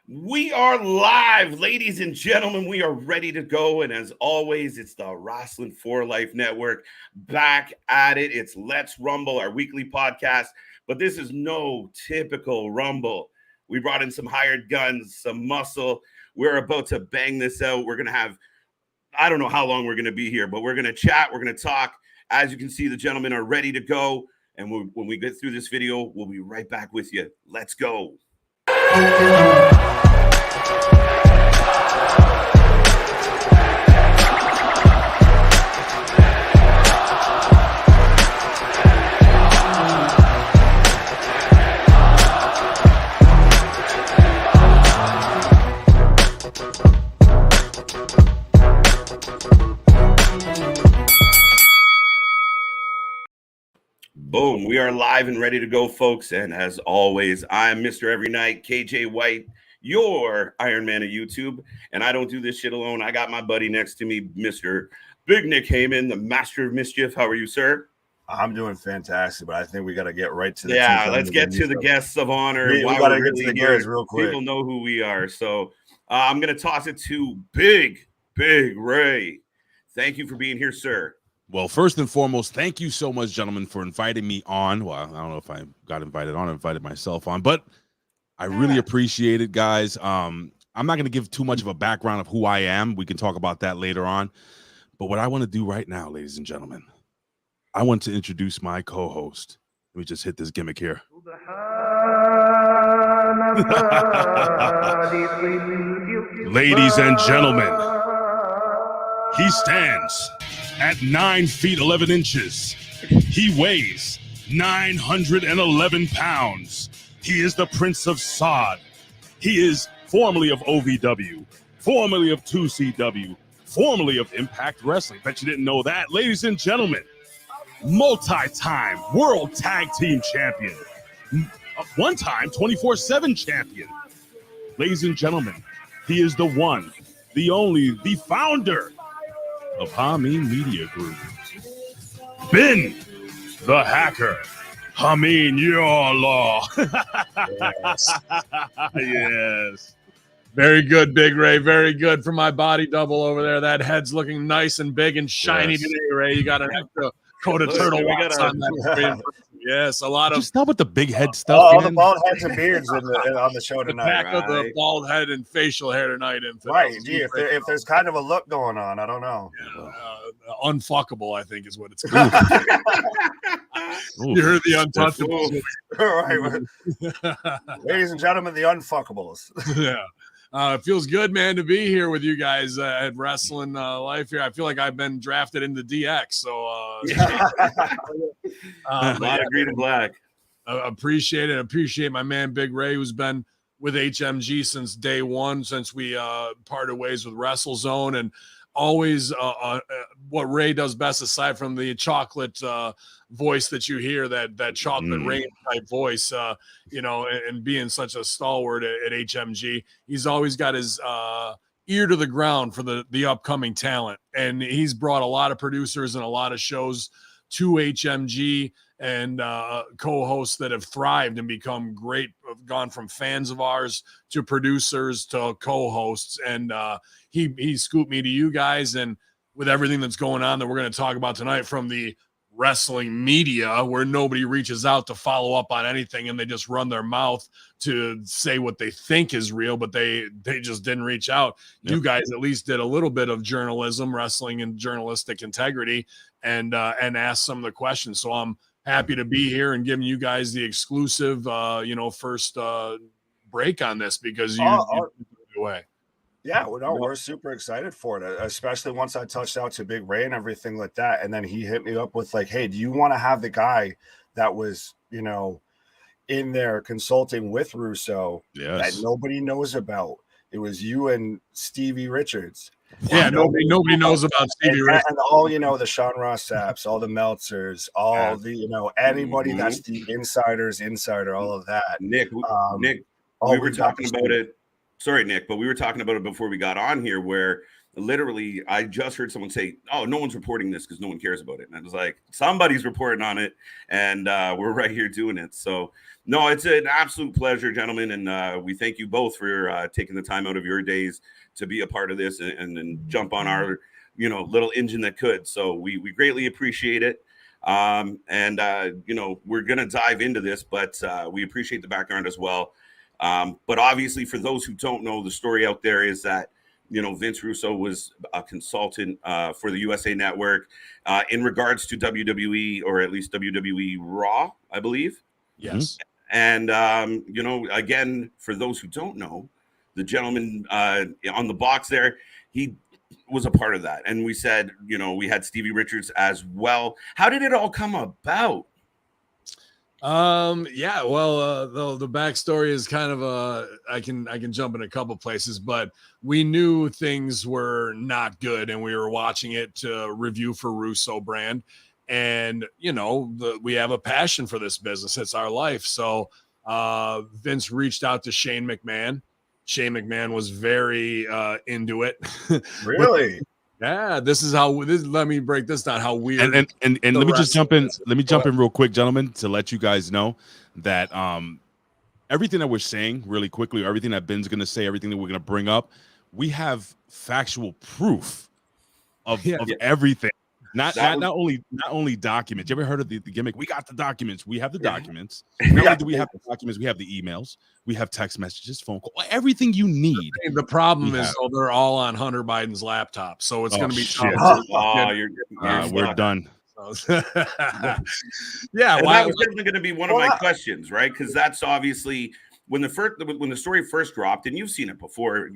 We are live, ladies and gentlemen. We are ready to go. And as always, it's the Wrasslin for Life Network back at it. It's Let's Rumble, our weekly podcast. But this is no typical Rumble. We brought in some hired guns, some muscle. We're about to bang this out. We're going to have, I don't know how long we're going to be here, but we're going to chat. We're going to talk. As you can see, the gentlemen are ready to go. And when we get through this video, we'll be right back with you. Let's go. Boom, we are live and ready to go, folks. And as always, I'm Mr. Every Night, KJ White, your Iron Man of YouTube. And I don't do this shit alone. I got my buddy next to me, Mr. Big Nick Hamin, the master of mischief. How are you, sir? I'm doing fantastic, but I think we got to get right to the let's get to the guests of honor. We got to get to the guys real quick. People know who we are. So I'm going to toss it to Big Ray. Thank you for being here, sir. Well, first and foremost, thank you so much, gentlemen, for inviting me on. Well, I don't know if I got invited on or invited myself on, but I really appreciate it, guys. I'm not going to give too much of a background of who I am. We can talk about that later on. But what I want to do right now, ladies and gentlemen, I want to introduce my co-host. Let me just hit this gimmick here. Ladies and gentlemen, he stands at 9 feet 11 inches. He weighs 911 pounds. He is the Prince of Sod. He is formerly of OVW, formerly of 2CW, formerly of Impact Wrestling. Bet you didn't know that. Ladies and gentlemen, multi-time World Tag Team Champion. One time 24/7 champion. Ladies and gentlemen, he is the one, the only, the founder of Hamin Media Group. Ben, the hacker. Hamin, your law. Yes. Yes. Very good, Big Ray. Very good for my body double over there. That head's looking nice and big and shiny today, Ray. You got an extra coat of turtle wax on that screen. Yes, a lot of. Just stop with the big head stuff. All the bald heads and beards on the show tonight. Back of the bald head and facial hair tonight. Right. Gee, if there's kind of a look going on, I don't know. Unfuckable, I think, is what it's called. You heard the Untouchables. Right. Ladies and gentlemen, the Unfuckables. Yeah. It feels good, man, to be here with you guys at Wrasslin Life here. I feel like I've been drafted into DX, so I agree to black. Appreciate it. Appreciate my man Big Ray, who's been with HMG since day one, since we parted ways with WrestleZone, and always what Ray does best, aside from the chocolate voice that you hear, that chocolate rain type voice, and being such a stalwart at HMG, he's always got his ear to the ground for the upcoming talent. And he's brought a lot of producers and a lot of shows to HMG and co-hosts that have thrived and become great, have gone from fans of ours to producers to co-hosts. And he scooped me to you guys. And with everything that's going on that we're going to talk about tonight, from the wrestling media, where nobody reaches out to follow up on anything and they just run their mouth to say what they think is real, but they just didn't reach out. Yep. You guys at least did a little bit of journalism, wrestling and journalistic integrity, and asked some of the questions. So I'm happy to be here and giving you guys the exclusive first break on this, because you took it away. Yeah, we're super excited for it, especially once I touched out to Big Ray and everything like that. And then he hit me up with like, hey, do you want to have the guy that was, in there consulting with Russo that nobody knows about? It was you and Stevie Richards. Yeah, nobody knows about Stevie Richards. And all, the Sean Ross Sapps, all the Meltzers, all the, anybody that's the insider, all of that. Nick, we were talking about it. Sorry, Nick, but we were talking about it before we got on here, where literally, I just heard someone say, "Oh, no one's reporting this because no one cares about it." And I was like, "Somebody's reporting on it, and we're right here doing it." So, no, it's an absolute pleasure, gentlemen, and we thank you both for taking the time out of your days to be a part of this and jump on our, little engine that could. So we greatly appreciate it. We're gonna dive into this, but we appreciate the background as well. But obviously, for those who don't know, the story out there is that Vince Russo was a consultant for the USA Network in regards to WWE, or at least WWE Raw, I believe. Yes. And, again, for those who don't know, the gentleman on the box there, he was a part of that. And we said, we had Stevie Richards as well. How did it all come about? The backstory is kind of I can jump in a couple places, but we knew things were not good and we were watching it to review for Russo brand, and we have a passion for this business. It's our life. So Vince reached out to Shane McMahon. Shane McMahon was very into it. Really? Yeah, this is how let me break this down. How weird. And let me just jump in. Let me jump in real quick, gentlemen, to let you guys know that everything that we're saying really quickly, or everything that Ben's going to say, everything that we're going to bring up, we have factual proof of everything. Not only documents. You ever heard of the gimmick? We got the documents. We have the documents. Not only do we have the documents, we have the emails. We have text messages, phone call, everything you need. The problem is, they're all on Hunter Biden's laptop, so it's going to be shit. We're done. Yeah, that was definitely going to be one of my questions, right? Because that's obviously when the story first dropped, and you've seen it before,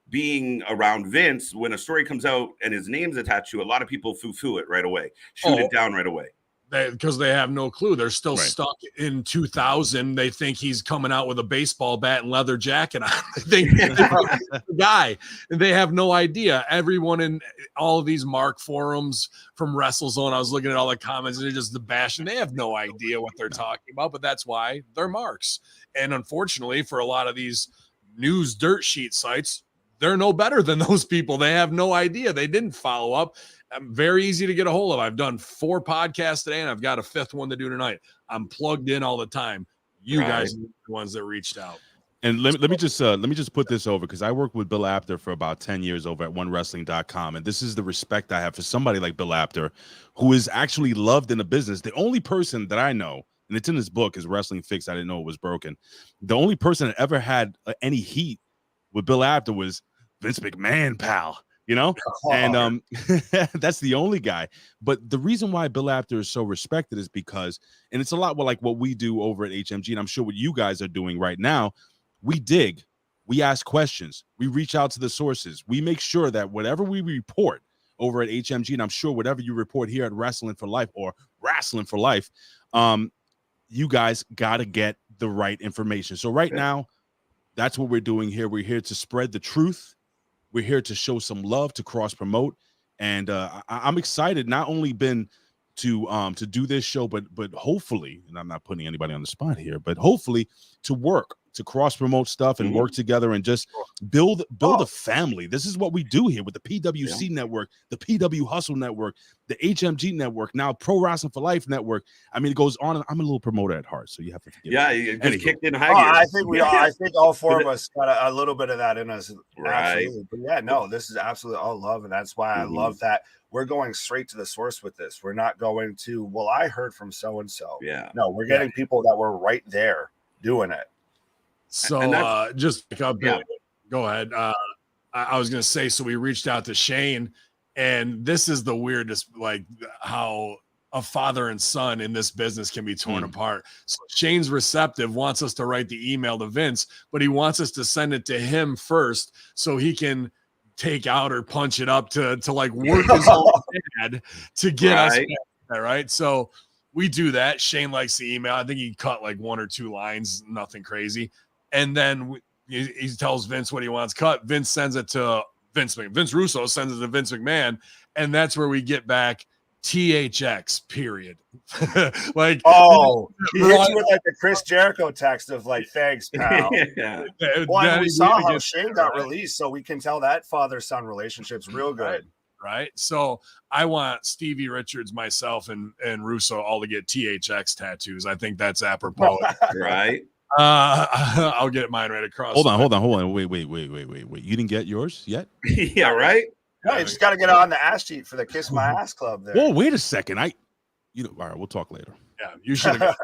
being around Vince, when a story comes out and his name's attached to it, a lot of people foo-foo it right away, shoot it down right away. Because they have no clue. They're still stuck in 2000. They think he's coming out with a baseball bat and leather jacket on. They think the guy. They have no idea. Everyone in all of these Mark forums from WrestleZone, I was looking at all the comments, and they're just the bashing. They have no idea what they're talking about, but that's why they're marks. And unfortunately, for a lot of these news dirt sheet sites, they're no better than those people. They have no idea. They didn't follow up. I'm very easy to get a hold of. I've done 4 podcasts today, and I've got a 5th one to do tonight. I'm plugged in all the time. You guys are the ones that reached out. And let me just put this over, because I worked with Bill Apter for about 10 years over at OneWrestling.com, and this is the respect I have for somebody like Bill Apter, who is actually loved in the business. The only person that I know, and it's in this book, is Wrestling Fix. I didn't know it was broken. The only person that ever had any heat with Bill Apter was Vince McMahon, pal. And that's the only guy. But the reason why Bill Apter is so respected is because, and it's a lot like what we do over at HMG, and I'm sure what you guys are doing right now, we dig, we ask questions, we reach out to the sources, we make sure that whatever we report over at HMG, and I'm sure whatever you report here at Wrestling for Life or Wrestling for Life, you guys got to get the right information. So right now, that's what we're doing here. We're here to spread the truth. We're here to show some love, to cross promote, and I'm excited. Not only been to do this show, but hopefully, and I'm not putting anybody on the spot here, but hopefully to work, to cross promote stuff and work together and just build a family. This is what we do here with the PWC Network, the PW Hustle Network, the HMG Network, now Pro Wrestling for Life Network. I mean, it goes on. I'm a little promoter at heart, so you have to forgive me. You just kicked in high gear. I think we all. I think all 4 of us got a little bit of that in us. Right. Absolutely. But this is absolutely all love, and that's why I love that we're going straight to the source with this. We're not going to, well, I heard from so and so. Yeah. No, we're getting people that were right there doing it. So just pick up. Go ahead. I was going to say, so we reached out to Shane, and this is the weirdest, like how a father and son in this business can be torn apart. So Shane's receptive, wants us to write the email to Vince, but he wants us to send it to him first so he can take out or punch it up to like work his own dad to get us back, right? So we do that. Shane likes the email. I think he cut like 1 or 2 lines, nothing crazy. And then he tells Vince what he wants cut. Vince sends it to Vince Russo sends it to Vince McMahon. And that's where we get back THX, period. Like, oh, he hit you with like the Chris Jericho text of like, thanks, pal. Yeah. Well, and we saw how Shane got released, so we can tell that father-son relationship's real good. Right. So I want Stevie Richards, myself, and Russo all to get THX tattoos. I think that's apropos. Right. I'll get mine right across. Hold on. Wait. You didn't get yours yet? Yeah, right. No, you just got to get on the ass sheet for the Kiss My Ass Club there. Whoa, wait a second. All right, we'll talk later. Yeah, you should have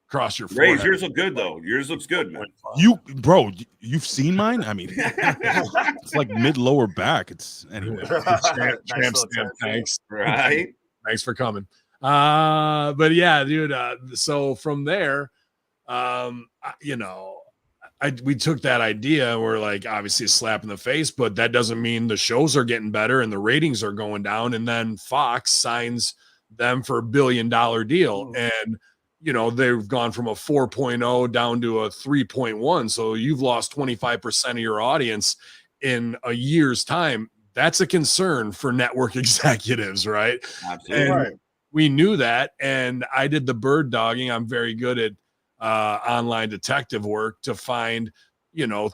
crossed your forehead. Ray's, yours look good though. Yours looks good, man. You've seen mine? I mean, it's like mid lower back. It's anyway. Thanks. Right. Thanks for coming. But yeah, dude. So from there, we took that idea and we're like, obviously a slap in the face, but that doesn't mean the shows are getting better and the ratings are going down. And then Fox signs them for $1 billion deal. And, they've gone from a 4.0 down to a 3.1. So you've lost 25% of your audience in a year's time. That's a concern for network executives, right? Absolutely. And we knew that. And I did the bird dogging. I'm very good at online detective work to find,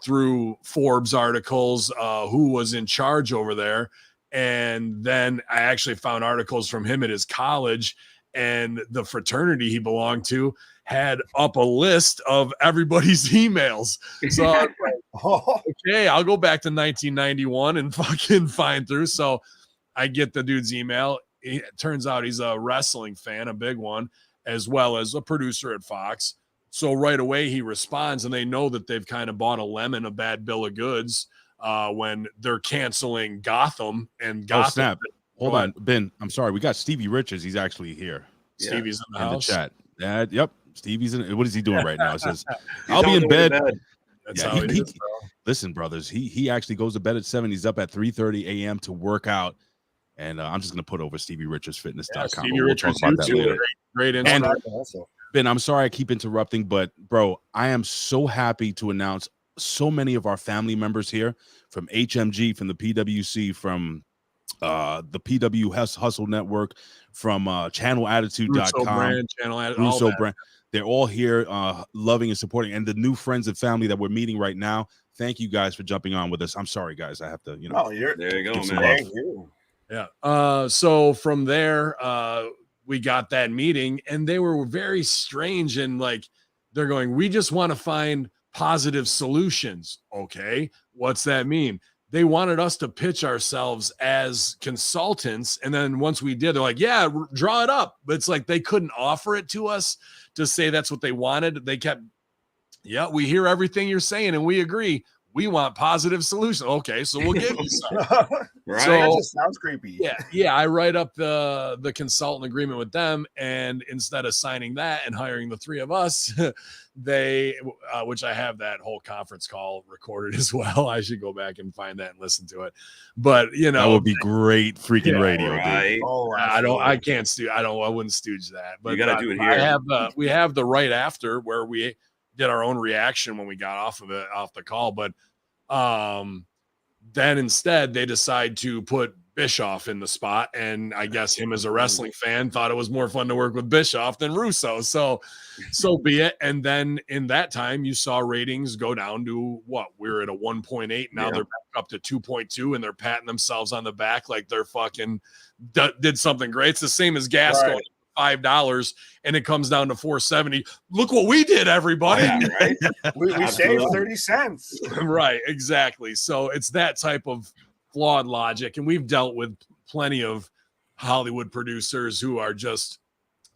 through Forbes articles, who was in charge over there. And then I actually found articles from him at his college, and the fraternity he belonged to had up a list of everybody's emails. So I was like, okay, I'll go back to 1991 and fucking find through. So I get the dude's email. It turns out he's a wrestling fan, a big one, as well as a producer at Fox. So right away he responds, and they know that they've kind of bought a lemon, a bad bill of goods, when they're canceling Gotham. And Gotham. Oh, snap. Hold on, Ben. I'm sorry. We got Stevie Richards. He's actually here. Stevie's in the house. The chat. Yep. Stevie's in. What is he doing right now? It says, "I'll be in bed." That's how it is, listen, brothers. He actually goes to bed at 7. He's up at 3:30 a.m. to work out. And I'm just gonna put over StevieRichardsFitness.com. Stevie Richards, talk about that later. Great and also. Ben, I'm sorry I keep interrupting, but bro, I am so happy to announce so many of our family members here from HMG, from the PWC, from the PW Hustle Network, from channelattitude.com, Russo brand. They're all here loving and supporting, and the new friends and family that we're meeting right now. Thank you guys for jumping on with us. I'm sorry, guys. I have to, there you go, man. Thank you. Yeah. So from there, we got that meeting, and they were very strange, and like they're going, we just want to find positive solutions. Okay, what's that mean? They wanted us to pitch ourselves as consultants, and then once we did, they're like, yeah, draw it up. But it's like they couldn't offer it to us to say that's what they wanted. They kept, yeah, we hear everything you're saying and we agree. We want positive solutions. Okay, so we'll give you some. Right. So that just sounds creepy. Yeah. I write up the consultant agreement with them, and instead of signing that and hiring the three of us, they, which I have that whole conference call recorded as well. I should go back and find that and listen to it. But that would be great freaking radio, right? Dude. Oh, I wouldn't stooge that. But you gotta do it here. We have the right after where we did our own reaction when we got off the call, but then instead they decide to put Bischoff in the spot, and I guess him as a wrestling fan thought it was more fun to work with Bischoff than Russo, so be it. And then in that time you saw ratings go down to what, we're at a 1.8 now. They're back up to 2.2, and they're patting themselves on the back like they're fucking did something great. It's the same as gas going $5 and it comes down to $4.70. Look what we did, everybody. Right? we saved 30 cents. Right, exactly. So it's that type of flawed logic, and we've dealt with plenty of Hollywood producers who are just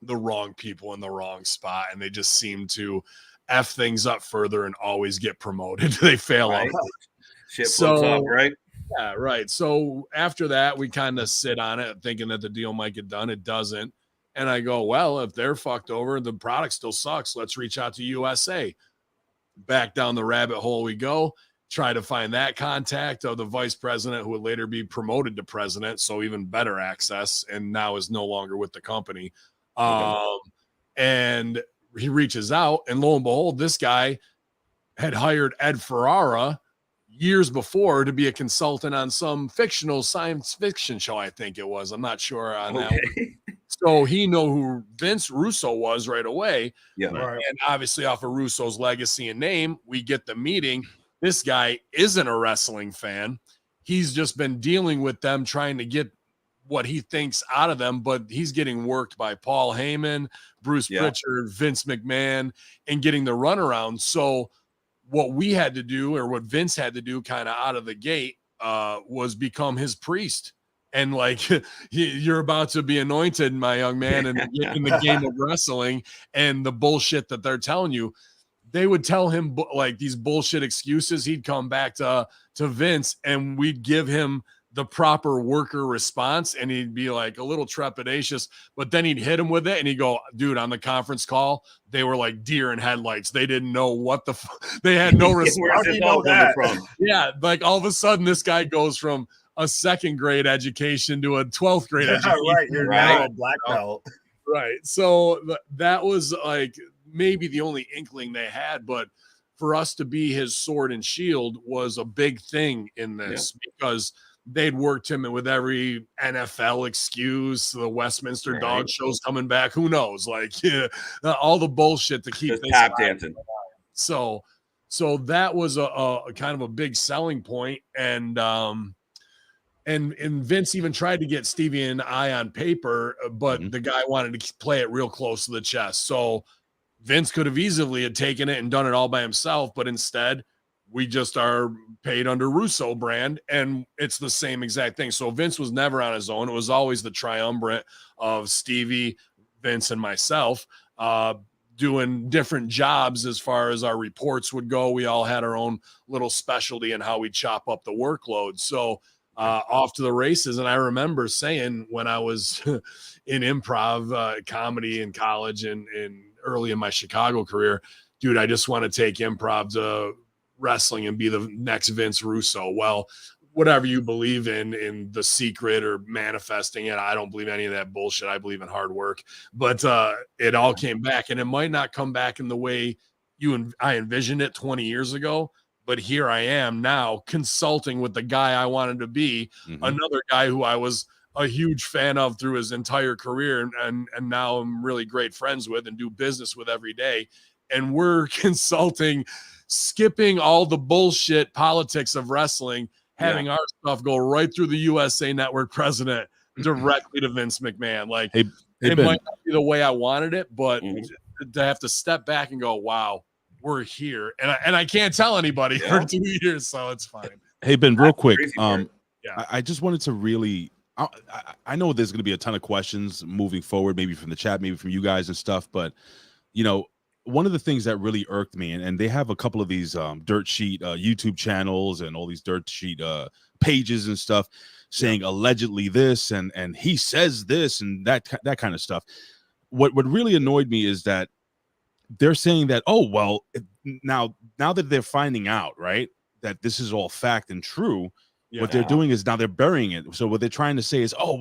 the wrong people in the wrong spot, and they just seem to F things up further and always get promoted. They fail right. off. Shit floats up, right? Yeah, right. So after that, we kind of sit on it thinking that the deal might get done. It doesn't. And I go, well, if they're fucked over, the product still sucks. Let's reach out to USA. Back down the rabbit hole we go. Try to find that contact of the vice president who would later be promoted to president. So even better access, and now is no longer with the company. And he reaches out, and lo and behold, this guy had hired Ed Ferrara years before to be a consultant on some fictional science fiction show. I think it was. I'm not sure on that one. So he knew who Vince Russo was right away. Yeah. Right. And obviously off of Russo's legacy and name, we get the meeting. This guy isn't a wrestling fan. He's just been dealing with them, trying to get what he thinks out of them, but he's getting worked by Paul Heyman, Bruce Pritchard, Vince McMahon, and getting the runaround. So what we had to do, or what Vince had to do kind of out of the gate, was become his priest. And like, you're about to be anointed, my young man, in the game of wrestling, and the bullshit that they're telling you. They would tell him like these bullshit excuses. He'd come back to Vince, and we'd give him the proper worker response, and he'd be like a little trepidatious, but then he'd hit him with it, and he'd go, dude, on the conference call, they were like deer in headlights. They didn't know what they had no response. Yeah, like all of a sudden this guy goes from a second grade education to a 12th grade education. Right, you're now a black belt. Right. So that was like maybe the only inkling they had, but for us to be his sword and shield was a big thing in this, because they'd worked him with every NFL excuse. The Westminster dog show's coming back. Who knows? Like all the bullshit to keep things tap dancing. So that was a kind of a big selling point. And Vince even tried to get Stevie and I on paper, but the guy wanted to play it real close to the chest. So Vince could have easily had taken it and done it all by himself, but instead we just are paid under Russo brand, and it's the same exact thing. So Vince was never on his own. It was always the triumvirate of Stevie, Vince, and myself, doing different jobs as far as our reports would go. We all had our own little specialty in how we chop up the workload. So off to the races. And I remember saying when I was in improv comedy in college and early in my Chicago career, dude, I just want to take improv to wrestling and be the next Vince Russo. Well, whatever you believe in the secret or manifesting it, I don't believe any of that bullshit. I believe in hard work, but it all came back, and it might not come back in the way I envisioned it 20 years ago. But here I am now consulting with the guy I wanted to be, another guy who I was a huge fan of through his entire career, and now I'm really great friends with and do business with every day. And we're consulting, skipping all the bullshit politics of wrestling, having our stuff go right through the USA Network president directly to Vince McMahon. Like, it might not be the way I wanted it, but to have to step back and go, wow, we're here. And I can't tell anybody for 2 years, so it's fine. Hey, Ben, real quick. I just wanted to really, I know there's going to be a ton of questions moving forward, maybe from the chat, maybe from you guys and stuff, but, you know, one of the things that really irked me, and they have a couple of these dirt sheet YouTube channels and all these dirt sheet pages and stuff saying allegedly this and he says this and that kind of stuff. What really annoyed me is that they're saying that, oh, well, now that they're finding out, right, that this is all fact and true, what they're doing is now they're burying it. So what they're trying to say is, oh,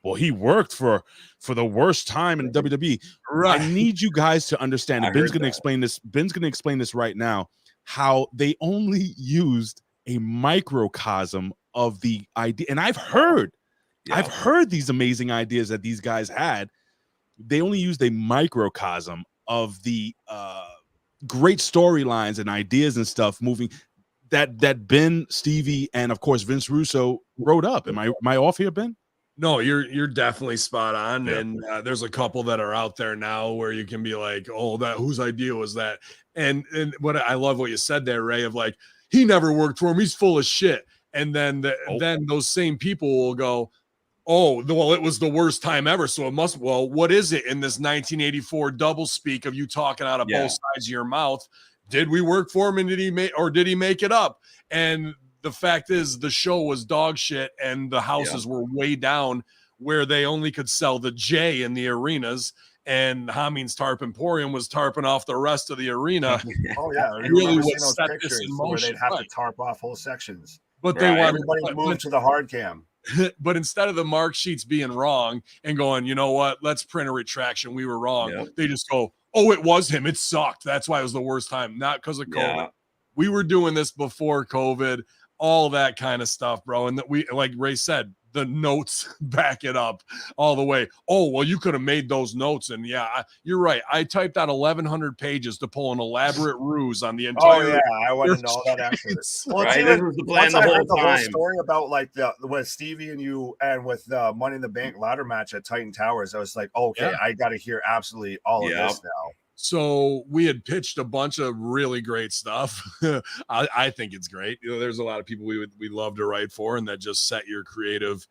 well, he worked for the worst time in WWE. Right. I need you guys to understand. And Ben's going to explain this. Ben's going to explain this right now, how they only used a microcosm of the idea. And I've heard these amazing ideas that these guys had. They only used a microcosm of the great storylines and ideas and stuff moving that Ben, Stevie, and of course Vince Russo wrote up. Am I off here, Ben? No, you're definitely spot on. Yeah. And there's a couple that are out there now where you can be like, oh, that whose idea was that? And what I love what you said there, Ray, of like, he never worked for him, he's full of shit. And then then those same people will go, oh, well, it was the worst time ever. So it must, well, what is it in this 1984 double speak of you talking out of both sides of your mouth? Did we work for him, and did he make it up? And the fact is, the show was dog shit, and the houses were way down where they only could sell the J in the arenas, and Hamin's Tarp Emporium was tarping off the rest of the arena. Oh yeah, really what set this in motion. They'd have to tarp off whole sections. But they wanted everybody moved to the hard cam. But instead of the mark sheets being wrong and going, you know what, let's print a retraction, we were wrong. They just go, oh, it was him, it sucked, that's why it was the worst time, not because of COVID. We were doing this before COVID, all that kind of stuff, bro. And that we, like Ray said, the notes back it up all the way. Oh, well, you could have made those notes. And yeah, you're right. I typed out 1,100 pages to pull an elaborate ruse on the entire. Oh yeah, I want to know that after. Well, right, this was the plan the whole time. Story about like with Stevie and you and with the Money in the Bank ladder match at Titan Towers, I was like, okay, I got to hear absolutely all of this now. So we had pitched a bunch of really great stuff. I think it's great. You know, there's a lot of people we love to write for, and that just set your creative,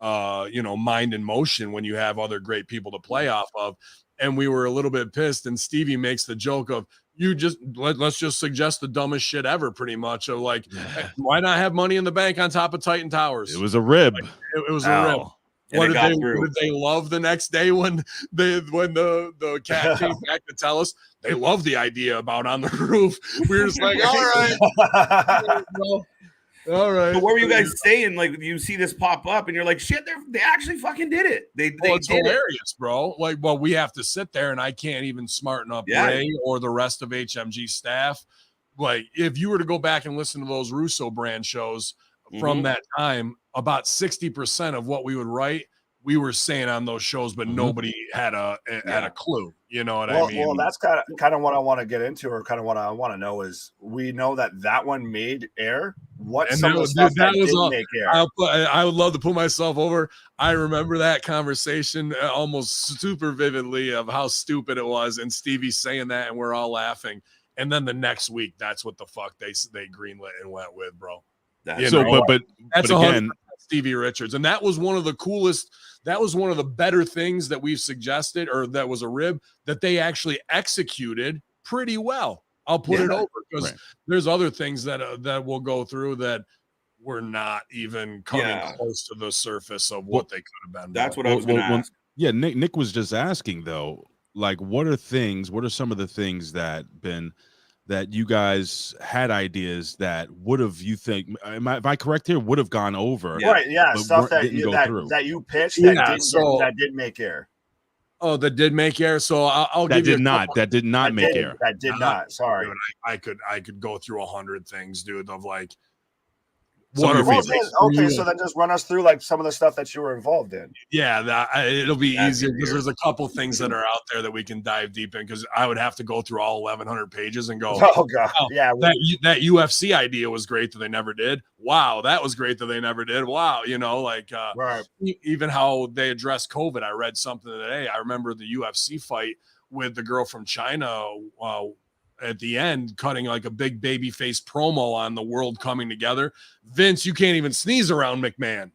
mind in motion when you have other great people to play off of. And we were a little bit pissed. And Stevie makes the joke of, let's just suggest the dumbest shit ever, pretty much. Of like, hey, why not have Money in the Bank on top of Titan Towers? It was a rib. Like, it was a rib. What did they love the next day when the cat came back to tell us they love the idea about on the roof? We were just like, all right. All right. But what were you guys saying? Like, you see this pop up and you're like, shit, they actually fucking did it. It's hilarious, bro. Like, well, we have to sit there and I can't even smarten up Ray or the rest of HMG staff. Like, if you were to go back and listen to those Russo brand shows from that time, about 60% of what we would write, we were saying on those shows, but nobody had a clue. You know what I mean? Well, that's kind of what I want to get into, or kind of what I want to know is, we know that one made air. What some of the stuff that didn't make air? I would love to put myself over. I remember that conversation almost super vividly of how stupid it was, and Stevie saying that, and we're all laughing. And then the next week, that's what the fuck they greenlit and went with, bro. But again, Stevie Richards, and that was one of the coolest. That was one of the better things that we've suggested, or that was a rib that they actually executed pretty well. I'll put it over, because there's other things that we'll go through that were not even coming close to the surface of what they could have been. That's what I was going to ask. Yeah, Nick was just asking though, like, what are some of the things that you guys had ideas that would have, you think, am I correct here, would have gone over? Right, yeah, stuff that you pitched that didn't make air. Oh, that did make air. So I'll give you that did not make air. That did not. Sorry, I could go through 100 things, dude. Of like, so then just run us through like some of the stuff that you were involved in. Yeah, it'll be easier, because there's a couple things that are out there that we can dive deep in, because I would have to go through all 1,100 pages and go, oh god, that UFC idea was great that they never did. Wow, that was great that they never did. Wow, even how they addressed COVID. I read something today. I remember the UFC fight with the girl from China. At the end, cutting like a big baby face promo on the world coming together. Vince, you can't even sneeze around McMahon,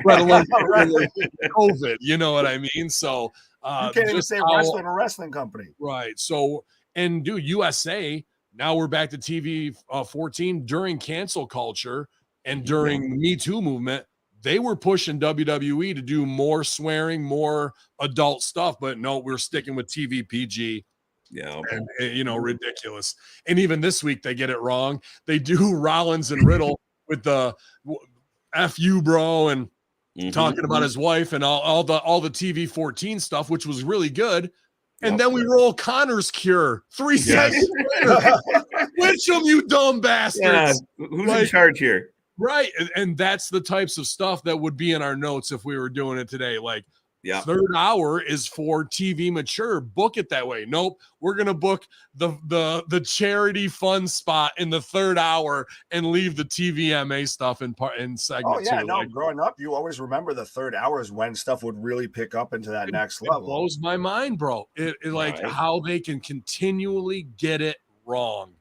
let alone COVID. You know what I mean? So you can't even say wrestling, a wrestling company, right? So, and dude, USA. Now we're back to TV 14 during cancel culture and during the Me Too movement. They were pushing WWE to do more swearing, more adult stuff, but no, we're sticking with TV PG. Yeah, and, ridiculous. And even this week they get it wrong. They do Rollins and Riddle with the F you, bro, and talking about his wife and all the TV 14 stuff, which was really good. And then we roll Connor's cure 3 seconds later. Which of you dumb bastards? Yeah. Who's in charge here? Right. And that's the types of stuff that would be in our notes if we were doing it today. Like, third hour is for TV mature. Book it that way. Nope. We're going to book the charity fun spot in the third hour and leave the TVMA stuff in segment 2. No, growing up, you always remember the third hour is when stuff would really pick up into that next level. It blows my mind, bro. It how they can continually get it wrong.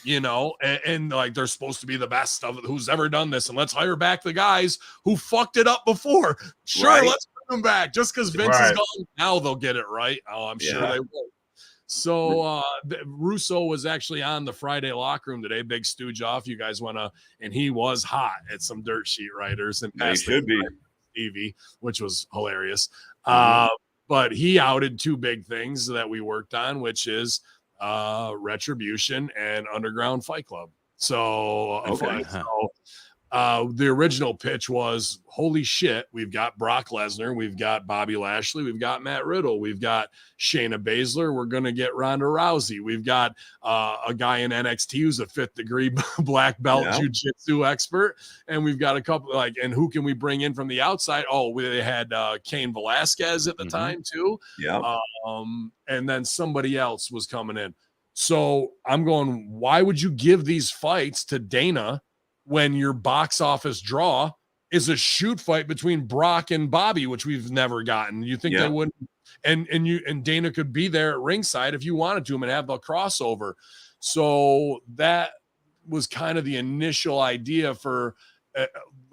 And like they're supposed to be the best of who's ever done this, and let's hire back the guys who fucked it up before. Sure, let's bring them back. Just because Vince is gone, now they'll get it right. Oh, I'm sure they will. So Russo was actually on the Friday locker room today. Big stooge off. You guys and he was hot at some dirt sheet writers and he should be Stevie, which was hilarious. But he outed 2 big things that we worked on, which is Retribution and Underground Fight Club. So The original pitch was, holy shit, we've got Brock Lesnar, we've got Bobby Lashley, we've got Matt Riddle, we've got Shayna Baszler, we're going to get Ronda Rousey, we've got a guy in NXT who's a 5th degree black belt jiu-jitsu expert, and we've got a couple, and who can we bring in from the outside? Oh, they had Cain Velasquez at the time too. Yeah. And then somebody else was coming in. So I'm going, why would you give these fights to Dana when your box office draw is a shoot fight between Brock and Bobby, which we've never gotten? You think they wouldn't? And Dana could be there at ringside if you wanted to him and have the crossover. So that was kind of the initial idea for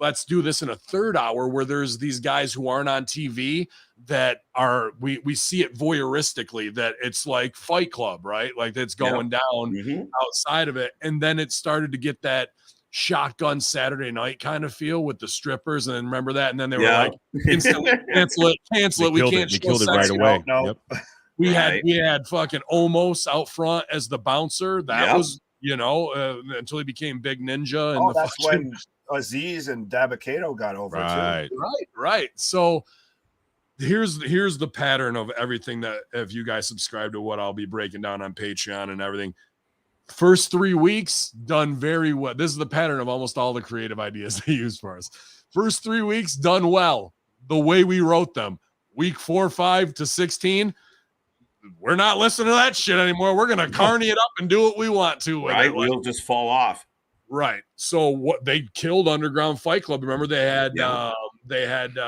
let's do this in a 3rd hour where there's these guys who aren't on TV that are, we see it voyeuristically, that it's like Fight Club, right? Like that's going down outside of it. And then it started to get that Shotgun Saturday Night kind of feel with the strippers, and then remember that, and then they were like, instantly cancel it. We can't. They killed it right away. No. Yep. We had fucking Omos out front as the bouncer. That was until he became Big Ninja. And that's when Aziz and Dabba-Kato got over too. Right. So here's the pattern of everything that, if you guys subscribe to what I'll be breaking down on Patreon and everything. First 3 weeks done very well. This is the pattern of almost all the creative ideas they use for us. First 3 weeks done well, the way we wrote them. Week 4, 5 to 16, we're not listening to that shit anymore. We're gonna carny it up and do what we want to. Right, we'll just fall off. Right. So what they killed Underground Fight Club. Remember they had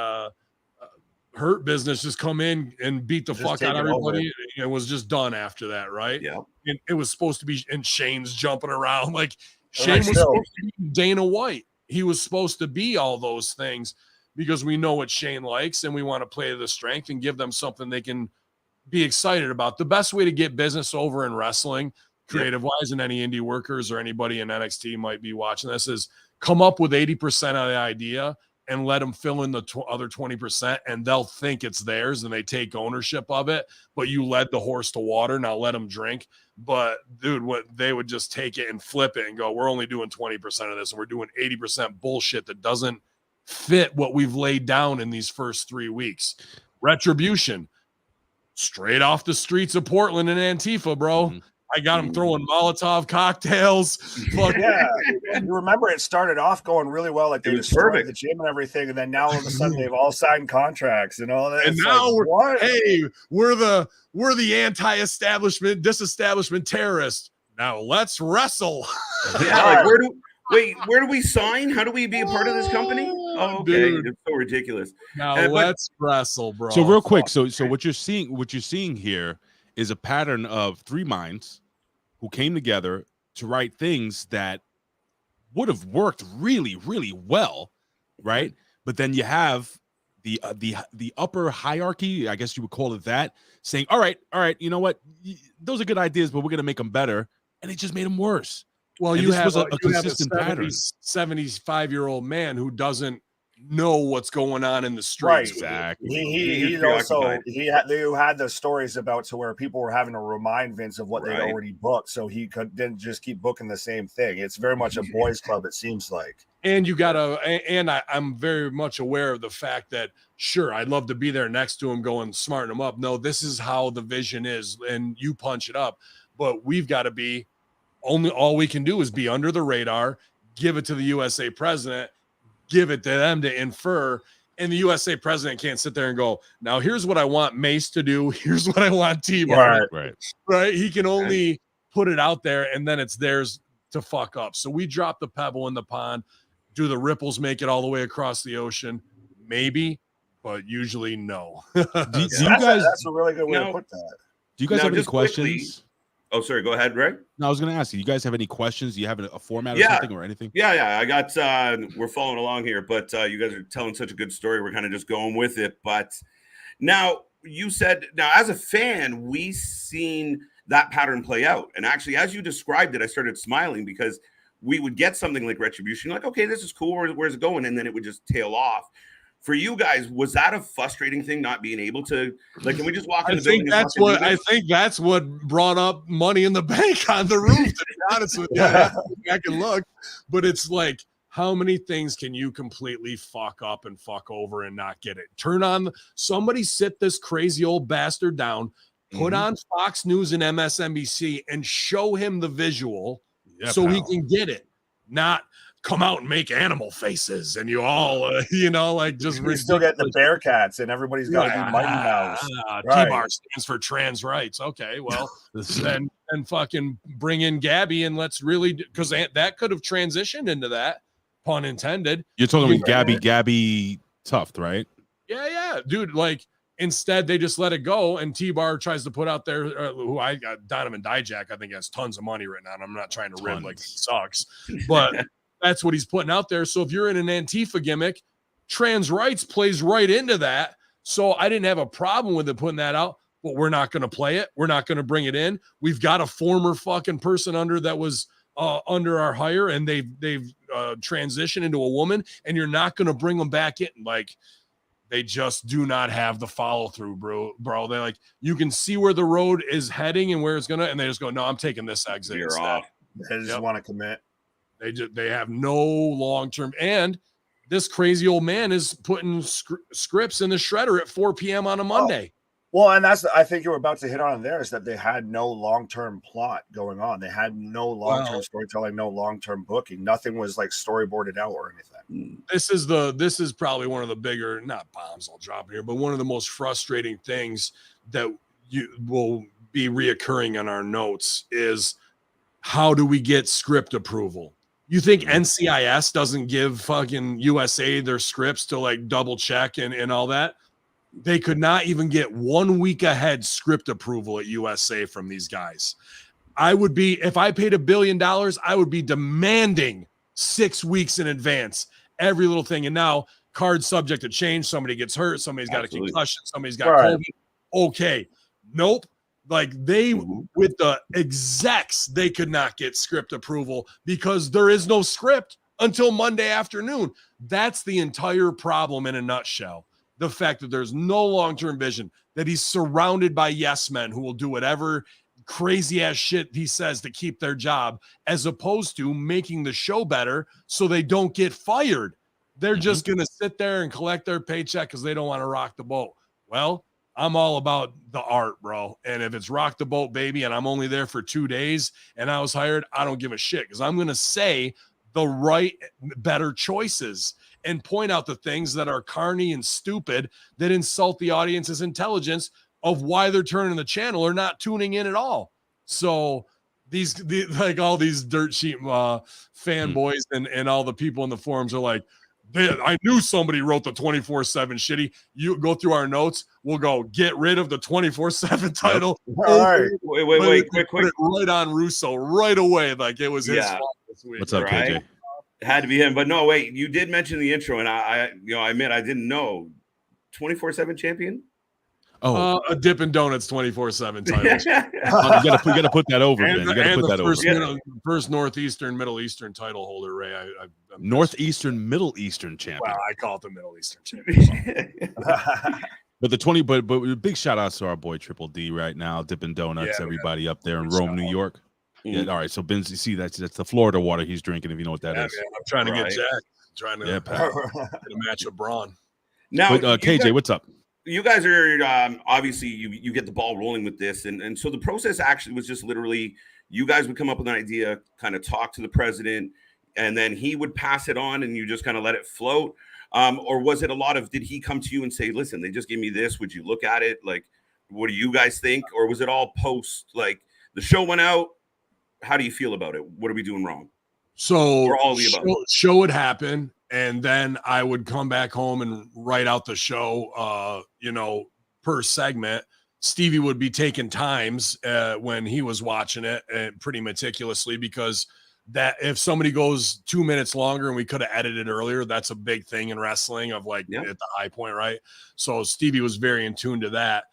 Hurt Business just come in and beat the fuck out of everybody. It was just done after that, right? Yeah. And it was supposed to be, and Shane's jumping around like Shane was supposed to be Dana White. He was supposed to be all those things because we know what Shane likes and we want to play to the strength and give them something they can be excited about. The best way to get business over in wrestling, creative wise, and any indie workers or anybody in NXT might be watching this, is come up with 80% of the idea and let them fill in the other 20%, and they'll think it's theirs and they take ownership of it. But you led the horse to water, now let them drink. But dude, what they would just take it and flip it and go, we're only doing 20% of this, and we're doing 80% bullshit that doesn't fit what we've laid down in these first 3 weeks. Retribution, straight off the streets of Portland and Antifa, bro. I got them throwing Molotov cocktails. Fuck yeah. And you remember it started off going really well. Like they destroyed the gym and everything. And then now all of a sudden they've all signed contracts and all that. And it's now like, we're the anti-establishment, disestablishment terrorists. Now let's wrestle. Yeah, like where do we sign? How do we be a part of this company? Oh, okay. Dude. It's so ridiculous. Now let's wrestle, bro. So real quick, so what you're seeing here is a pattern of 3 minds who came together to write things that would have worked really, really well, right? But then you have the upper hierarchy, I guess you would call it that, saying, all right, you know what? Those are good ideas, but we're going to make them better. And it just made them worse. Well, you have a consistent pattern. 75-year-old man who doesn't know what's going on in the streets. Right. Exactly. They had the stories about to where people were having to remind Vince of what they'd already booked, so he didn't just keep booking the same thing. It's very much a boys' club, it seems like. And you gotta, and I'm very much aware of the fact that sure, I'd love to be there next to him, going smarten him up. No, this is how the vision is, and you punch it up. But we've got to be all we can do is be under the radar, give it to the USA president, give it to them to infer, and the USA president can't sit there and go, now here's what I want Mace to do, here's what I want T-Bar. Right. He can only put it out there, and then it's theirs to fuck up. So we drop the pebble in the pond. Do the ripples make it all the way across the ocean? Maybe, but usually no. That's a really good way to put that. Do you guys have any questions? Quickly, oh, sorry. Go ahead, Ray. No, I was going to ask you. You guys have any questions? Do you have a format or something or anything? Yeah. I got. We're following along here, but you guys are telling such a good story. We're kind of just going with it. But now you said, as a fan, we seen that pattern play out, and actually, as you described it, I started smiling because we would get something like Retribution, like, okay, this is cool. Where's it going? And then it would just tail off. For you guys, was that a frustrating thing not being able to, like, can we just walk in the building? I think that's what brought up Money in the Bank on the roof, to be honest with you. I can look, but it's like, How many things can you completely fuck up and fuck over and not get it? Turn on somebody, sit this crazy old bastard down, put on Fox News and MSNBC and show him the visual so he can get it. Not come out and make animal faces and you all, like just we still get the Bearcats and everybody's got to be Mighty Mouse. T-bar stands for trans rights. Okay, well, then fucking bring in Gabby and let's really, because that could have transitioned into that, pun intended. You're talking about Gabby Tuft, right? Yeah, dude. Like instead, they just let it go, and T-Bar tries to put out there who I got Donovan Dijak. I think has tons of money right now. And I'm not trying to rib like he sucks, but that's what he's putting out there. So if you're in an Antifa gimmick, trans rights plays right into that. So I didn't have a problem with it putting that out, but we're not going to play it. We're not going to bring it in. We've got a former fucking person that was under our hire, and they've transitioned into a woman, and you're not going to bring them back in. Like, they just do not have the follow through, bro. They're like, you can see where the road is heading and where it's gonna, and they just go, no, I'm taking this exit. You're off. They just want to commit. They have no long term, and this crazy old man is putting scripts in the shredder at 4 p.m. on a Monday. Well, and that's, I think you were about to hit on there, is that they had no long-term plot going on. They had no long-term storytelling, no long-term booking. Nothing was like storyboarded out or anything. This is probably one of the bigger, not bombs I'll drop here, but one of the most frustrating things that you will be reoccurring in our notes is, how do we get script approval? You think NCIS doesn't give fucking USA their scripts to like double check and all that? They could not even get 1 week ahead script approval at USA from these guys. I would be, if I paid $1 billion, I would be demanding 6 weeks in advance, every little thing. And now cards subject to change. Somebody gets hurt. Somebody's got a concussion. Somebody's got COVID. Okay. Nope. Like with the execs, they could not get script approval because there is no script until Monday afternoon. That's the entire problem in a nutshell. The fact that there's no long-term vision, that he's surrounded by yes men who will do whatever crazy ass shit he says to keep their job, as opposed to making the show better so they don't get fired. They're just going to sit there and collect their paycheck because they don't want to rock the boat. Well, I'm all about the art, bro. And if it's rock the boat, baby, and I'm only there for 2 days and I was hired, I don't give a shit, because I'm going to say the right, better choices and point out the things that are carny and stupid that insult the audience's intelligence of why they're turning the channel or not tuning in at all. So these like all these dirt sheet fanboys and all the people in the forums are like, I knew somebody wrote the 24/7 shitty. You go through our notes, we'll go get rid of the 24/7 title. All right. Wait, quick. Right on Russo right away. Like it was his fault this week. What's up, KJ? It had to be him, but no, wait. You did mention the intro, and I admit I didn't know. 24/7 champion. A Dippin' Donuts 24/7 title. You gotta put that over, man. You gotta put that over. First Northeastern, Middle Eastern title holder, Ray. I'm Northeastern, Middle Eastern champion. Well, I call it the Middle Eastern champion. But but big shout outs to our boy Triple D right now, Dippin' Donuts, everybody up there in Rome, New York. Yeah, all right. So Benz, you see that's the Florida water he's drinking, if you know what that is. Man, I'm trying to get Jack. Trying to get a match with Braun. Now, KJ, what's up? You guys are obviously you get the ball rolling with this, and so the process actually was just literally you guys would come up with an idea, kind of talk to the president, and then he would pass it on, and you just kind of let it float. Or was it a lot of, did he come to you and say, listen, they just gave me this, would you look at it? Like, what do you guys think? Or was it all post, like the show went out? How do you feel about it? What are we doing wrong? So show would happen, and then I would come back home and write out the show, per segment. Stevie would be taking times when he was watching it pretty meticulously, because that if somebody goes 2 minutes longer and we could have edited earlier, that's a big thing in wrestling of like at the high point, right? So Stevie was very in tune to that.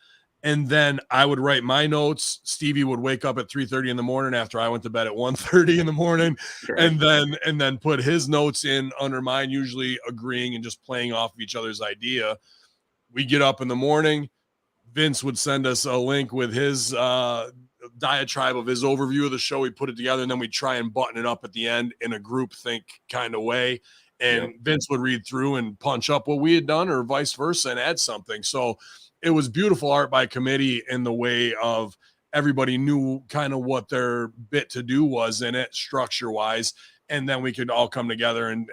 And then I would write my notes. Stevie would wake up at 3:30 in the morning after I went to bed at 1:30 in the morning, and then put his notes in under mine, usually agreeing and just playing off of each other's idea. We get up in the morning. Vince would send us a link with his diatribe of his overview of the show. We put it together, and then we try and button it up at the end in a group think kind of way. And Vince would read through and punch up what we had done or vice versa and add something. So it was beautiful art by committee in the way of everybody knew kind of what their bit to do was in it structure wise. And then we could all come together and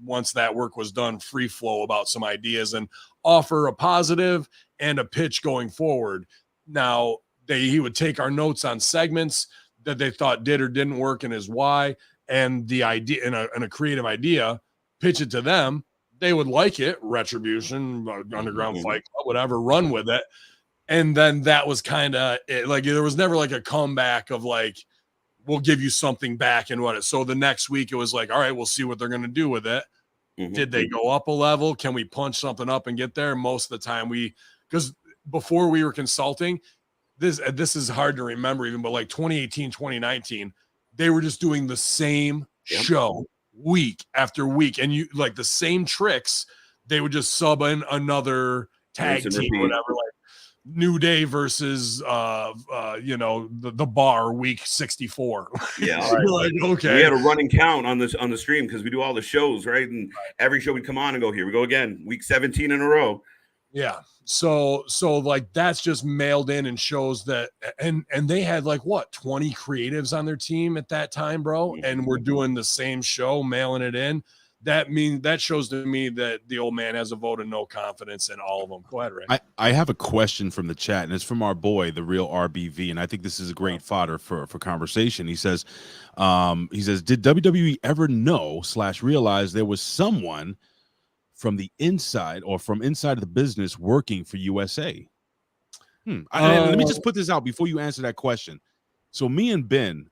once that work was done, free flow about some ideas and offer a positive and a pitch going forward. Now he would take our notes on segments that they thought did or didn't work and is why, and the idea and a creative idea, pitch it to them. They would like it. Retribution, Underground Fight Club, whatever, run with it. And then that was kind of like, there was never like a comeback of like, we'll give you something back and what. So the next week it was like, all right, we'll see what they're going to do with it. Did they go up a level? Can we punch something up and get there? Most of the time because before we were consulting, this is hard to remember even, but like 2018, 2019, they were just doing the same show week after week. And you like the same tricks. They would just sub in another tag team, whatever, like New Day versus the Bar week 64. Yeah. Like, okay. We had a running count on the stream because we do all the shows, right? And every show we come on and go, here we go again, week 17 in a row. Yeah. So like that's just mailed in and shows that and they had like what 20 creatives on their team at that time, bro. And we're doing the same show, mailing it in. That shows to me that the old man has a vote of no confidence in all of them. Go ahead, Ray. I have a question from the chat, and it's from our boy, the real RBV, and I think this is a great fodder for conversation. He says, did WWE ever know / realize there was someone from the inside or from inside of the business working for USA? Let me just put this out before you answer that question. So me and Ben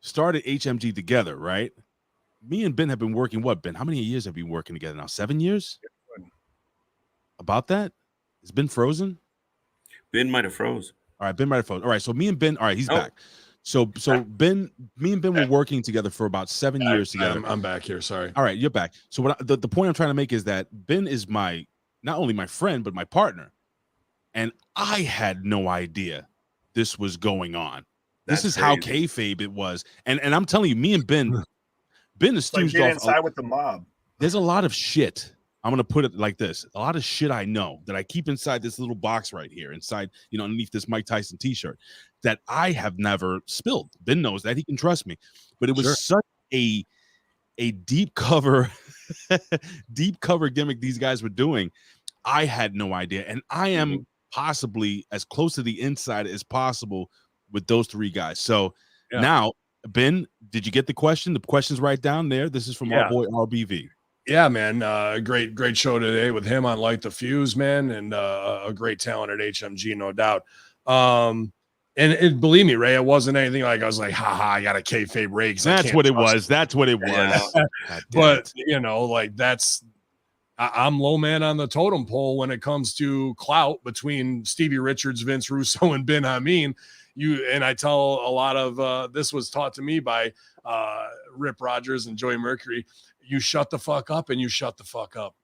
started HMG together, right? Me and Ben have been working, Ben? How many years have we been working together now? 7 years? About that? Is Ben frozen? Ben might have froze. All right, Ben might have frozen. All right, so me and Ben, all right, he's back. So me and Ben were working together for about 7 years together. I'm back here, sorry. All right, you're back. So the point I'm trying to make is that Ben is not only my friend, but my partner. And I had no idea this was going on. This is how kayfabe it was. And I'm telling you, me and Ben is like inside with the mob. There's a lot of shit. I'm gonna put it like this: a lot of shit I know that I keep inside this little box right here, inside, underneath this Mike Tyson T-shirt, that I have never spilled. Ben knows that; he can trust me. But it was such a deep cover, deep cover gimmick these guys were doing. I had no idea, and I am possibly as close to the inside as possible with those three guys. So now. Ben, did you get the question? The question's right down there. This is from our boy RBV. Yeah, man. Great show today with him on Light the Fuse, man, and a great talent at HMG, no doubt. And believe me, Ray, it wasn't anything like I was like, I got a kayfabe Ray. That's what it was. That's what it was. But I'm low man on the totem pole when it comes to clout between Stevie Richards, Vince Russo, and Ben Hamin. And I tell a lot of this was taught to me by Rip Rogers and Joey Mercury. You shut the fuck up and you shut the fuck up.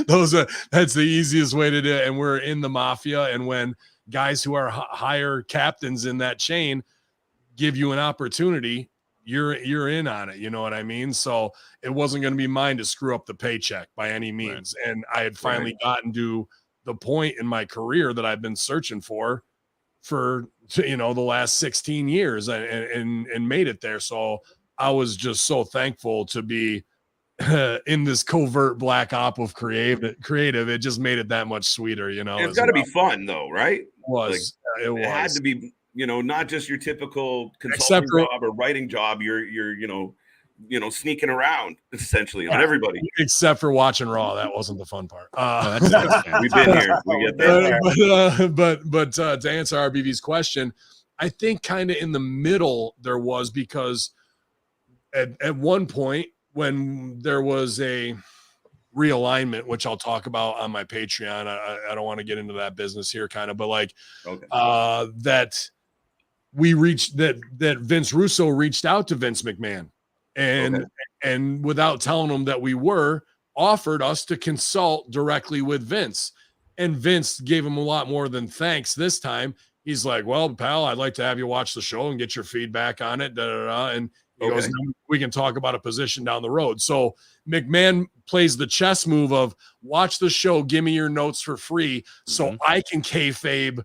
That's the easiest way to do it. And we're in the mafia. And when guys who are higher captains in that chain give you an opportunity, you're in on it. You know what I mean? So it wasn't going to be mine to screw up the paycheck by any means. Right. And I had finally gotten to the point in my career that I've been searching for the last 16 years and made it there. So I was just so thankful to be in this covert black op of creative. It just made it that much sweeter, It's got to be fun though, right? It had to be, not just your typical consulting job or writing job. You're sneaking around essentially on everybody. Except for watching Raw. That wasn't the fun part. We've been here. We get there. But to answer RBV's question, I think kind of in the middle there was, because at one point when there was a realignment, which I'll talk about on my Patreon, I don't want to get into that business here kind of, but that we reached that Vince Russo reached out to Vince McMahon and without telling him that we offered us to consult directly with Vince, and Vince gave him a lot more than thanks this time. he's like, well, pal, I'd like to have you watch the show and get your feedback on it. And he goes, we can talk about a position down the road. So McMahon plays the chess move of watch the show, give me your notes for free, so I can kayfabe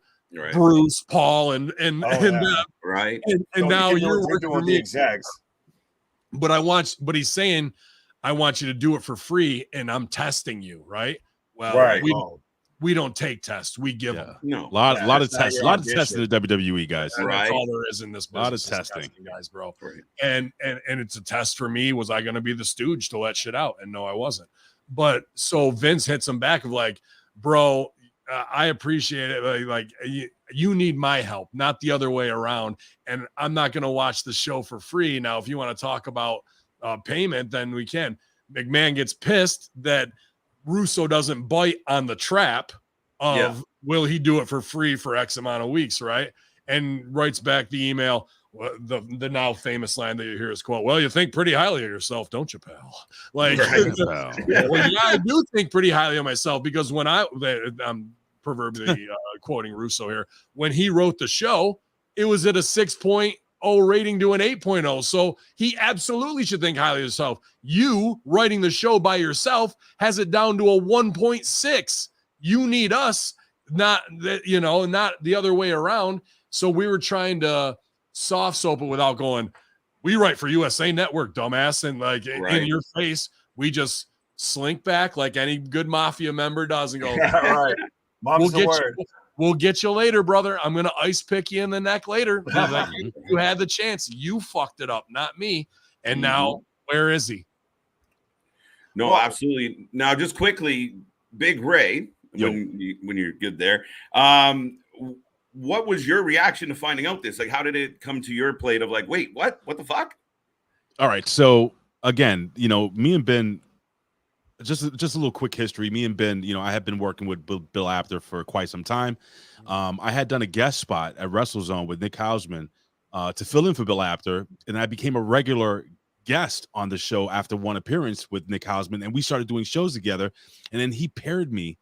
Bruce, Paul, and right. And so now you're working for me. Exacts. But he's saying, I want you to do it for free, and I'm testing you, right? Well, we don't take tests. We give them. No. A lot of tests. A lot of tests in the WWE, guys. And that's all there is in this business. A lot of testing, guys, bro. Right. And it's a test for me. Was I going to be the stooge to let shit out? And no, I wasn't. But so Vince hits him back of like, bro, I appreciate it. Like you need my help, not the other way around. And I'm not going to watch the show for free. Now, if you want to talk about payment, then we can. McMahon gets pissed that Russo doesn't bite on the trap of will he do it for free for X amount of weeks, right? And writes back the email, the now famous line that you hear is quote, well, you think pretty highly of yourself, don't you, pal? Like, well, yeah, I do think pretty highly of myself because when I'm proverbially quoting Russo here, when he wrote the show, it was at a 6.0 rating to an 8.0. So he absolutely should think highly of himself. You writing the show by yourself has it down to a 1.6. You need us, not that, not the other way around. So we were trying to soft soap it without going, we write for USA Network, dumbass. And like in your face, we just slink back like any good mafia member does and go, right. Mom's the word. We'll get you later, brother. I'm going to ice pick you in the neck later. You had the chance. You fucked it up, not me. And now, where is he? No, absolutely. Now, just quickly, Big Ray, when you're good there, what was your reaction to finding out this? Like, how did it come to your plate of like, wait, what the fuck? All right. So, again, me and Ben, just a little quick history. Me and Ben, I have been working with Bill Apter for quite some time. I had done a guest spot at WrestleZone with Nick Hausman to fill in for Bill Apter, and I became a regular guest on the show after one appearance with Nick Hausman, and we started doing shows together. And then he paired me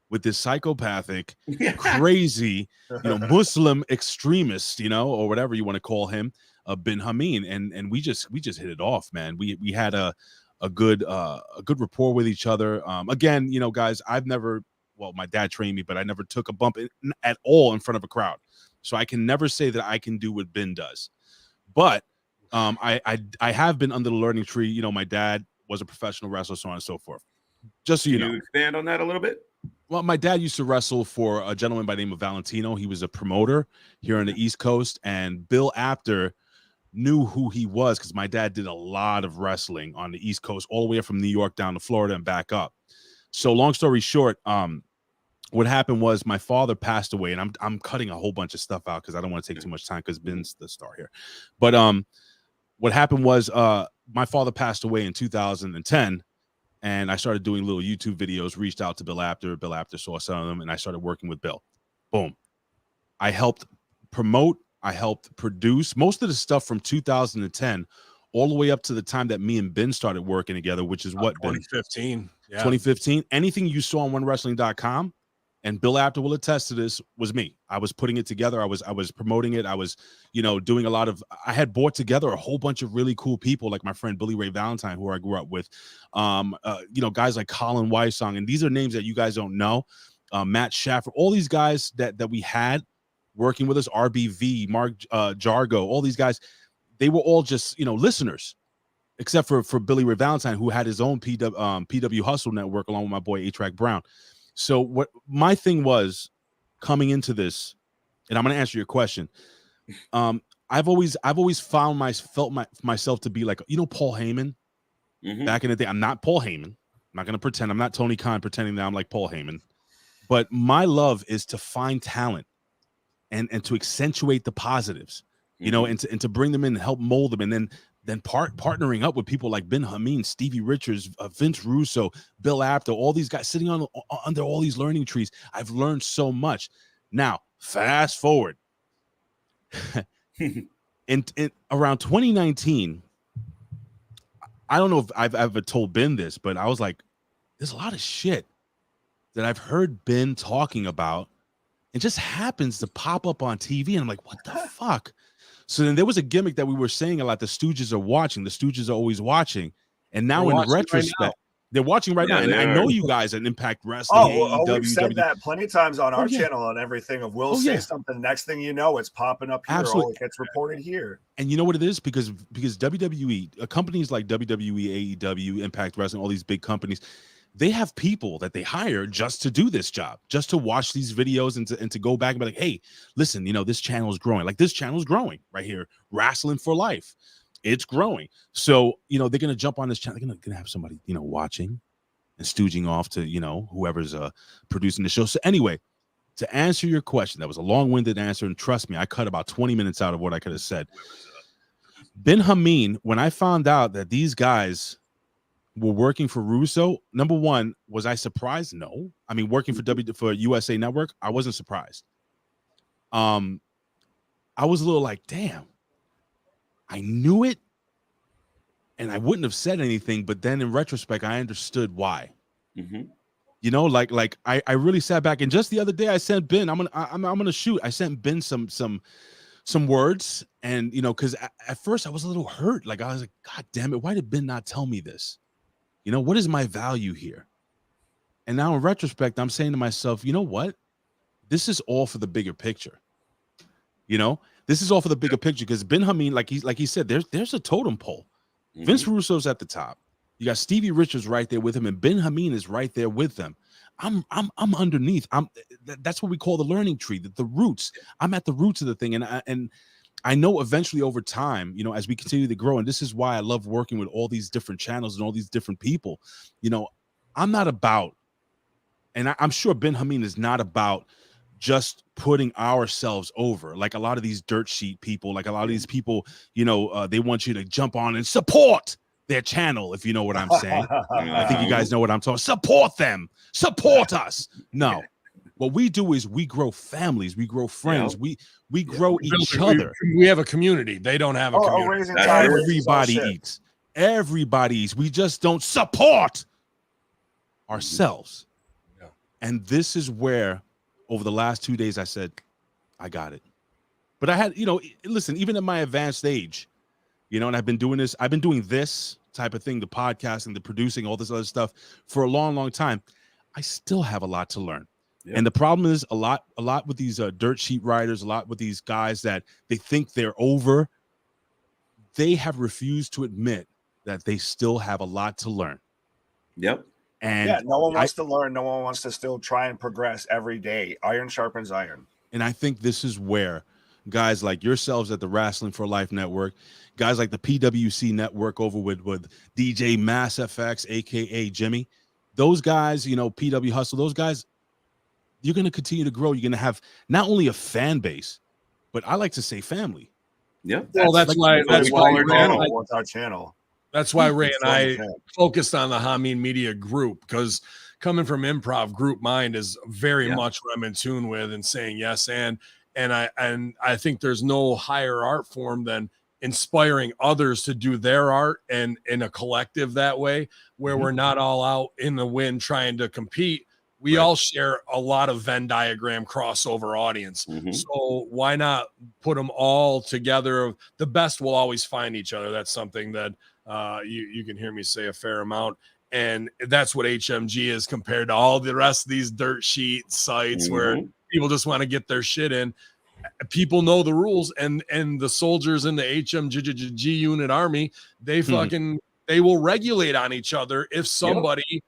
with this psychopathic, crazy, Muslim extremist, or whatever you want to call him, bin Hamin, and we just hit it off, man. We had a good rapport with each other. Again, guys, my dad trained me, but I never took a bump at all in front of a crowd. So I can never say that I can do what Ben does. But I have been under the learning tree. My dad was a professional wrestler, so on and so forth. Just so you know. Can you expand on that a little bit? Well, my dad used to wrestle for a gentleman by the name of Valentino. He was a promoter here on the East Coast, and Bill Apter knew who he was because my dad did a lot of wrestling on the East Coast, all the way from New York down to Florida and back up. So long story short, what happened was my father passed away, and I'm cutting a whole bunch of stuff out because I don't want to take too much time because Ben's the star here. But what happened was my father passed away in 2010, and I started doing little YouTube videos, reached out to Bill Apter. Bill Apter saw some of them, and I started working with Bill. Boom. I helped promote, I helped produce most of the stuff from 2010 all the way up to the time that me and Ben started working together, which is what, 2015. Yeah. 2015. Anything you saw on OneWrestling.com, and Bill Apter will attest to this, was me. I was putting it together. I was promoting it. I was, doing a lot of, I had brought together a whole bunch of really cool people, like my friend Billy Ray Valentine, who I grew up with, guys like Colin Weissong, and these are names that you guys don't know, Matt Schaffer, all these guys that we had working with us, RBV, Mark Jargo, all these guys, they were all just, listeners, except for Billy Ray Valentine, who had his own PW Hustle network along with my boy A-Track Brown. So what my thing was coming into this, and I'm going to answer your question. I've always felt myself to be like, Paul Heyman back in the day. I'm not Paul Heyman. I'm not going to pretend. I'm not Tony Khan pretending that I'm like Paul Heyman. But my love is to find talent and to accentuate the positives, and to bring them in and help mold them. And then partnering up with people like Ben Hamin, Stevie Richards, Vince Russo, Bill Apter, all these guys sitting under all these learning trees. I've learned so much. Now, fast forward. in around 2019, I don't know if I've ever told Ben this, but I was like, there's a lot of shit that I've heard Ben talking about and just happens to pop up on TV. And I'm like, what the fuck? So then there was a gimmick that we were saying a lot. The Stooges are watching. The Stooges are always watching. And now in retrospect, they're watching right now. And I know you guys at Impact Wrestling, AEW, we've said that plenty of times on our channel and everything. Of we'll say something, next thing you know, it's popping up here. Absolutely. It gets reported here. And you know what it is? Because WWE, companies like WWE, AEW, Impact Wrestling, all these big companies, they have people that they hire just to do this job, just to watch these videos and to go back and be like, hey, listen, you know, this channel is growing. Like this channel is growing right here. Wrestling for Life. It's growing. So, you know, they're going to jump on this channel. They're going to have somebody, you know, watching and stooging off to, you know, whoever's producing the show. So anyway, to answer your question, that was a long-winded answer. And trust me, I cut about 20 minutes out of what I could have said. Ben Hamin, when I found out that these guys were working for Russo, number one, was I surprised? No. I mean, working for USA Network, I wasn't surprised. I was a little like, damn, I knew it and I wouldn't have said anything, but then in retrospect, I understood why. You know, like I really sat back, and just the other day I sent Ben, I'm gonna shoot. I sent Ben some words, and you know, because at first I was a little hurt. Like I was like, God damn it, why did Ben not tell me this? You know, what is my value here? And now in retrospect, I'm saying to myself, you know what? This is all for the bigger picture. You know, this is all for the bigger picture, because Ben Hamin, like he said, there's a totem pole. Vince Russo's at the top. You got Stevie Richards right there with him, and Ben Hamin is right there with them. I'm underneath. That's what we call the learning tree, the roots. I'm at the roots of the thing, and I know eventually over time, you know, as we continue to grow, and this is why I love working with all these different channels and all these different people. You know, I'm not about, and I'm sure Ben Hamin is not about just putting ourselves over like a lot of these dirt sheet people, like a lot of these people, you know, they want you to jump on and support their channel, if you know what I'm saying. I think you guys know what I'm talking. Support them, support us. No, what we do is we grow families, we grow friends, we grow each other. We have a community. They don't have a community. Everybody eats. Everybody eats. We just don't support ourselves. And this is where, over the last 2 days, I said, I got it. But I had, you know, listen, even at my advanced age, you know, and I've been doing this type of thing, the podcasting, the producing, all this other stuff for a long, long time. I still have a lot to learn. Yeah. And the problem is a lot with these dirt sheet writers, a lot with these guys that they think they're over. They have refused to admit that they still have a lot to learn. Yep. And yeah, no one wants to learn. No one wants to still try and progress every day. Iron sharpens iron. And I think this is where guys like yourselves at the Wrestling for Life Network, guys like the PWC Network over with DJ Mass FX, aka Jimmy, those guys, you know, PW Hustle, those guys, you're going to continue to grow. You're going to have not only a fan base, but I like to say family. Yeah. Well, that's why our channel. That's why Ray and I focused on the Hamin Media Group, because coming from improv, group mind is very much what I'm in tune with, and saying yes and I think there's no higher art form than inspiring others to do their art, and in a collective that way, where we're not all out in the wind trying to compete. We all share a lot of Venn diagram crossover audience. So why not put them all together? The best will always find each other. That's something that you can hear me say a fair amount. And that's what HMG is compared to all the rest of these dirt sheet sites where people just want to get their shit in. People know the rules, and the soldiers in the HMG unit army, they they will regulate on each other if somebody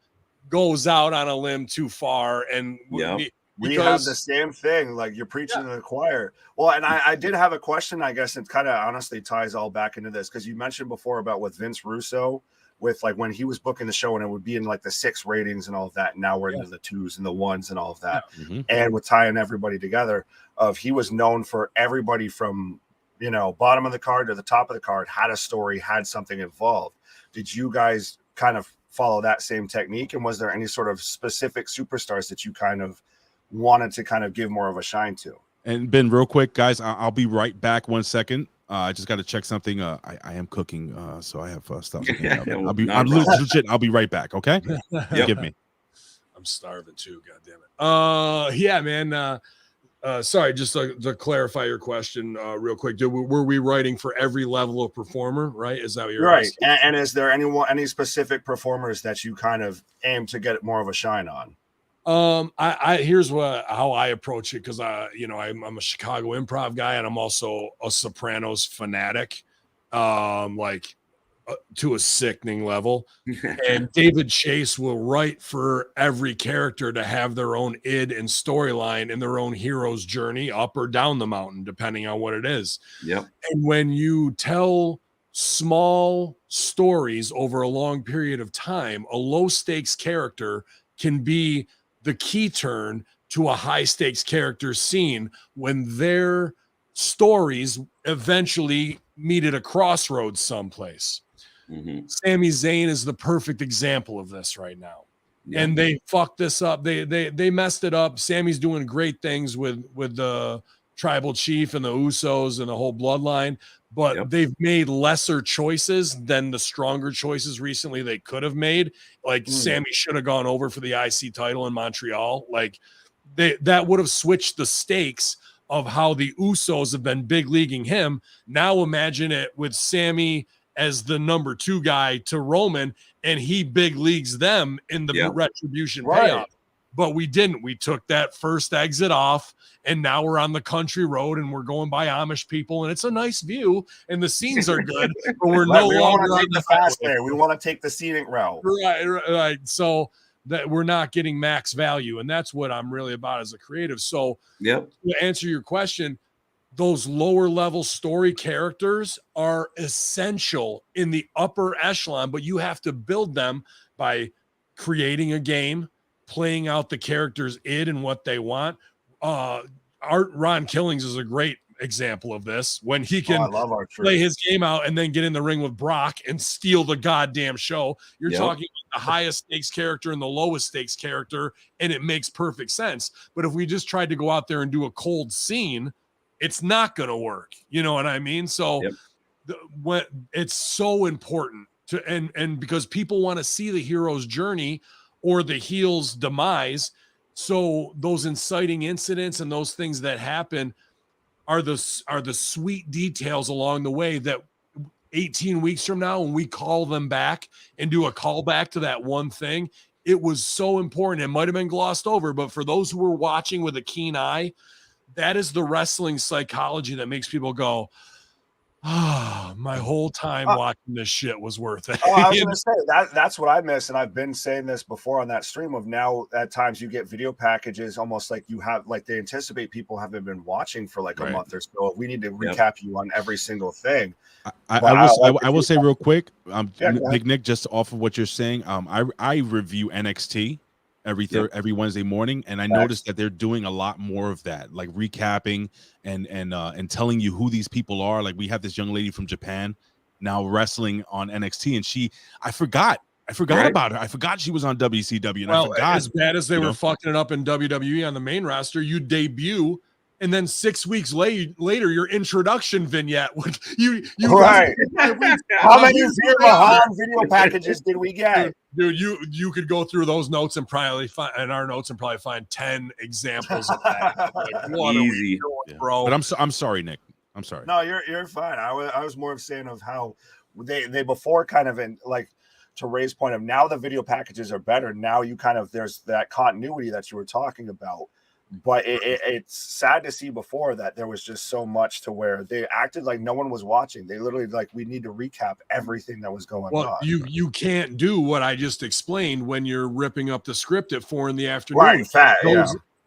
goes out on a limb too far. And we have the same thing, like you're preaching to the choir. Well, and I did have a question. I guess it kind of honestly ties all back into this, because you mentioned before about with Vince Russo, with like when he was booking the show and it would be in like the 6 ratings and all of that. And now we're into the 2s and the 1s and all of that. And with tying everybody together, he was known for everybody from, you know, bottom of the card to the top of the card, had a story, had something involved. Did you guys kind of follow that same technique? And was there any sort of specific superstars that you kind of wanted to kind of give more of a shine to? And Ben, real quick, guys, I'll be right back 1 second. I just got to check something. I am cooking, so I have stuff. I'm legit. I'll be right back. Okay, Forgive me. I'm starving too. God damn it. Yeah, man. Sorry, just to clarify your question real quick. Were we writing for every level of performer, right? Is that what you're right? asking? And is there any specific performers that you kind of aim to get more of a shine on? Here's how I approach it, because I'm a Chicago improv guy, and I'm also a Sopranos fanatic, to a sickening level. And David Chase will write for every character to have their own id and storyline and their own hero's journey up or down the mountain, depending on what it is. Yep. And when you tell small stories over a long period of time, a low stakes character can be the key turn to a high stakes character scene when their stories eventually meet at a crossroads someplace. Mm-hmm. Sami Zayn is the perfect example of this right now. Yeah. And they fucked this up. They messed it up. Sammy's doing great things with the tribal chief and the Usos and the whole bloodline, but they've made lesser choices than the stronger choices recently they could have made. Like Sammy should have gone over for the IC title in Montreal. Like that would have switched the stakes of how the Usos have been big leaguing him. Now imagine it with Sammy as the number 2 guy to Roman, and he big leagues them in the retribution payoff. But we didn't. We took that first exit off, and now we're on the country road, and we're going by Amish people, and it's a nice view, and the scenes are good, but we're no longer on the fast way. We want to take the scenic route. Right. So that we're not getting max value, and that's what I'm really about as a creative. So to answer your question, those lower level story characters are essential in the upper echelon, but you have to build them by creating a game, playing out the characters' id and what they want. Ron Killings is a great example of this, when he can play his game out and then get in the ring with Brock and steal the goddamn show. You're talking about the highest stakes character and the lowest stakes character, and it makes perfect sense. But if we just tried to go out there and do a cold scene, it's not going to work. You know what I mean? So when it's so important to, and because people want to see the hero's journey or the heel's demise. So those inciting incidents and those things that happen are the sweet details along the way that 18 weeks from now, when we call them back and do a callback to that one thing, it was so important. It might've been glossed over, but for those who were watching with a keen eye, that is the wrestling psychology that makes people go, my whole time watching this shit was worth it. I was going to say that's what I miss. And I've been saying this before on that stream of now at times you get video packages almost like you have, like they anticipate people haven't been watching for like a month or so. We need to recap you on every single thing. I will say real quick, Big Nick, just off of what you're saying, I review NXT every Wednesday morning, and I noticed that they're doing a lot more of that, like recapping and telling you who these people are. Like we have this young lady from Japan now wrestling on NXT, and I forgot about her. I forgot she was on WCW. And I forgot, as bad as they were fucking it up in WWE on the main roster, you debut, and then 6 weeks later, your introduction vignette. You right? How many video packages did we get? Dude, you could go through those notes and probably find 10 examples of that. Like, what easy, doing, bro? But I'm sorry, Nick. I'm sorry. No, you're fine. I was more of saying of how they before kind of in like, to Ray's point of now the video packages are better. Now you kind of there's that continuity that you were talking about. But it's sad to see before that there was just so much to where they acted like no one was watching. They literally like, we need to recap everything that was going on. You can't do what I just explained when you're ripping up the script at 4 p.m. Right,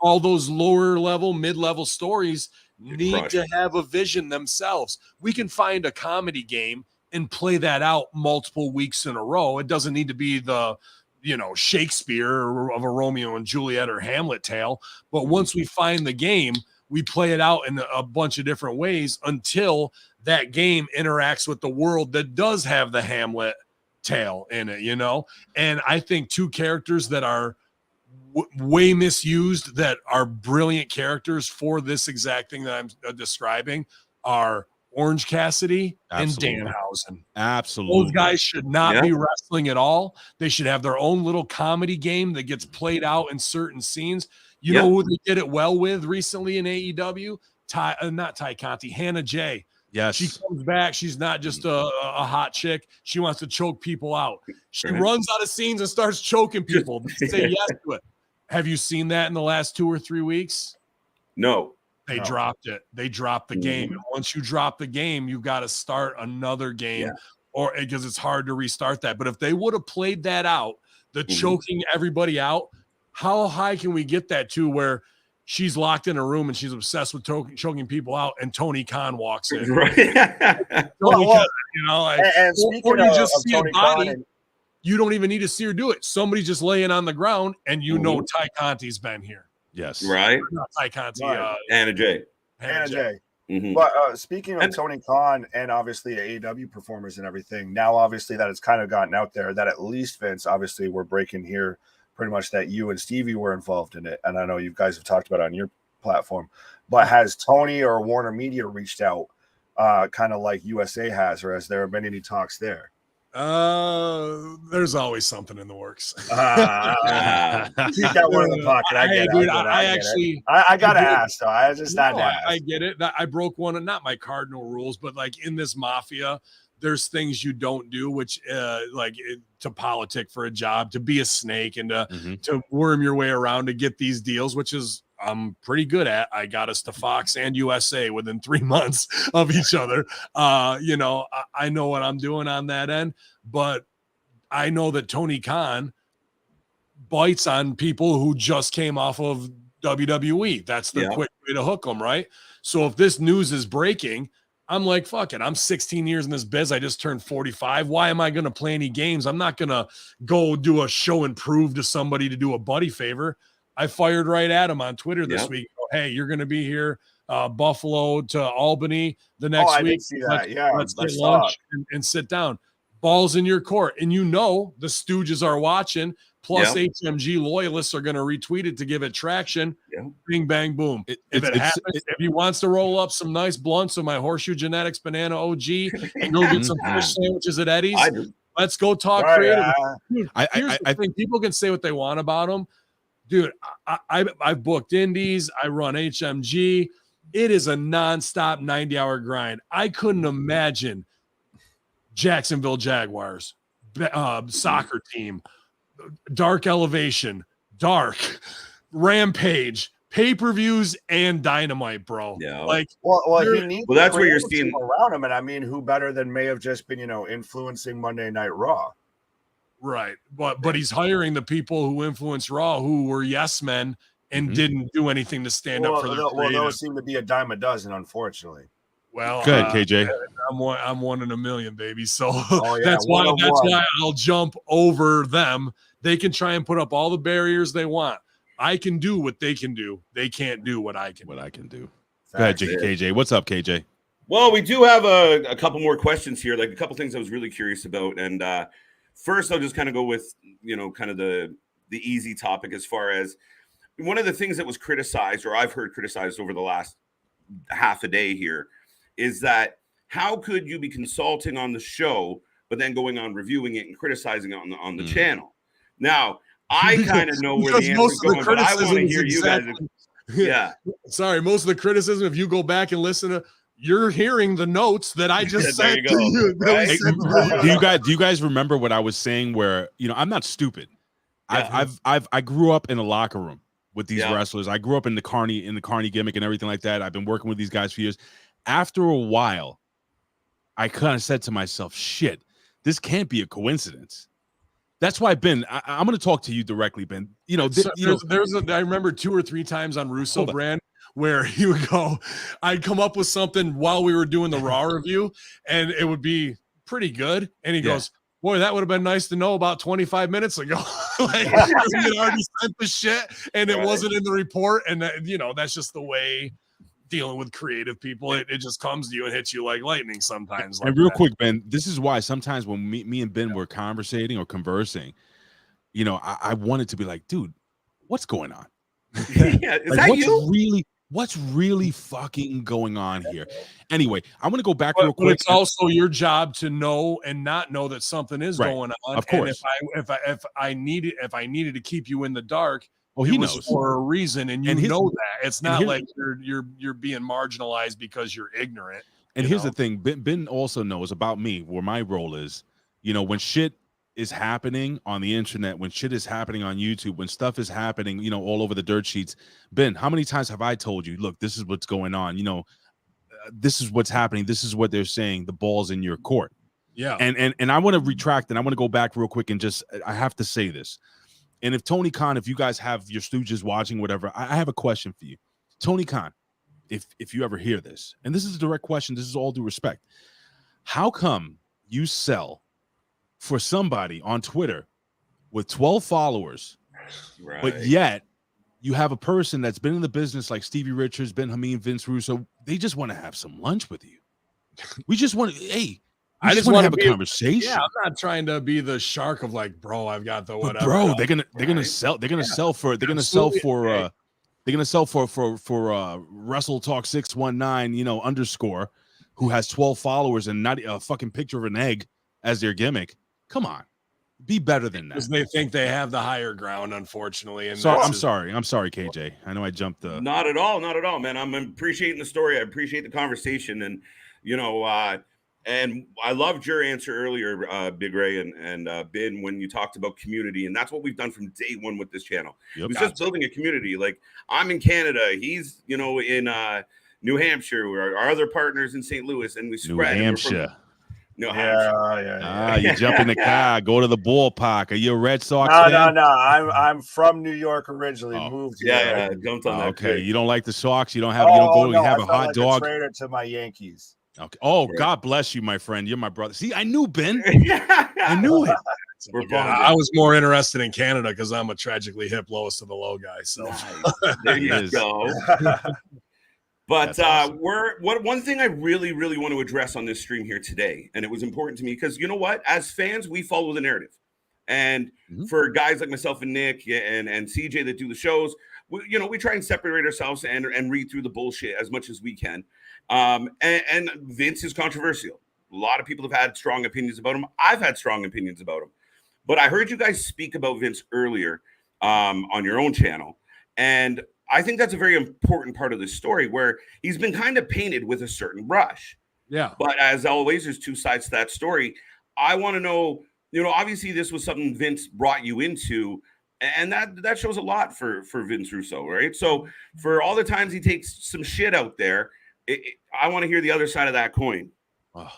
all those lower level, mid-level stories need to have a vision themselves. We can find a comedy game and play that out multiple weeks in a row. It doesn't need to be the Shakespeare of a Romeo and Juliet or Hamlet tale. But once we find the game, we play it out in a bunch of different ways until that game interacts with the world that does have the Hamlet tale in it, And I think 2 characters that are way misused, that are brilliant characters for this exact thing that I'm describing, are Orange Cassidy and Danhausen. Absolutely. Those guys should not be wrestling at all. They should have their own little comedy game that gets played out in certain scenes. You know who they did it well with recently in AEW? Not Ty Conti, Hannah J. Yes. She comes back. She's not just a hot chick. She wants to choke people out. She runs out of scenes and starts choking people. They say yes to it. Have you seen that in the last 2 or 3 weeks? No. They dropped it. They dropped the game. And once you drop the game, you've got to start another game, or because it's hard to restart that. But if they would have played that out, the choking everybody out, how high can we get that to where she's locked in a room and she's obsessed with choking people out, and Tony Khan walks in? Right. You know, like, and or you just see Tony a body. Khan, You don't even need to see her do it. Somebody's just laying on the ground, and you know Ty Conti's been here. Yes. Right. Not Ty Conti. Anna J. Hannah J. But speaking of Tony Khan and obviously AEW performers and everything, now obviously that it's kind of gotten out there that at least Vince, obviously we're breaking here pretty much that you and Stevie were involved in it. And I know you guys have talked about it on your platform, but has Tony or Warner Media reached out kind of like USA has, or has there been any talks there? There's always something in the works. Keep that one in the pocket. I gotta ask. So I just had to ask. I get it. I broke one of not my cardinal rules, but like in this mafia, there's things you don't do, which to politic for a job, to be a snake, and to worm your way around to get these deals, which is I'm pretty good at. I got us to Fox and USA within 3 months of each other. You know, I know what I'm doing on that end, but I know that Tony Khan bites on people who just came off of WWE. That's the quick way to hook them, right? So if this news is breaking, I'm like, fuck it. I'm 16 years in this biz. I just turned 45. Why am I going to play any games? I'm not going to go do a show and prove to somebody to do a buddy favor. I fired right at him on Twitter this week. Hey, you're going to be here, Buffalo to Albany the next week. See that. Let's get lunch and sit down. Ball's in your court. And you know the Stooges are watching. Plus HMG loyalists are going to retweet it to give it traction. Bing, bang, boom. If he wants to roll up some nice blunts of my Horseshoe Genetics Banana OG and go get some fish sandwiches at Eddie's, let's go talk creative. Dude, here's the thing. People can say what they want about them. Dude, I've booked indies. I run HMG. It is a nonstop 90-hour grind. I couldn't imagine Jacksonville Jaguars, soccer team, Dark Elevation, Dark, Rampage, pay-per-views, and Dynamite, bro. Like, that's where you're seeing around him. And I mean, who better than may have just been, influencing Monday Night Raw. Right. But he's hiring the people who influenced Raw, who were yes men and didn't do anything to stand up for their creative. Well, those seem to be a dime a dozen, unfortunately. Well, good, KJ. I'm one in a million, baby. So that's why I'll jump over them. They can try and put up all the barriers they want. I can do what they can do. They can't do what I can. Do. Go ahead, KJ. What's up, KJ? Well, we do have a couple more questions here, like a couple things I was really curious about. And first, I'll just kind of go with kind of the easy topic, as far as one of the things that was criticized, or I've heard criticized over the last half a day here, is that how could you be consulting on the show, but then going on reviewing it and criticizing it on the channel? Now, I kind of know where the answer is going, but I want to hear you guys. Yeah. Sorry, most of the criticism, if you go back and listen to, you're hearing the notes that I just said to you. Right? Do you guys remember what I was saying? Where I'm not stupid. I grew up in a locker room with these wrestlers. I grew up in the Carney gimmick and everything like that. I've been working with these guys for years. After a while, I kind of said to myself, "Shit, this can't be a coincidence." That's why, Ben, I'm going to talk to you directly, Ben. I remember 2 or 3 times on Russo brand where he would go, I'd come up with something while we were doing the Raw review, and it would be pretty good. And he goes, boy, that would have been nice to know about 25 minutes ago. Like, he had already sent the shit, and it wasn't in the report. And, that's just the way dealing with creative people. It just comes to you and hits you like lightning sometimes. And real quick, Ben, this is why sometimes when me and Ben were conversating or conversing, I wanted to be like, dude, what's going on? What's really fucking going on here? Anyway, I'm going to go back real quick. But it's also your job to know and not know that something is going on. Of course. And if I needed to keep you in the dark, Oh, he it was knows for a reason, and And his- know that. It's not his- like you're being marginalized because you're ignorant. And you here's know? the thing, Ben also knows about me, where my role is, when shit is happening on the internet, when shit is happening on YouTube, when stuff is happening, all over the dirt sheets. Ben, how many times have I told you, look, this is what's going on, this is what's happening, this is what they're saying, the ball's in your court. Yeah. And I want to retract, and I want to go back real quick and I have to say this. And if Tony Khan, if you guys have your stooges watching, whatever, I have a question for you. Tony Khan, if you ever hear this, and this is a direct question, this is all due respect. How come you sell for somebody on Twitter with 12 followers, Right. but yet you have a person that's been in the business like Stevie Richards, Ben Hamin, Vince Russo, they just want to have some lunch with you. We just want to, I just want to have a conversation. Yeah, I'm not trying to be the shark of like, bro, I've got the whatever. Bro, they're gonna sell for Wrestle Talk 619, underscore, who has 12 followers and not a fucking picture of an egg as their gimmick. Come on, be better than that. Because they think they have the higher ground, unfortunately. And I'm sorry, KJ. I know I jumped the. Not at all, man. I'm appreciating the story. I appreciate the conversation, and and I loved your answer earlier, Big Ray and Ben, when you talked about community, and that's what we've done from day one with this channel. Yep. It's just building a community. Like, I'm in Canada, he's in New Hampshire, where our other partners in St. Louis, and we spread. New Hampshire. New Hampshire. Yeah. You jump in the car, go to the ballpark. Are you a Red Sox fan? No. I'm from New York originally. Moved here. Yeah. Jumped on that. Okay, Great. you don't like the Sox. You don't have. You don't go. You have a hot like dog. A traitor to my Yankees. Okay. Oh, Right. God bless you, my friend. You're my brother. See, I knew Ben. I I knew it. We're I was more interested in Canada because I'm a tragically hip, lowest of the low guy. So There He you is. go. But That's awesome. one thing I really, really want to address on this stream here today, and it was important to me because you know what? As fans, we follow the narrative. And for guys like myself and Nick and CJ that do the shows, we try and separate ourselves and read through the bullshit as much as we can. And Vince is controversial. A lot of people have had strong opinions about him. I've had strong opinions about him. But I heard you guys speak about Vince earlier on your own channel. And I think that's a very important part of this story where he's been kind of painted with a certain brush. yeah. But as always, there's two sides to that story. I want to know, obviously this was something Vince brought you into, and that shows a lot for Vince Russo, right? So for all the times he takes some shit out there, I want to hear the other side of that coin. Oh,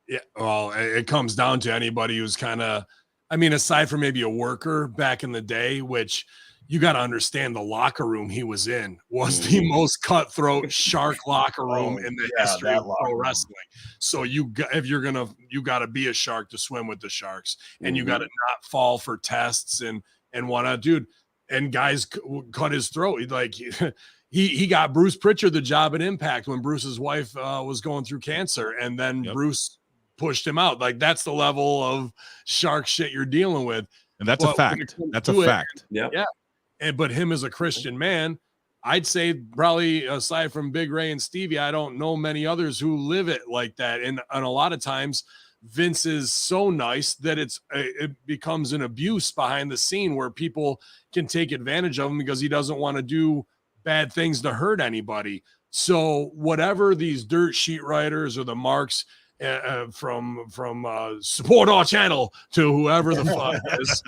Yeah. Well, it comes down to anybody who's kind of, aside from maybe a worker back in the day, which you got to understand the locker room he was in was the most cutthroat shark locker room in the history of pro wrestling. So you got to be a shark to swim with the sharks, and you got to not fall for tests and whatnot, dude. And guys cut his throat. Like he got Bruce Pritchard the job at Impact when Bruce's wife was going through cancer, and then Bruce pushed him out. Like, that's the level of shark shit you're dealing with. and that's a fact. That's a fact. Yeah. But him as a Christian man, I'd say probably aside from Big Ray and Stevie, I don't know many others who live it like that. And a lot of times Vince is so nice that it becomes an abuse behind the scene where people can take advantage of him because he doesn't want to do bad things to hurt anybody. So whatever these dirt sheet writers or the marks from support our channel to whoever the fuck is,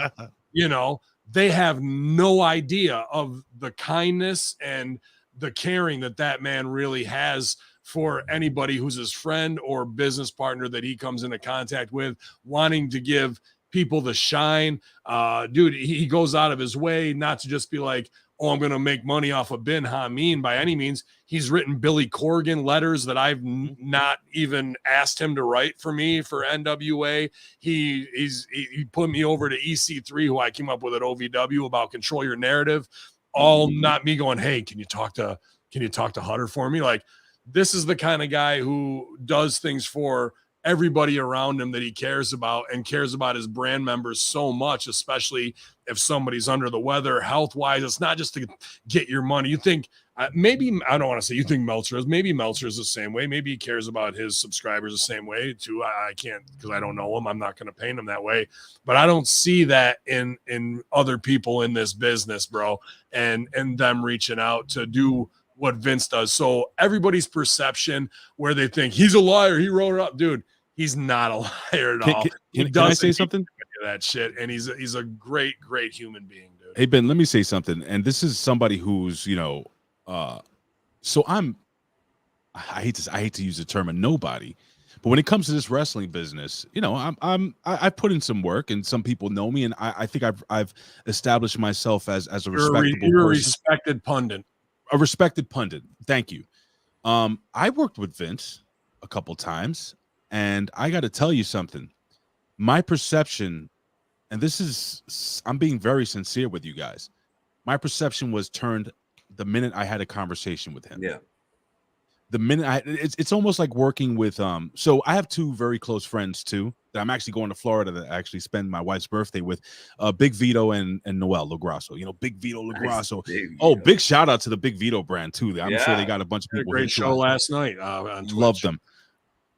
they have no idea of the kindness and the caring that man really has for anybody who's his friend or business partner that he comes into contact with, wanting to give people the shine. Dude, he goes out of his way not to just be like, oh, I'm going to make money off of Ben Hamin by any means. He's written Billy Corgan letters that I've not even asked him to write for me for NWA. He put me over to EC3, who I came up with at OVW, about control your narrative. All not me going, hey, can you talk to Hutter for me? Like, this is the kind of guy who does things for everybody around him that he cares about and cares about his brand members so much, especially if somebody's under the weather health-wise. It's not just to get your money. You think maybe, I don't want to say you think Meltzer is, maybe Meltzer's the same way. Maybe he cares about his subscribers the same way too. I can't, because I don't know him. I'm not going to paint him that way, but I don't see that in other people in this business, bro, and them reaching out to do what Vince does. So everybody's perception where they think he's a liar, he wrote it up, dude, he's not a liar at all. Can I say something? That shit, and he's a great human being, dude. Hey Ben, let me say something, and this is somebody who's, so I hate to use the term a nobody, but when it comes to this wrestling business, I put in some work, and some people know me, and I think I've established myself as a respectable you're a person. respected pundit. A respected pundit. Thank you. I worked with Vince a couple times, and I got to tell you something. My perception, and this is, I'm being very sincere with you guys. My perception was turned the minute I had a conversation with him. Yeah. The minute it's almost like working with, so I have two very close friends too, that I'm actually going to Florida to actually spend my wife's birthday with, Big Vito and Noel Lograsso. Big Vito Lograsso. Nice. Big shout out to the Big Vito brand too. I'm sure they got a bunch of people. Great show last night. On Love them.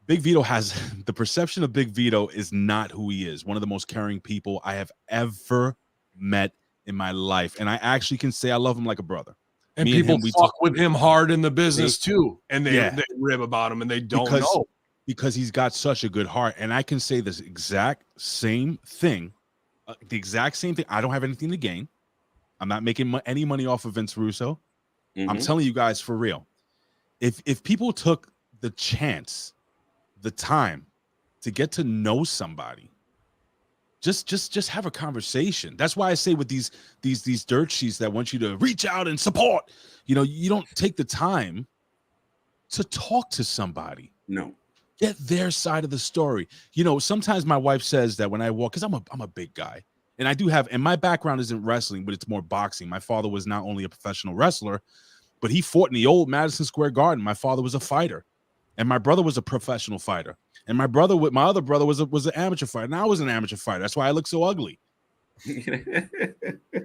Big Vito has the perception of Big Vito is not who he is. One of the most caring people I have ever met in my life. And I actually can say I love him like a brother. And people fuck with him hard in the business too. And they rib about him, and they don't know. Because he's got such a good heart. And I can say this exact same thing. The exact same thing. I don't have anything to gain. I'm not making any money off of Vince Russo. Mm-hmm. I'm telling you guys for real. If people took the chance, the time to get to know somebody, just have a conversation. That's why I say with these dirt sheets that want you to reach out and support, you don't take the time to talk to somebody. No. Get their side of the story. Sometimes my wife says that when I walk, because I'm a big guy, and I do have, and my background isn't wrestling, but it's more boxing. My father was not only a professional wrestler, but he fought in the old Madison Square Garden. My father was a fighter, and my brother was a professional fighter. And my other brother was an amateur fighter. And I was an amateur fighter. That's why I look so ugly.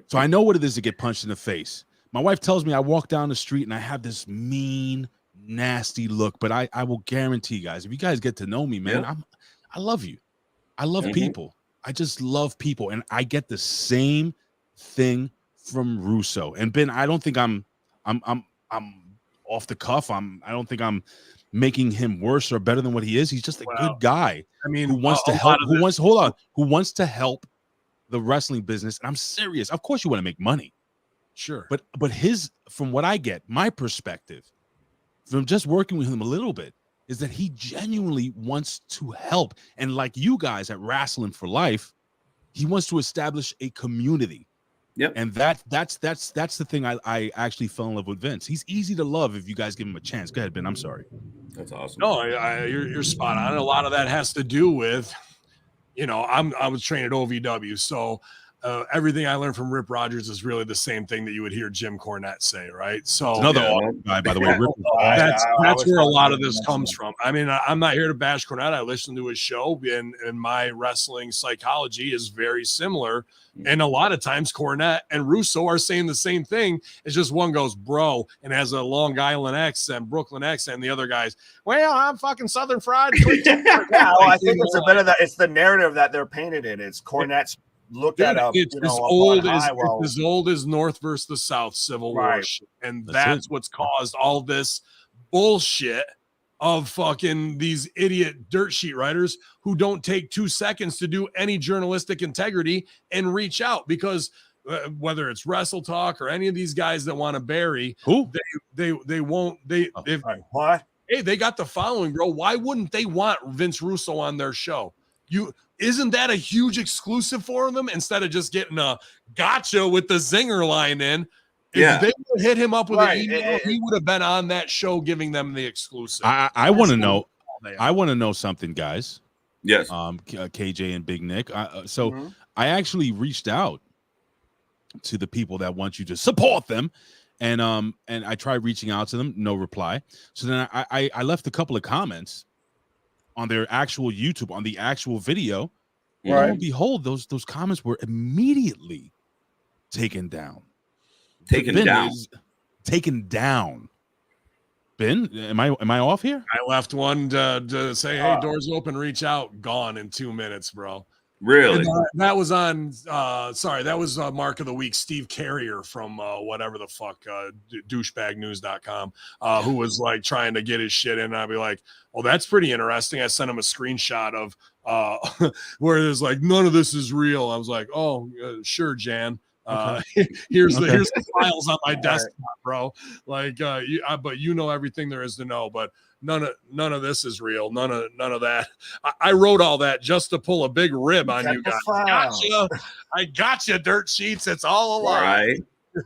So I know what it is to get punched in the face. My wife tells me I walk down the street and I have this mean, nasty look. But I will guarantee you guys, if you guys get to know me, man, I love you. I love people. I just love people. And I get the same thing from Russo. And Ben, I don't think I'm off the cuff. I don't think I'm making him worse or better than what he is. He's just a good guy. I mean, who wants to help, who wants to help the wrestling business. And I'm serious. Of course you want to make money. Sure. But from what I get, my perspective from just working with him a little bit is that he genuinely wants to help. And like you guys at Wrasslin for Life, he wants to establish a community. Yep. And that's the thing I actually fell in love with Vince. He's easy to love if you guys give him a chance. Go ahead, Ben. I'm sorry. That's awesome. No, you're spot on. A lot of that has to do with, I was trained at OVW, so everything I learned from Rip Rogers is really the same thing that you would hear Jim Cornette say, right? So another guy, by the way. That's where a lot of this comes from. I mean, I'm not here to bash Cornette. I listen to his show, and my wrestling psychology is very similar. And a lot of times Cornette and Russo are saying the same thing. It's just one goes, bro, and has a Long Island accent, Brooklyn accent, and the other guy's, well, I'm fucking Southern fried. I think it's a bit of that. It's the narrative that they're painted in. It's Cornette's look at it's as old as North versus the South Civil War shit. And that's what's caused all this bullshit of fucking these idiot dirt sheet writers who don't take 2 seconds to do any journalistic integrity and reach out, because whether it's Wrestle Talk or any of these guys that want to bury, they won't. What? Hey, they got the following, bro. Why wouldn't they want Vince Russo on their show? Isn't that a huge exclusive for them instead of just getting a gotcha with the zinger line in? If they would hit him up with an email, he would have been on that show giving them the exclusive. I want to know. I want to know something, guys. Yes. KJ and Big Nick. I actually reached out to the people that want you to support them, and I tried reaching out to them, no reply. So then I left a couple of comments, on their actual YouTube, on the actual video, lo Right. and behold, those comments were immediately taken down. Taken Ben down. is taken down. Ben, am I off here? I left one to say, hey, doors open, reach out. Gone in 2 minutes, bro. Really? And, that was on, that was Mark of the Week, Steve Carrier from whatever the fuck, douchebagnews.com, who was like trying to get his shit in. And I'd be like, well, that's pretty interesting. I sent him a screenshot of where there's like, none of this is real. I was like, oh, sure, Jan. Here's the files on my desktop, bro. Like, but you know everything there is to know. But none of this is real. None of that. I wrote all that just to pull a big rib on you guys. I gotcha, dirt sheets. It's all a lie. Right.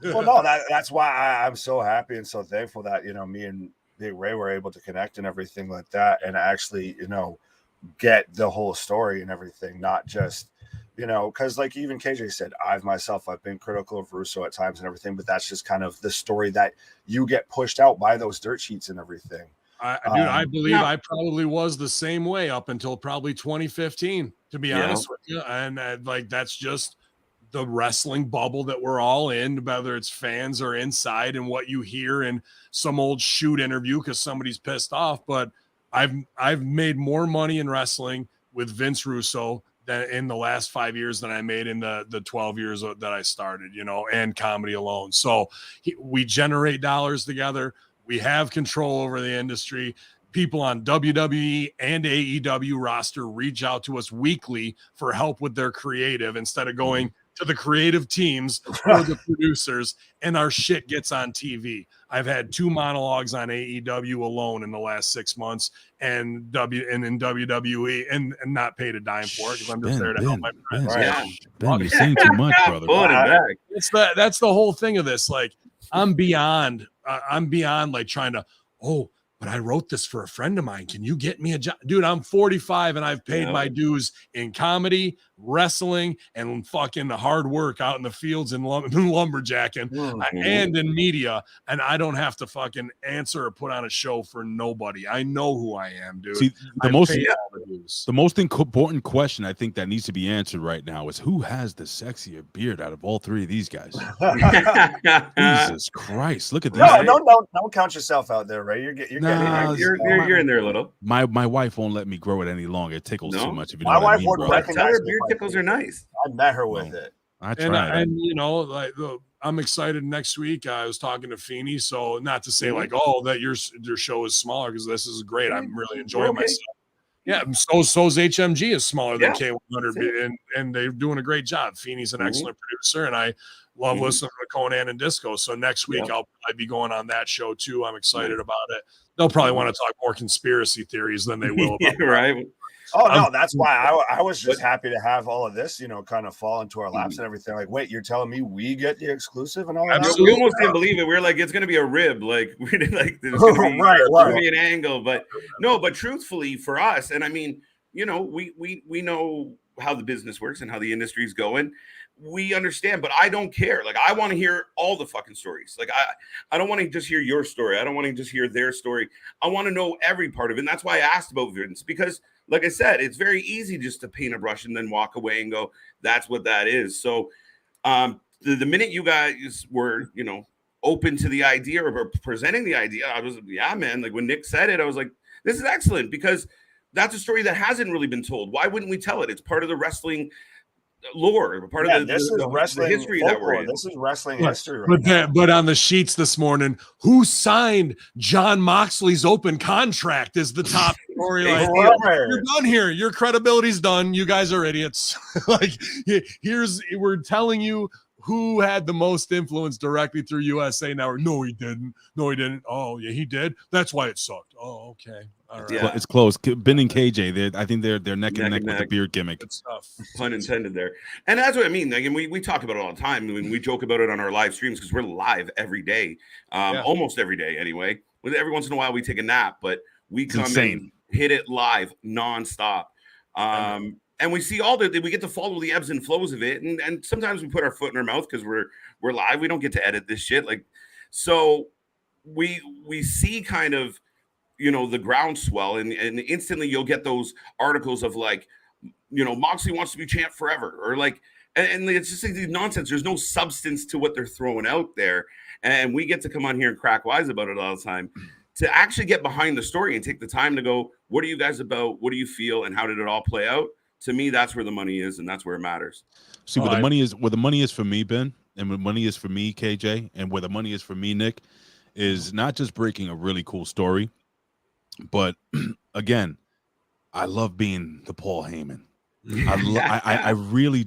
Well, no, that's why I'm so happy and so thankful that me and Big Ray were able to connect and everything like that, and actually get the whole story and everything, not just. Because like even KJ said, I've been critical of Russo at times and everything, but that's just kind of the story that you get pushed out by those dirt sheets and everything. I believe I probably was the same way up until probably 2015, to be honest with you. And like, that's just the wrestling bubble that we're all in, whether it's fans or inside, and what you hear in some old shoot interview because somebody's pissed off. But I've made more money in wrestling with Vince Russo than in the last 5 years than I made in the 12 years that I started, and comedy alone. So we generate dollars together. We have control over the industry. People on WWE and AEW roster reach out to us weekly for help with their creative instead of going to the creative teams or the producers, and our shit gets on TV. I've had 2 monologues on AEW alone in the last 6 months, and in WWE, and not paid a dime for it because I'm just there to help my friends. Ben, you're saying too much, brother. That's the whole thing of this. Like, I'm beyond like trying to, but I wrote this for a friend of mine. Can you get me a job? Dude, I'm 45 and I've paid my dues in comedy, wrestling, and fucking the hard work out in the fields and lumberjacking and in media. And I don't have to fucking answer or put on a show for nobody. I know who I am, dude. See, the most important question I think that needs to be answered right now is who has the sexier beard out of all 3 of these guys? Jesus Christ. Look at these. Don't count yourself out there, Ray. You're in there a little. My wife won't let me grow it any longer. It tickles too much. If you know my what wife I mean, would bro. recognize Beard tickles are nice. I met her with it. I tried. And I'm excited next week. I was talking to Feeney, so not to say like, that your show is smaller, because this is great. I'm really enjoying myself. Yeah, so's HMG is smaller than K100, and they're doing a great job. Feeney's an excellent producer, and I love listening to Conan and Disco. So next week I'll probably be going on that show too. I'm excited about it. They'll probably want to talk more conspiracy theories than they will about right. Oh no, that's why I was just happy to have all of this, kind of fall into our laps and everything. Like, wait, you're telling me we get the exclusive and all that? We almost didn't believe it. We were like, it's gonna be a rib, like we did, like there's gonna be an angle, but no. But truthfully, for us, and I mean, we know how the business works and how the industry's going. We understand, but I don't care. Like, I want to hear all the fucking stories. Like, I don't want to just hear your story. I don't want to just hear their story. I want to know every part of it. And that's why I asked about Vince, because like I said, it's very easy just to paint a brush and then walk away and go, that's what that is. So the minute you guys were, open to the idea or presenting the idea, I was, man. Like, when Nick said it, I was like, this is excellent, because that's a story that hasn't really been told. Why wouldn't we tell it? It's part of the wrestling lore, part of the wrestling history that we're in. This is wrestling history, but on the sheets this morning, who signed John Moxley's open contract is the top story. Like, you're done here. Your credibility's done. You guys are idiots. Like, we're telling you who had the most influence directly through USA Network. No, he didn't. Oh, yeah, he did. That's why it sucked. Oh, okay. All right. Yeah. It's close. Ben and KJ, I think they're neck and neck with the beard gimmick. Good stuff. Pun intended there. And that's what I mean. Like, and we talk about it all the time. I mean, we joke about it on our live streams because we're live every day, almost every day anyway. Every once in a while we take a nap, but we come in, hit it live nonstop. And we see we get to follow the ebbs and flows of it. And sometimes we put our foot in our mouth because we're live. We don't get to edit this shit. Like, so we see kind of the groundswell, and instantly you'll get those articles of like, Moxley wants to be champ forever, or like, and it's just like nonsense. There's no substance to what they're throwing out there, and we get to come on here and crack wise about it all the time. To actually get behind the story and take the time to go, what are you guys about? What do you feel? And how did it all play out? To me, that's where the money is, and that's where it matters. See, where the money is for me, Ben, and where the money is for me, KJ, and where the money is for me, Nick, is not just breaking a really cool story, but again, I love being the Paul Heyman. I really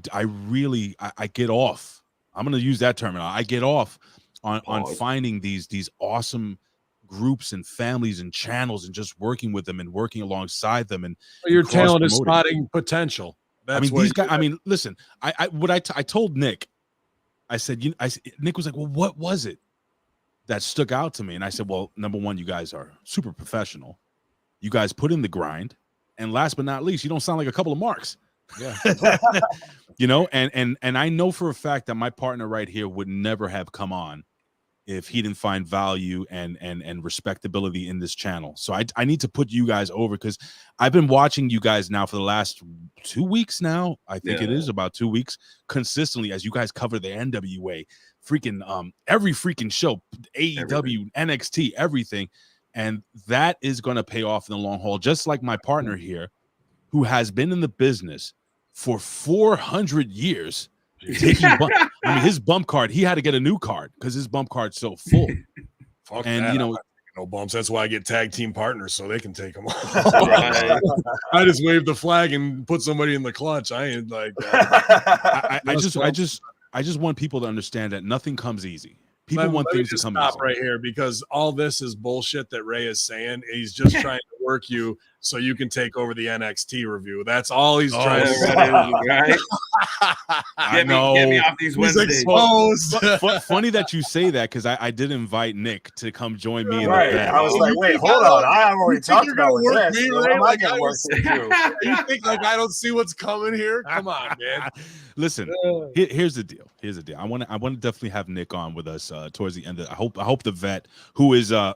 get off. I'm gonna use that term. I get off on finding these awesome groups and families and channels and just working with them and working alongside them. And your talent is spotting potential. That's these guys. Listen. I told Nick. I said, Nick was like, well, what was it that stuck out to me? And I said, well, number one, you guys are super professional. You guys put in the grind, and last but not least, you don't sound like a couple of marks. Yeah. And I know for a fact that my partner right here would never have come on if he didn't find value and respectability in this channel. So I need to put you guys over, because I've been watching you guys now for the last 2 weeks now. I think it is about 2 weeks consistently as you guys cover the NWA, freaking every freaking show, AEW, NXT, everything. And that is going to pay off in the long haul, just like my partner here, who has been in the business for 400 years. His bump card, he had to get a new card because his bump card's so full. Fuck and that. No bumps. That's why I get tag team partners, so they can take them off. I just wave the flag and put somebody in the clutch. I ain't like that. I just want people to understand that nothing comes easy. People want things to come easy. Stop right here, because all this is bullshit that Ray is saying. He's just trying to work you so you can take over the NXT review. That's all he's trying to do. Right? Get me off these Wednesdays. Funny that you say that, because I did invite Nick to come join me in the bed. I was like, wait, hold on. I have already talked about this. Me, Ray, like I work too. You think like I don't see what's coming here? Come on, man. Listen, here's the deal. I want to definitely have Nick on with us towards the end. I hope the vet, who is a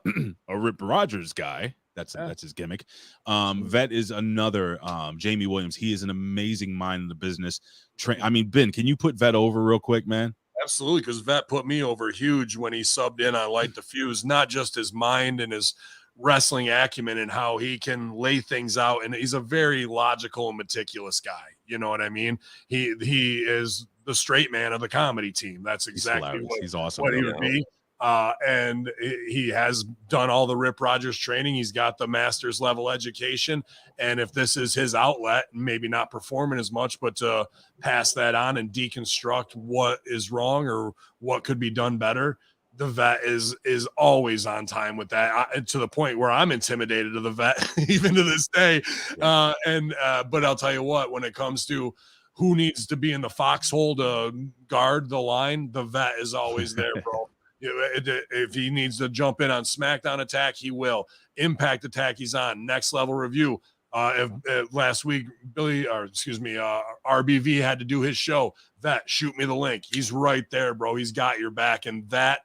Rip Rogers guy, that's his gimmick. Vet is another Jamie Williams. He is an amazing mind in the business. Ben, can you put Vet over real quick, man? Absolutely, because Vet put me over huge when he subbed in on Light the Fuse. Not just his mind and his wrestling acumen and how he can lay things out, and he's a very logical and meticulous guy. You know what I mean? He is the straight man of the comedy team. That's exactly he's awesome. What he would be. And he has done all the Rip Rogers training. He's got the master's level education. And if this is his outlet, maybe not performing as much, but to pass that on and deconstruct what is wrong or what could be done better, the Vet is always on time with that, to the point where I'm intimidated of the Vet even to this day. But I'll tell you what, when it comes to who needs to be in the foxhole to guard the line, the Vet is always there, bro. If he needs to jump in on Smackdown attack, he will. Impact attack, he's on. Next level review. If last week RBV had to do his show, Vet, shoot me the link. He's right there, bro. He's got your back, and that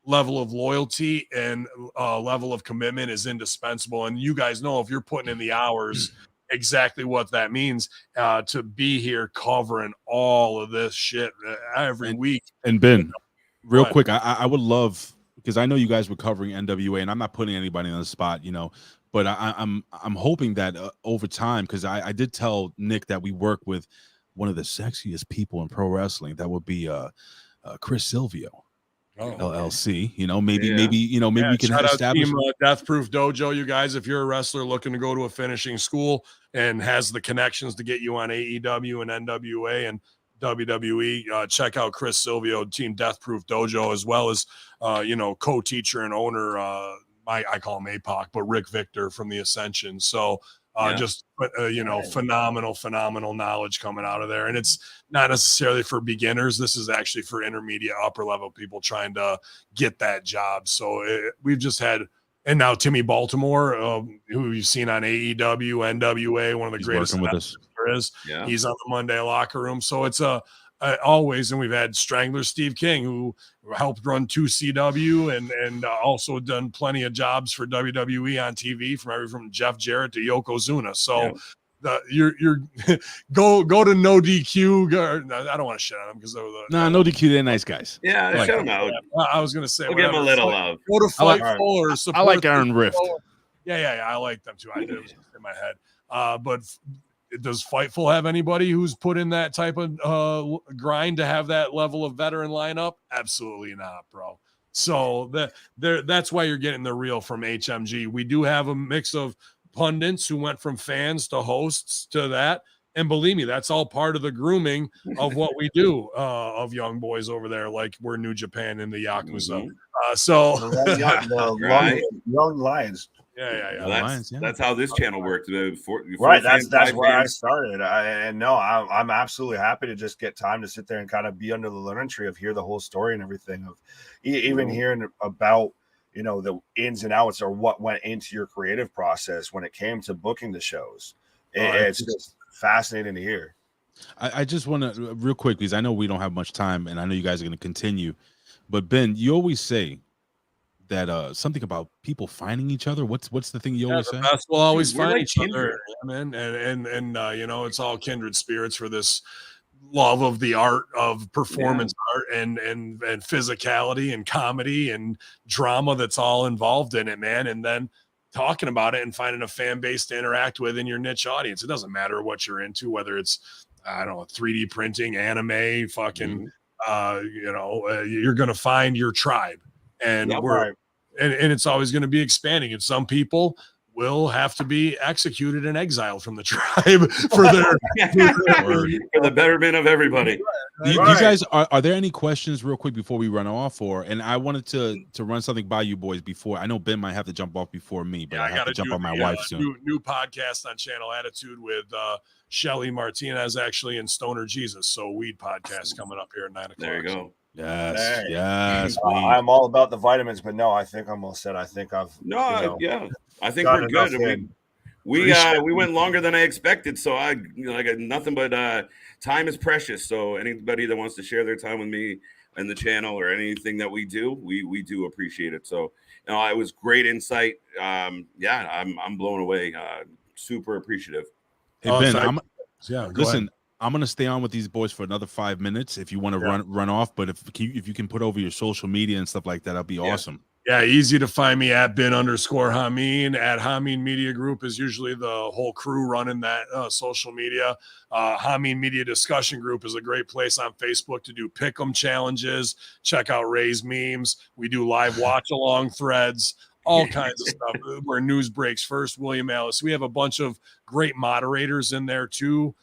level of loyalty and level of commitment is indispensable. And you guys know, if you're putting in the hours, exactly what that means to be here covering all of this shit every week. And Ben, real quick, I would love, because I know you guys were covering NWA, and I'm not putting anybody on the spot, but I'm hoping that over time, because I did tell Nick that we work with one of the sexiest people in pro wrestling. That would be Chris Silvio. LLC, maybe we can establish Team Death Proof Dojo. You guys, if you're a wrestler looking to go to a finishing school and has the connections to get you on AEW and NWA and WWE, check out Chris Silvio, Team Death Proof Dojo, as well as co-teacher and owner, I call him APOC, but Rick Victor from the Ascension. So phenomenal knowledge coming out of there. And it's not necessarily for beginners. This is actually for intermediate, upper level people trying to get that job. So we've just had, and now Timmy Baltimore, who you've seen on AEW, NWA, one of the greatest working with us. there is. Yeah. He's on the Monday Locker Room. So it's a always. And we've had Strangler Steve King, who helped run 2CW and also done plenty of jobs for WWE on TV, from Jeff Jarrett to Yokozuna. So you're go to No DQ. I don't want to shit on them because No DQ, they're nice guys. Yeah, like shut them out. I was gonna say we'll give them a little love. Go to Fightful or support. I like Aaron Rift. Yeah, I like them too. I did, it was in my head. But does Fightful have anybody who's put in that type of grind to have that level of veteran lineup? Absolutely not, bro. So that's why you're getting the real from HMG. We do have a mix of pundits who went from fans to hosts to that. And believe me, that's all part of the grooming of what we do of young boys over there, like we're New Japan in the Yakuza. Young Lions. Yeah. That's how this channel worked. Right. That's where I started. I'm absolutely happy to just get time to sit there and kind of be under the learning tree of hear the whole story and everything of even hearing about, the ins and outs or what went into your creative process when it came to booking the shows. It's just fascinating to hear. I just want to real quick, because I know we don't have much time and I know you guys are going to continue, but Ben, you always say that something about people finding each other. What's the thing you always say? Best will always find each other, man. And it's all kindred spirits for this love of the art of performance art and physicality and comedy and drama that's all involved in it, man. And then talking about it and finding a fan base to interact with in your niche audience. It doesn't matter what you're into, whether it's 3D printing, anime, fucking you're gonna find your tribe. And and it's always going to be expanding. And some people will have to be executed and exiled from the tribe for the betterment of everybody. You guys, are there any questions real quick before we run off? And I wanted to run something by you boys before. I know Ben might have to jump off before me, but I have to jump on my wife soon. New podcast on Channel Attitude with Shelly Martinez, actually, and Stoner Jesus. So Weed podcast coming up here at 9 o'clock. There you go. Yes. I'm all about the vitamins, but no, I think I'm all set. I think I've I think we're good. We went longer than I expected, so I got nothing but time is precious. So anybody that wants to share their time with me and the channel or anything that we do, we do appreciate it. So it was great insight. I'm blown away. Super appreciative. Hey Ben, listen. I'm gonna stay on with these boys for another 5 minutes if you want to run off. But if you can put over your social media and stuff like that, that'd be awesome. Yeah, easy to find me at bin_Hamin. At Hamin Media Group is usually the whole crew running that social media. Hamin Media Discussion Group is a great place on Facebook to do pick'em challenges. Check out Ray's memes. We do live watch along threads. All kinds of stuff where news breaks first. William Alice. We have a bunch of great moderators in there too,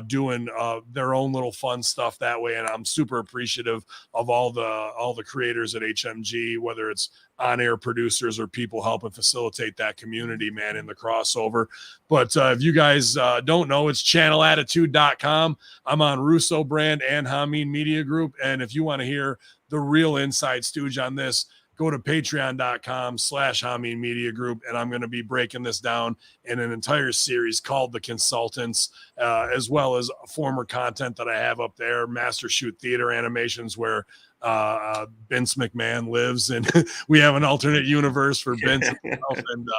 doing their own little fun stuff that way. And I'm super appreciative of all the creators at HMG, whether it's on-air producers or people helping facilitate that community, man, in the crossover. But if you guys don't know, it's channelattitude.com. I'm on Russo Brand and Hamin Media Group. And if you want to hear the real inside stooge on this, go to patreon.com/Hamin Media Group. And I'm going to be breaking this down in an entire series called The Consultants, as well as former content that I have up there, Master Shoot Theater Animations, where Vince McMahon lives. And we have an alternate universe for Vince. And,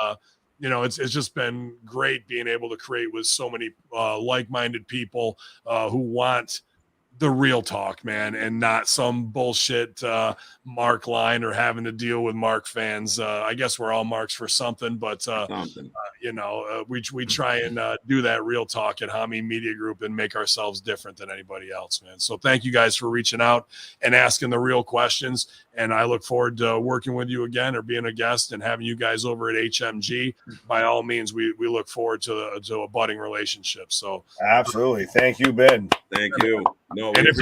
it's just been great being able to create with so many like-minded people who want the real talk, man, and not some bullshit Mark line or having to deal with Mark fans. I guess we're all Marks for something, but we try and do that real talk at Hamin Media Group and make ourselves different than anybody else, man. So thank you guys for reaching out and asking the real questions. And I look forward to working with you again or being a guest and having you guys over at HMG. By all means, we look forward to a budding relationship. So absolutely. Thank you, Ben. Thank you. No, and if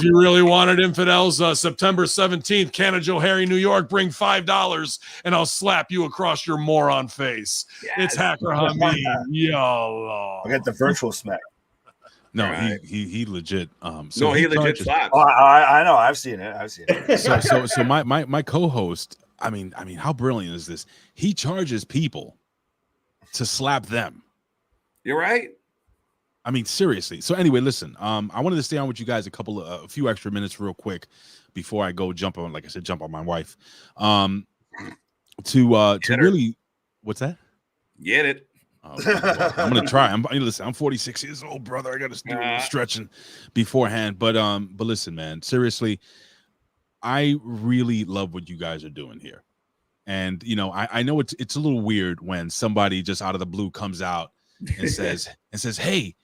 you really wanted infidels, September 17th, Canada Joe Harry, New York, bring $5 and I'll slap you across your moron face. Yes. It's Hacker Hamin. I'll get the virtual smack. No, right. he legit. He legit slaps. Oh, I know. I've seen it. So my co-host. I mean, how brilliant is this? He charges people to slap them. You're right. I mean, seriously. So anyway, listen, I wanted to stay on with you guys a few extra minutes real quick before I go jump on, like I said, jump on my wife. To really, what's that? Get it. Well, I'm gonna try. Listen, I'm 46 years old, brother. I gotta do a little stretching beforehand. But listen, man, seriously, I really love what you guys are doing here. And I know it's a little weird when somebody just out of the blue comes out and says, hey,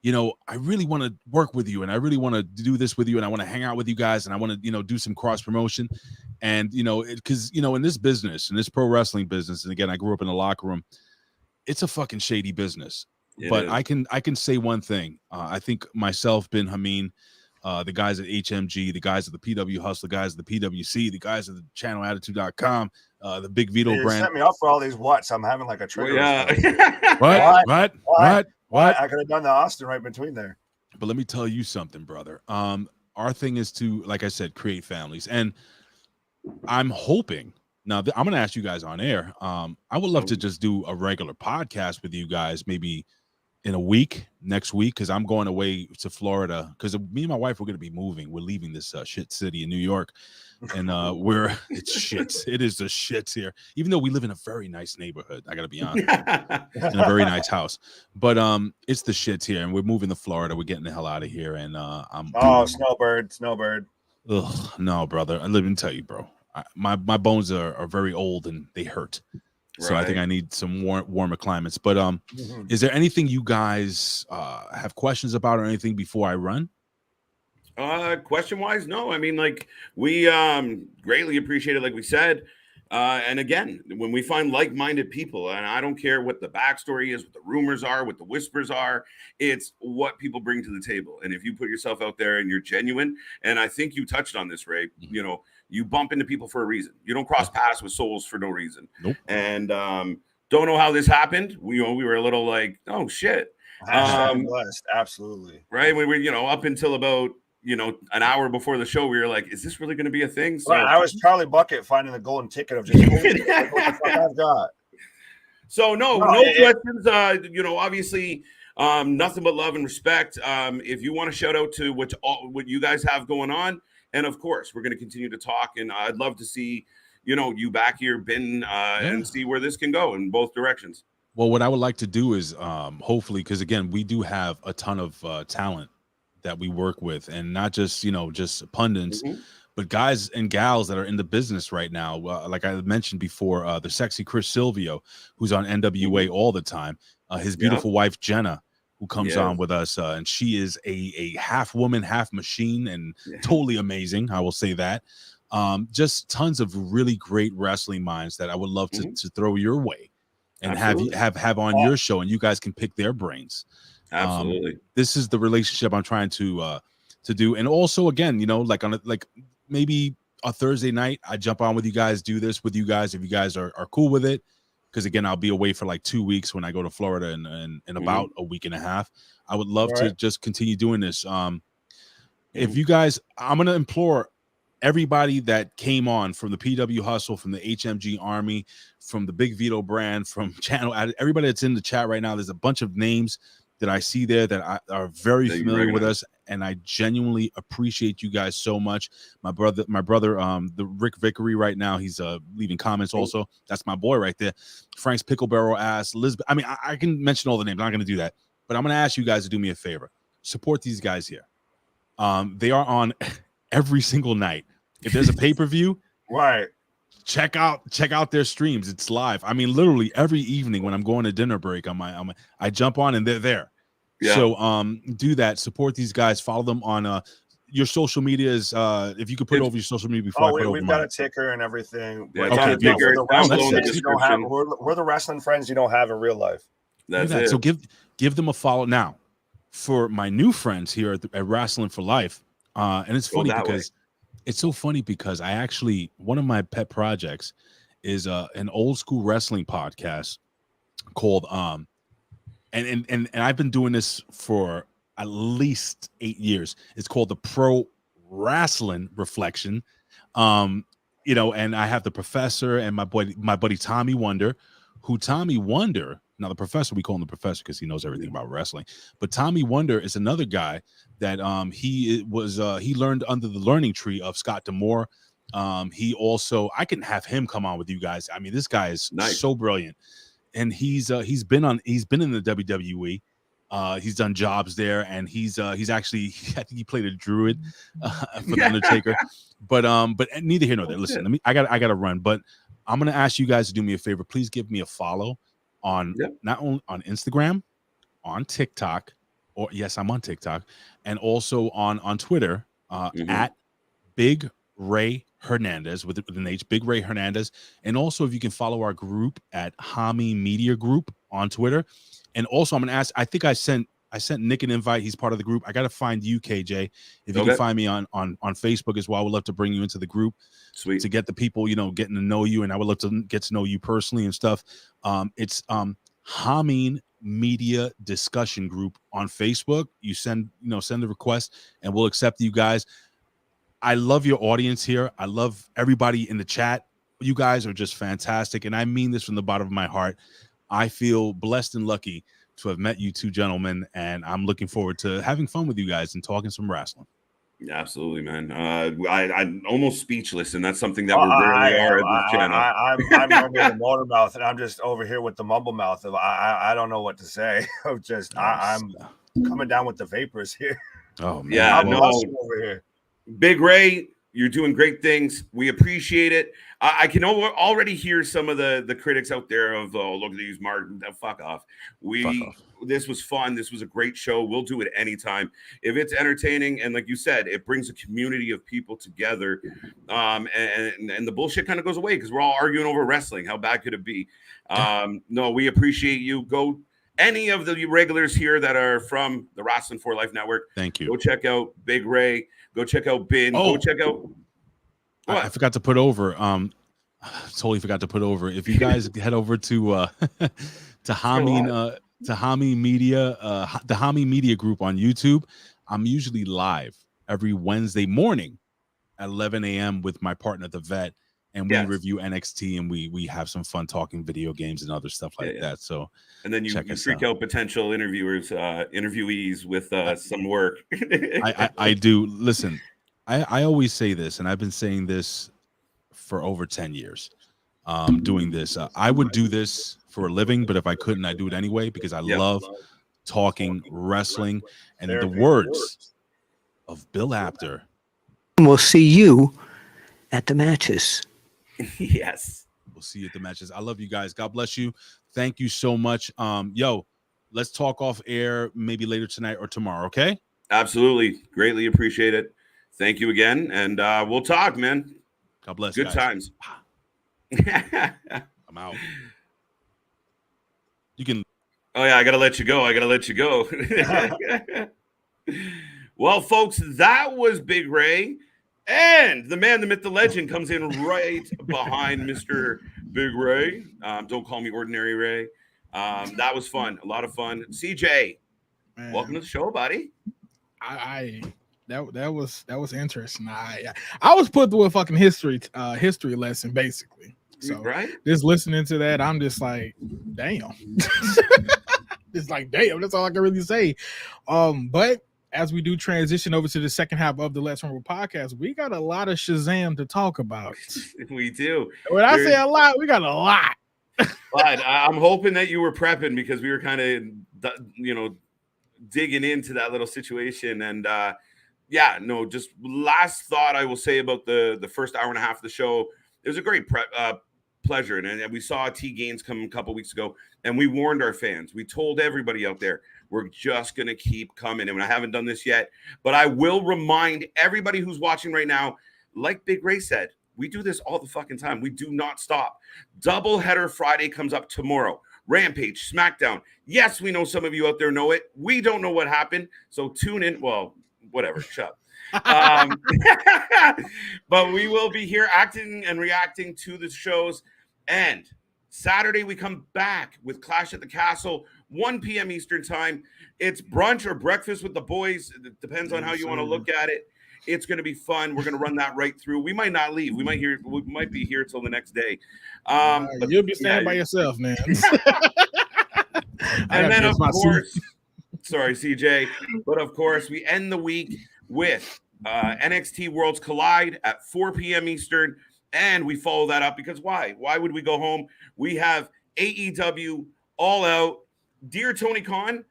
I really want to work with you, and I really want to do this with you, and I want to hang out with you guys, and I want to, do some cross promotion. And, because, in this business, in this pro wrestling business, and again, I grew up in the locker room, it's a fucking shady business. But I can say one thing. I think myself, Ben Hamin, the guys at HMG, the guys at the PW Hustle, the guys at the PWC, the guys at the channelattitude.com, the Big Vito brand. You set me up for all these whats. I'm having like a trigger. What? I could have done the Austin right between there. But let me tell you something, brother. Our thing is to, like I said, create families. And I'm hoping, now I'm going to ask you guys on air. I would love to just do a regular podcast with you guys, maybe in a week, next week, because I'm going away to Florida, because me and my wife, we're going to be moving. We're leaving this shit city in New York, and it's shit. It is the shits here, even though we live in a very nice neighborhood. I got to be honest, in a very nice house, but it's the shits here, and we're moving to Florida. We're getting the hell out of here, and snowbird. Ugh, no, brother. Let me tell you, bro. My bones are very old and they hurt. So I think I need some warmer climates. But is there anything you guys have questions about or anything before I run? Question wise, no. I mean, like, we greatly appreciate it, like we said. And again, when we find like-minded people, and I don't care what the backstory is, what the rumors are, what the whispers are, it's what people bring to the table. And if you put yourself out there and you're genuine, and I think you touched on this, Ray, you bump into people for a reason. You don't cross paths with souls for no reason. Nope. And don't know how this happened. We were a little like, oh shit. Blessed. Absolutely. Right. We were, up until about, an hour before the show, we were like, is this really going to be a thing? So I was Charlie Bucket finding the golden ticket of just what the fuck I've got. So no questions. Obviously, nothing but love and respect. If you want to shout out to what you guys have going on, and of course, we're going to continue to talk. And I'd love to see, you back here, Ben, and see where this can go in both directions. Well, what I would like to do is hopefully, because again, we do have a ton of talent that we work with, and not just just pundits, but guys and gals that are in the business right now. Like I mentioned before, the sexy Chris Silvio, who's on NWA all the time, his beautiful wife Jenna, who comes on with us, and she is a half woman, half machine, and totally amazing. I will say that. Just tons of really great wrestling minds that I would love to throw your way and have on your show, and you guys can pick their brains. Absolutely. This is the relationship I'm trying to do. And also, again, like maybe a Thursday night, I jump on with you guys, do this with you guys, if you guys are cool with it. Because again, I'll be away for like 2 weeks when I go to Florida in about a week and a half. I would love to just continue doing this. If you guys, I'm going to implore everybody that came on from the PW Hustle, from the HMG Army, from the Big Vito brand, from Channel, everybody that's in the chat right now, there's a bunch of names that I see there that are very familiar with us, and I genuinely appreciate you guys so much. My brother, the Rick Vickery right now, he's leaving comments also. That's my boy right there. Frank's Picklebarrel ass, Elizabeth. I mean, I can mention all the names. I'm not going to do that, but I'm going to ask you guys to do me a favor. Support these guys here. They are on every single night. If there's a pay-per-view, check out their streams. It's live. I mean, literally every evening when I'm going to dinner break, I jump on and they're there. Yeah. So do that. Support these guys. Follow them on your social medias. If you could put over your social media before we've got a ticker and everything. Yeah, we're the wrestling friends you don't have in real life. That's it. So give them a follow now. For my new friends here at Wrasslin for Life, and it's funny because it's so funny because I actually, one of my pet projects is an old school wrestling podcast called and I've been doing this for at least 8 years. It's called the Pro Wrasslin Reflection. And I have the professor and my buddy Tommy Wonder, who Tommy Wonder, Now, the professor, we call him the professor because he knows everything about wrestling. But Tommy Wonder is another guy that he learned under the learning tree of Scott D'Amore. He also, I can have him come on with you guys. I mean, this guy is so brilliant, and he's been in the WWE. He's done jobs there, and he's actually, I think he played a druid for the Undertaker. But neither here nor there. Listen, I gotta run, but I'm gonna ask you guys to do me a favor. Please give me a follow on not only on Instagram, on TikTok, or yes, I'm on TikTok, and also on Twitter at Big Ray Hernandez with an H, Big Ray Hernandez, and also if you can follow our group at Hamin Media Group on Twitter. And also, I'm gonna ask. I think I sent Nick an invite. He's part of the group. I gotta find you, KJ. If you can find me on Facebook as well, I would love to bring you into the group. Sweet. To get the people, getting to know you, and I would love to get to know you personally and stuff. It's Hamin Media Discussion Group on Facebook. You send the request, and we'll accept you guys. I love your audience here. I love everybody in the chat. You guys are just fantastic, and I mean this from the bottom of my heart. I feel blessed and lucky to have met you two gentlemen, and I'm looking forward to having fun with you guys and talking some wrestling. Yeah, absolutely, man. I'm almost speechless, and that's something that we rarely are at this channel. I'm over the motor mouth, and I'm just over here with the mumble mouth. I don't know what to say. I'm coming down with the vapors here. Oh man, yeah, no, over here. Big Ray, you're doing great things. We appreciate it. I can already hear some of the critics out there of, oh, look at these Martin. Fuck off. This was fun. This was a great show. We'll do it anytime. If it's entertaining, and like you said, it brings a community of people together, and the bullshit kind of goes away because we're all arguing over wrestling. How bad could it be? No, we appreciate you. Go any of the regulars here that are from the Wrasslin for Life Network. Thank you. Go check out Big Ray. Go check out Bin. Go check out. I forgot to put over. Totally forgot to put over. If you guys head over to Hamin Media, the Hamin Media Group on YouTube, I'm usually live every Wednesday morning at 11 a.m. with my partner, the Vet, and we review NXT, and we have some fun talking video games and other stuff like that. So, and then you freak out potential interviewees with some work. I do. Listen, I always say this, and I've been saying this for over 10 years. Doing this, I would do this for a living, but if I couldn't, I do it anyway because I love talking wrestling. And the words of Bill Apter, we'll see you at the matches. Yes, we'll see you at the matches. I love you guys. God bless you. Thank you so much. Yo, let's talk off air maybe later tonight or tomorrow. Okay. Absolutely. Greatly appreciate it. Thank you again. And we'll talk, man. God bless. Good guys. Times. I'm out. You can. Oh yeah, I gotta let you go. Well, folks, that was Big Ray, and the man, the myth, the legend comes in right behind Mr. Big Ray. Don't call me Ordinary Ray. That was fun, a lot of fun. CJ, welcome to the show, buddy. That was interesting. I was put through a fucking history lesson basically. So just listening to that, I'm just like, damn. It's like, damn, that's all I can really say. But as we do transition over to the second half of the Let's Rumble podcast, we got a lot of Shazam to talk about. We do. When I say a lot, we got a lot. But I'm hoping that you were prepping because we were kind of, digging into that little situation. And just last thought I will say about the first hour and a half of the show. It was a great pleasure. And we saw T Gaines come a couple weeks ago, and we warned our fans. We told everybody out there, we're just going to keep coming. And I haven't done this yet, but I will remind everybody who's watching right now, like Big Ray said, we do this all the fucking time. We do not stop. Doubleheader Friday comes up tomorrow. Rampage, Smackdown. Yes, we know some of you out there know it. We don't know what happened. So tune in. Well, whatever. Shut up. But we will be here acting and reacting to the shows. And Saturday we come back with Clash at the Castle, 1 p.m. Eastern time. It's brunch or breakfast with the boys. It depends on how you want to look at it. It's going to be fun. We're going to run that right through. We might not leave. We might be here till the next day. But you'll be standing by yourself, man. And then, of course, sorry, CJ, but of course, we end the week with NXT Worlds Collide at 4 p.m. Eastern, and we follow that up because why? Why would we go home? We have AEW All Out. Dear Tony Khan,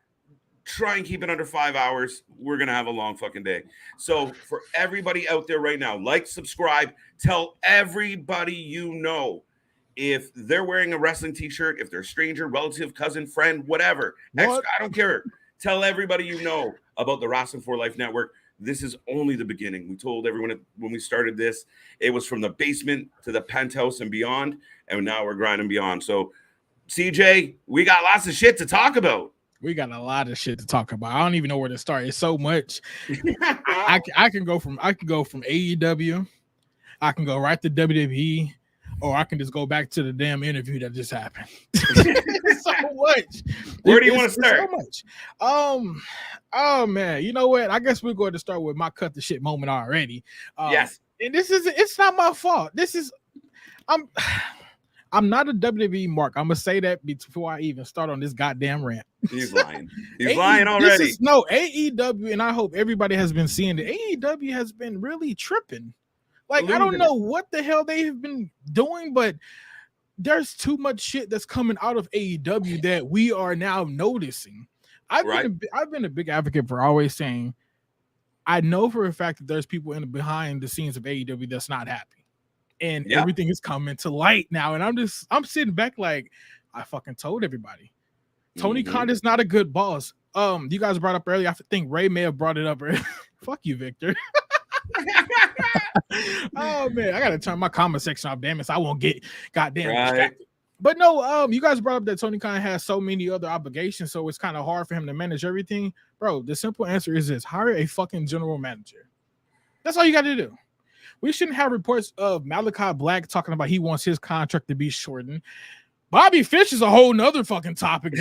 try and keep it under 5 hours. We're going to have a long fucking day. So for everybody out there right now, like, subscribe, tell everybody you know. If they're wearing a wrestling t-shirt, if they're a stranger, relative, cousin, friend, whatever, extra, I don't care. Tell everybody you know about the Wrasslin for Life Network. This is only the beginning. We told everyone when we started this, it was from the basement to the penthouse and beyond, and now we're grinding beyond. So, CJ, we got lots of shit to talk about. We got a lot of shit to talk about. I don't even know where to start. It's so much. I can go from AEW. I can go right to WWE. Or I can just go back to the damn interview that just happened. So much. Where do you want to start? So much. Oh man, you know what? I guess we're going to start with my cut the shit moment already. Yes. And it's not my fault. I'm not a WWE mark. I'm gonna say that before I even start on this goddamn rant. He's lying. He's lying already. AEW, and I hope everybody has been seeing it. AEW has been really tripping. Like, I don't know what the hell they've been doing, but there's too much shit that's coming out of AEW that we are now noticing. I've been a big advocate for always saying, I know for a fact that there's people behind the scenes of AEW that's not happy. And everything is coming to light now. And I'm sitting back like, I fucking told everybody. Tony Khan is not a good boss. You guys brought up earlier, I think Ray may have brought it up earlier. Fuck you, Victor. Oh man, I gotta turn my comment section off, damn it, so I won't get goddamn distracted. But no, you guys brought up that Tony Khan has so many other obligations, so it's kind of hard for him to manage everything. Bro, the simple answer is this: hire a fucking general manager. That's all you got to do. We shouldn't have reports of Malachi Black talking about he wants his contract to be shortened. Bobby Fish is a whole nother fucking topic.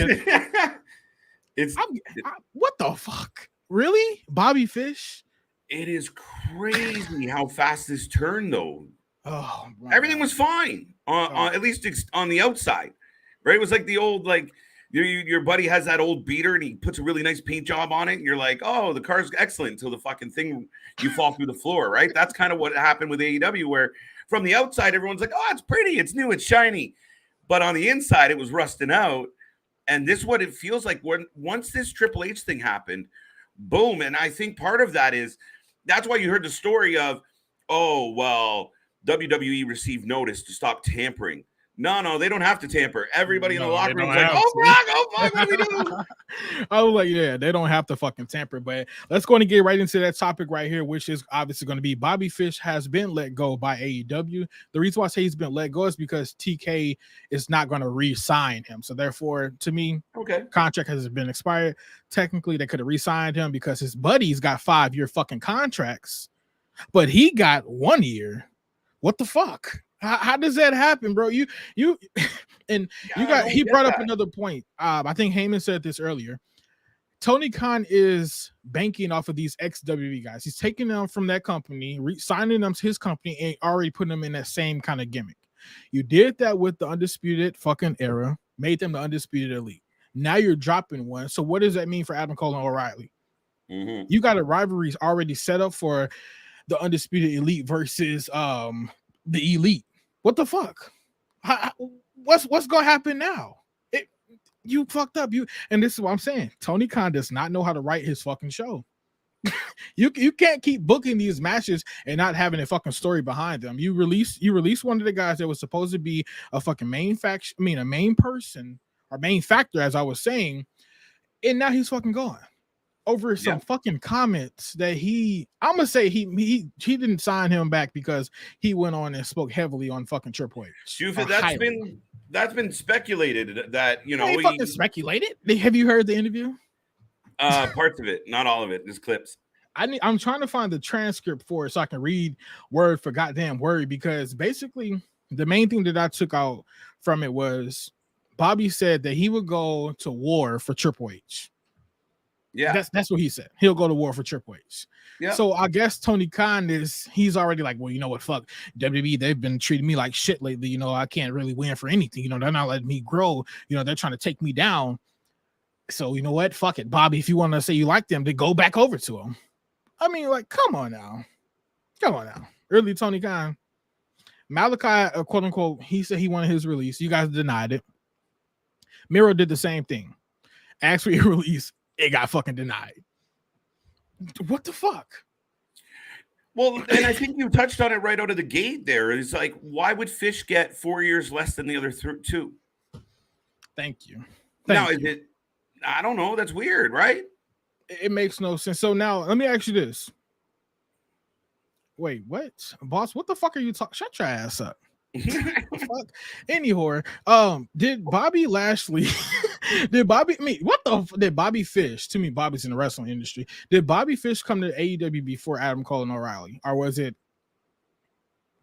What the fuck? Really? Bobby Fish? It is crazy how fast this turned, though. Oh, everything was fine, at least on the outside, right? It was like the old, like your buddy has that old beater and he puts a really nice paint job on it, and you're like, oh, the car's excellent until the fucking thing you fall through the floor, right? That's kind of what happened with AEW, where from the outside everyone's like, oh, it's pretty, it's new, it's shiny, but on the inside it was rusting out. And this is what it feels like once this Triple H thing happened, boom. And I think part of that is. That's why you heard the story of, oh, well, WWE received notice to stop tampering. No, they don't have to tamper. Everybody in the locker room is like, oh, fuck, what do we do? I was like, yeah, they don't have to fucking tamper. But let's go and get right into that topic right here, which is obviously going to be Bobby Fish has been let go by AEW. The reason why I say he's been let go is because TK is not going to re-sign him. So therefore, to me, contract has been expired. Technically, they could have re-signed him because his buddies got 5-year fucking contracts, but he got 1 year. What the fuck? How does that happen, bro? He brought up another point. I think Hamin said this earlier. Tony Khan is banking off of these ex-WWE guys. He's taking them from that company, signing them to his company, and already putting them in that same kind of gimmick. You did that with the Undisputed fucking era, made them the Undisputed Elite. Now you're dropping one. So what does that mean for Adam Cole and O'Reilly? You got a rivalry already set up for the Undisputed Elite versus the Elite. What the fuck? What's gonna happen now? You fucked up. And this is what I'm saying. Tony Khan does not know how to write his fucking show. You can't keep booking these matches and not having a fucking story behind them. You release one of the guys that was supposed to be a fucking main person or main factor, as I was saying, and now he's fucking gone over some fucking comments that I'm gonna say he didn't sign him back because he went on and spoke heavily on fucking Triple H. That's been speculated that he fucking speculated. Have you heard the interview? Parts of it, not all of it. Just clips. I'm trying to find the transcript for it so I can read word for goddamn word, because basically the main thing that I took out from it was Bobby said that he would go to war for Triple H. Yeah, that's what he said. He'll go to war for Triple H. Yeah. So I guess Tony Khan he's already like, well, you know what, fuck WWE. They've been treating me like shit lately. I can't really win for anything. They're not letting me grow. They're trying to take me down. So you know what? Fuck it, Bobby. If you want to say you like them, then go back over to him. I mean, like, come on now. Early Tony Khan. Malachi, quote unquote, he said he wanted his release. You guys denied it. Miro did the same thing. Asked for your release. It got fucking denied. What the fuck? Well, and I think you touched on it right out of the gate there. It's like, why would Fish get 4 years less than the other two? Thank you. Is it? I don't know. That's weird, right? It makes no sense. So now let me ask you this. Wait, what? Boss, what the fuck are you talking? Shut your ass up. Fuck. Anyhow, did Bobby Lashley did Bobby Fish, to me, Bobby's in the wrestling industry. Did Bobby Fish come to AEW before Adam Cole and O'Reilly? Or was it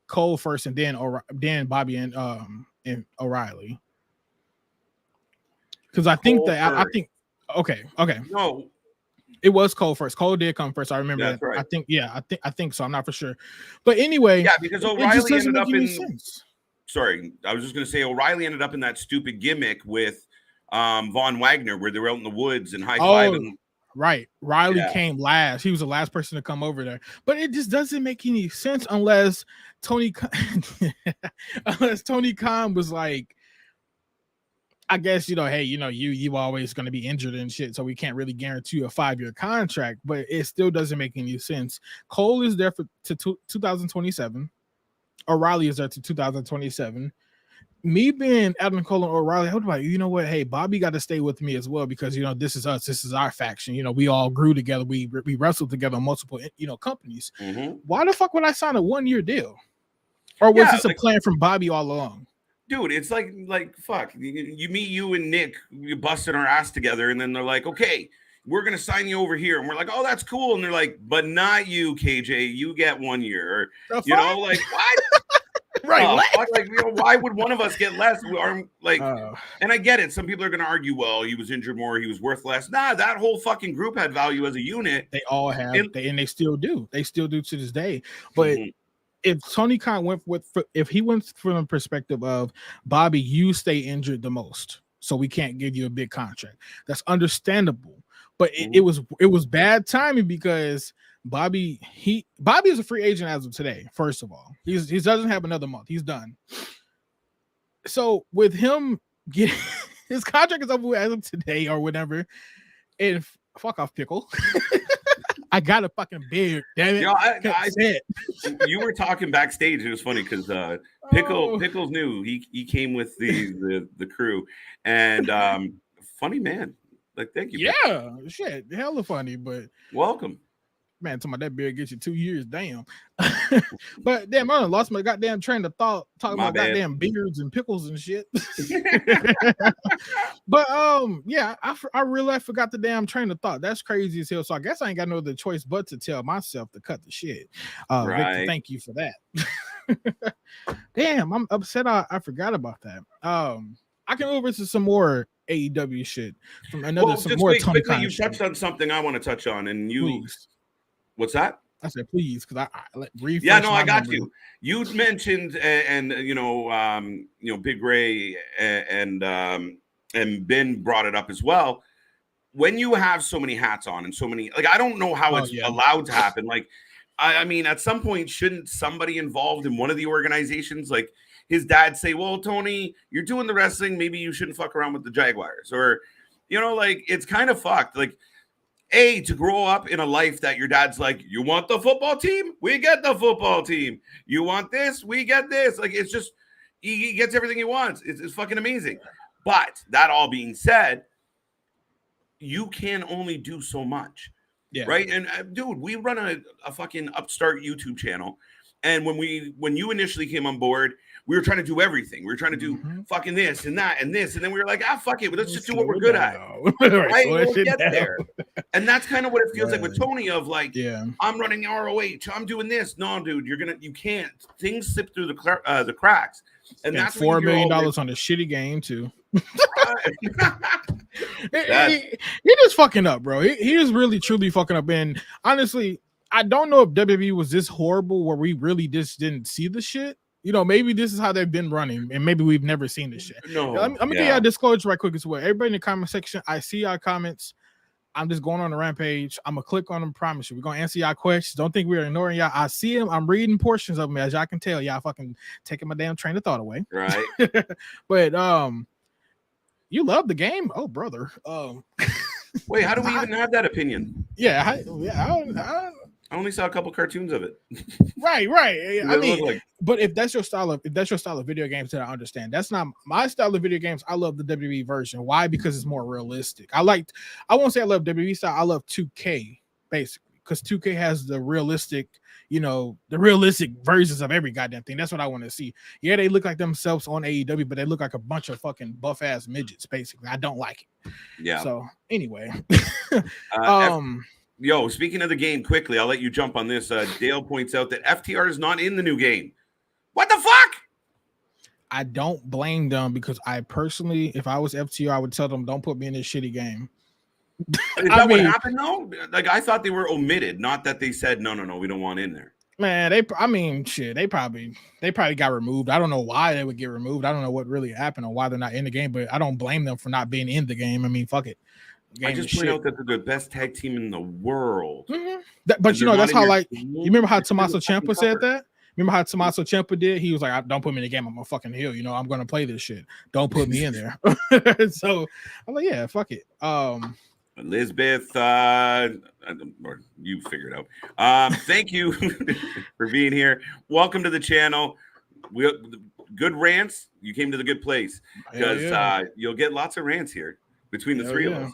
Cole first and then Bobby and O'Reilly? Because I think okay. No, it was Cole first. Cole did come first. I remember that. Right. I think so. I'm not for sure. But anyway, yeah, because O'Reilly ended up in. Sense. Sorry, I was just going to say O'Reilly ended up in that stupid gimmick with Von Wagner, where they were out in the woods and high fiving. Right. Riley came last. He was the last person to come over there. But it just doesn't make any sense unless Tony Khan was like, I guess, hey, you always going to be injured and shit, so we can't really guarantee a 5-year contract, but it still doesn't make any sense. Cole is there to 2027. O'Reilly is there to 2027. Me being Adam Cole and O'Reilly, I was like, you know what? Hey, Bobby got to stay with me as well because, this is us. This is our faction. We all grew together. We wrestled together on multiple, companies. Mm-hmm. Why the fuck would I sign a 1-year deal? Or was this a plan from Bobby all along? Dude, it's like fuck. You meet you and Nick, you busting our ass together, and then they're like, okay, we're gonna sign you over here, and we're like, oh, that's cool, and they're like, but not you, KJ, you get 1 year, or like what? Right? What? Like, why would one of us get less? We are like, and I get it. Some people are gonna argue, well, he was injured more, he was worth less. Nah, that whole fucking group had value as a unit. They all have, and they still do. They still do to this day, but. Mm-hmm. If Tony Khan if he went from the perspective of Bobby, you stay injured the most, so we can't give you a big contract. That's understandable, but it was bad timing because Bobby is a free agent as of today. First of all, he doesn't have another month. He's done. So with him getting his contract is over as of today or whatever, and fuck off, Pickle. I got a fucking beard, damn it. You were talking backstage. It was funny because Pickles knew he came with the crew, and funny man. Like, thank you. Yeah, shit, hella funny, but welcome. Man, talking about that beard gets you 2 years, damn. But damn, I lost my goddamn train of thought talking about goddamn beards and pickles and shit. But yeah, I really forgot the damn train of thought. That's crazy as hell. So I guess I ain't got no other choice but to tell myself to cut the shit. Right. Victor, thank you for that. Damn, I'm upset. I forgot about that. I can move into some more AEW shit from some more Tony Khan. You touched on something I want to touch on, and you. Please. What's that? I said, please, because I refresh. Yeah, no, I got you. You mentioned and Big Ray and Ben brought it up as well. When you have so many hats on and so many, like, I don't know how it's allowed to happen. Like, I mean, at some point, shouldn't somebody involved in one of the organizations, like his dad, say, "Well, Tony, you're doing the wrestling. Maybe you shouldn't fuck around with the Jaguars," or like it's kind of fucked. Like. To grow up in a life that your dad's like, you want the football team? We get the football team. You want this? We get this. Like, it's just, he gets everything he wants. It's fucking amazing. But that all being said, you can only do so much. Yeah. Right? And dude, we run a fucking upstart YouTube channel. And when you initially came on board, we were trying to do everything. We were trying to do fucking this and that and this. And then we were like, fuck it. But let's just do what we're good at. Right? We'll get there. And that's kind of what it feels like with Tony of like, I'm running ROH. I'm doing this. No, dude, you can't. Things slip through the cracks. And that's $4 million on a shitty game too. He just fucking up, bro. He is really truly fucking up. And honestly, I don't know if WWE was this horrible where we really just didn't see the shit. You know, maybe this is how they've been running, and maybe we've never seen this shit. No, let me give y'all a disclosure right quick as well. Everybody in the comment section, I see y'all comments. I'm just going on the rampage. I'm gonna click on them. Promise you, we're gonna answer y'all questions. Don't think we're ignoring y'all. I see them. I'm reading portions of them, as y'all can tell. Y'all fucking taking my damn train of thought away. Right. But you love the game, oh brother. Wait, how do we even have that opinion? Yeah, I only saw a couple cartoons of it. Right. I mean, but if that's your style of video games, that I understand. That's not my style of video games. I love the WWE version. Why? Because it's more realistic. I won't say I love WWE style. I love 2K basically, because 2K has the realistic, the realistic versions of every goddamn thing. That's what I want to see. Yeah, they look like themselves on AEW, but they look like a bunch of fucking buff ass midgets. Basically, I don't like it. Yeah. So anyway, Yo, speaking of the game, quickly, I'll let you jump on this. Dale points out that FTR is not in the new game. What the fuck? I don't blame them, because I personally, if I was FTR, I would tell them, don't put me in this shitty game. Is that what happened though? Like, I thought they were omitted, not that they said no, we don't want in there. Man, they probably got removed. I don't know why they would get removed. I don't know what really happened or why they're not in the game, but I don't blame them for not being in the game. I mean, fuck it. I just point out that they're the best tag team in the world. Mm-hmm. But that's how, like, you remember how Tommaso Ciampa said that? Remember how Tommaso Ciampa did? He was like, don't put me in the game. I'm gonna fucking heal. I'm gonna play this shit. Don't put me in there. So I'm like, yeah, fuck it. Elizabeth, or you figure it out. Thank you for being here. Welcome to the channel. Good rants. You came to the good place, because you'll get lots of rants here between the three of us.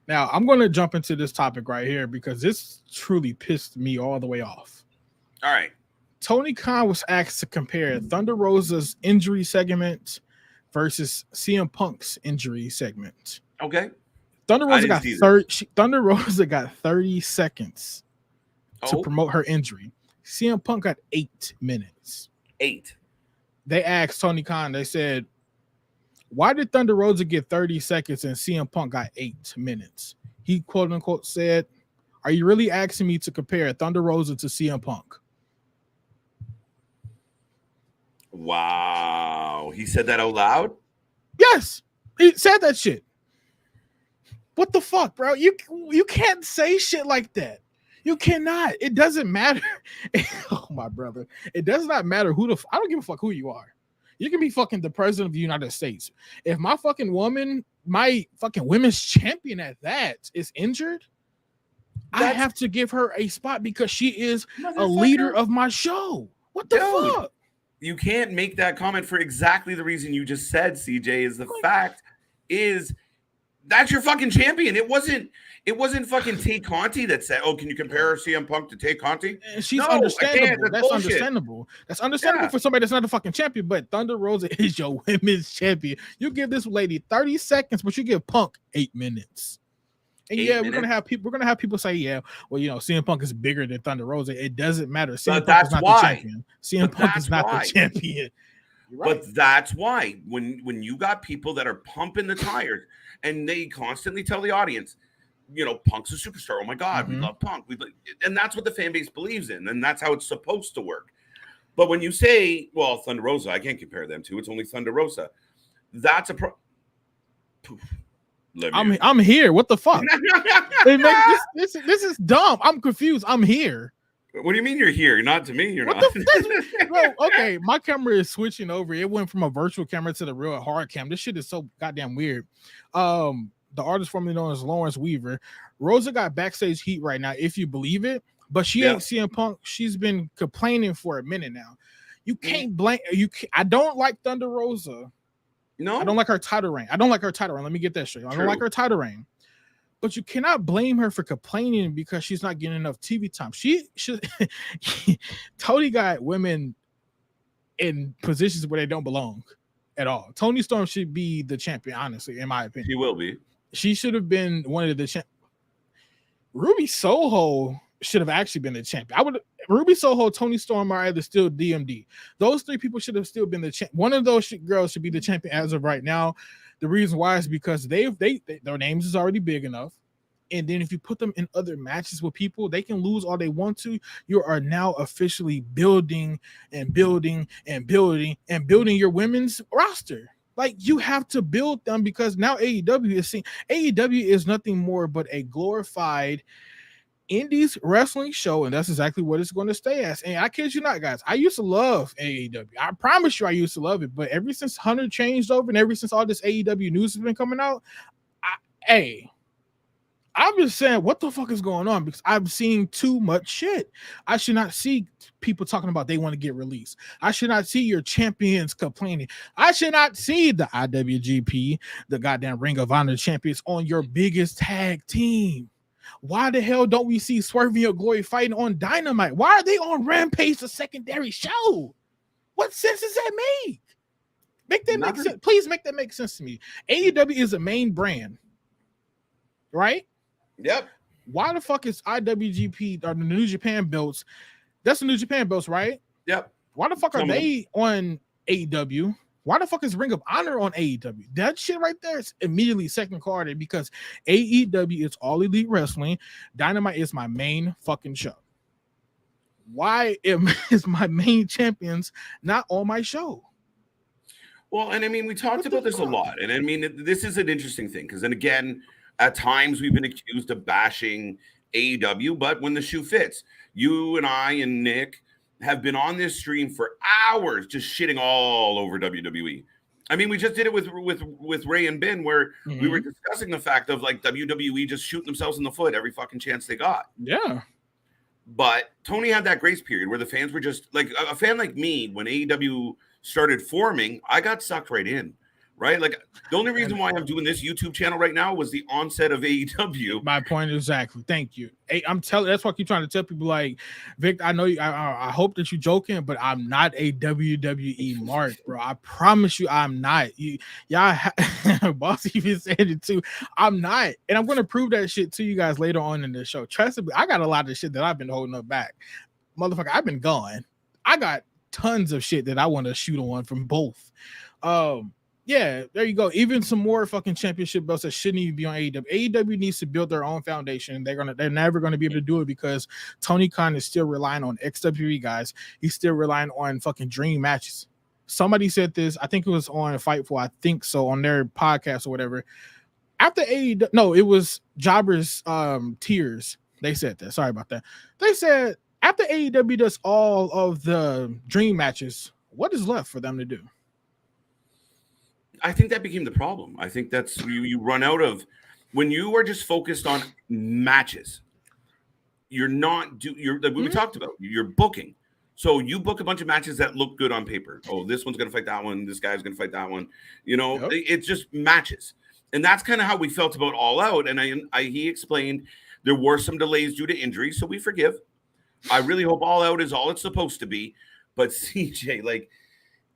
Now, I'm going to jump into this topic right here, because this truly pissed me all the way off. All right. Tony Khan was asked to compare Thunder Rosa's injury segment versus CM Punk's injury segment. Okay. Thunder Rosa got 30 seconds to promote her injury. CM Punk got 8 minutes. 8. They asked Tony Khan, they said, why did Thunder Rosa get 30 seconds and CM Punk got 8 minutes? He quote unquote said, are you really asking me to compare Thunder Rosa to CM Punk? Wow. He said that out loud? Yes. He said that shit. What the fuck, bro? You can't say shit like that. You cannot. It doesn't matter. Oh, my brother. It does not matter I don't give a fuck who you are. You can be fucking the president of the United States. If my fucking women's champion at that is injured, I have to give her a spot because she is a leader of my show. What the fuck? You can't make that comment for exactly the reason you just said, CJ, is the fact is that's your fucking champion. It wasn't fucking Tay Conti that said, "Oh, can you compare CM Punk to Tay Conti?" She's understandable. That's understandable. That's understandable for somebody that's not a fucking champion. But Thunder Rosa is your women's champion. You give this lady 30 seconds, but you give Punk 8 minutes. And we're gonna have people say, yeah, well, CM Punk is bigger than Thunder Rosa. It doesn't matter. CM Punk is not the champion. CM Punk is not the champion. Right. But that's why when you got people that are pumping the tires and they constantly tell the audience, Punk's a superstar. Oh my God, we love Punk. And that's what the fan base believes in, and that's how it's supposed to work. But when you say, well, Thunder Rosa, I can't compare them to. It's only Thunder Rosa. That's a I'm here. What the fuck? This is dumb. I'm confused. I'm here. What do you mean you're here? Not to me. You're not. Bro, okay, my camera is switching over. It went from a virtual camera to the real hard cam. This shit is so goddamn weird. The artist formerly known as Lawrence Weaver. Rosa got backstage heat right now, if you believe it. But she ain't CM Punk. She's been complaining for a minute now. You can't blame you. I don't like Thunder Rosa. No, I don't like her title reign. Let me get that straight. I don't like her title reign. But you cannot blame her for complaining because she's not getting enough TV time. She should. Tony got women in positions where they don't belong at all. Toni Storm should be the champion, honestly, in my opinion. She will be. She should have been one of the Ruby Soho should have actually been the champion. Ruby Soho, Toni Storm are either still DMD. Those three people should have still been the champ. One of those girls should be the champion as of right now. The reason why is because their names is already big enough. and then if you put them in other matches with people, they can lose all they want to. You are now officially building and building and building and building your women's roster. Like, you have to build them, because now AEW is nothing more but a glorified indies wrestling show, and that's exactly what it's going to stay as. And I kid you not, guys, I used to love AEW. I promise you I used to love it, but ever since Hunter changed over and ever since all this AEW news has been coming out, I'm just saying, what the fuck is going on? Because I'm seeing too much shit. I should not see people talking about they want to get released. I should not see your champions complaining. I should not see the IWGP, the goddamn Ring of Honor champions, on your biggest tag team. Why the hell don't we see Swerve Your Glory fighting on Dynamite? Why are they on Rampage, the secondary show? What sense does that make? Make sense. Please make that make sense to me. AEW is a main brand, right? Yep. Why the fuck is IWGP or the New Japan belts? That's the New Japan belts, right? Yep. Why the fuck are they on AEW? Why the fuck is Ring of Honor on AEW? That shit right there is immediately second carded, because AEW is All Elite Wrestling. Dynamite is my main fucking show. Why is my main champions not on my show? Well, and I mean, we talked about this a lot. And I mean, this is an interesting thing, because then again, at times we've been accused of bashing AEW, but when the shoe fits, you and I and Nick have been on this stream for hours just shitting all over WWE. I mean, we just did it with Ray and Ben, where we were discussing the fact of like WWE just shooting themselves in the foot every fucking chance they got. Yeah. But Tony had that grace period where the fans were just like, a fan like me, when AEW started forming, I got sucked right in. Right? Like, the only reason why I'm doing this YouTube channel right now was the onset of AEW. My point exactly. Thank you. Hey, I'm telling. That's why I keep trying to tell people, like, Vic, I know you. I hope that you're joking, but I'm not a WWE mark, bro. I promise you, I'm not. Boss even said it too. I'm not, and I'm gonna prove that shit to you guys later on in the show. Trust me, I got a lot of shit that I've been holding up back, motherfucker. I've been gone. I got tons of shit that I want to shoot on from both. Yeah, there you go. Even some more fucking championship belts that shouldn't even be on AEW. AEW needs to build their own foundation. They're never gonna be able to do it, because Tony Khan is still relying on XWE guys. He's still relying on fucking dream matches. Somebody said this, I think it was on Fightful, I think so, on their podcast or whatever. After AEW, no, it was Jobber's Tears. They said that. Sorry about that. They said after AEW does all of the dream matches, what is left for them to do? I think that became the problem. I think that's you run out of, when you are just focused on matches. You're like we talked about. You're booking, so you book a bunch of matches that look good on paper. Oh, this one's gonna fight that one. This guy's gonna fight that one. You know, It's just matches, and that's kind of how we felt about All Out. And he explained there were some delays due to injury, so we forgive. I really hope All Out is all it's supposed to be, but CJ, like,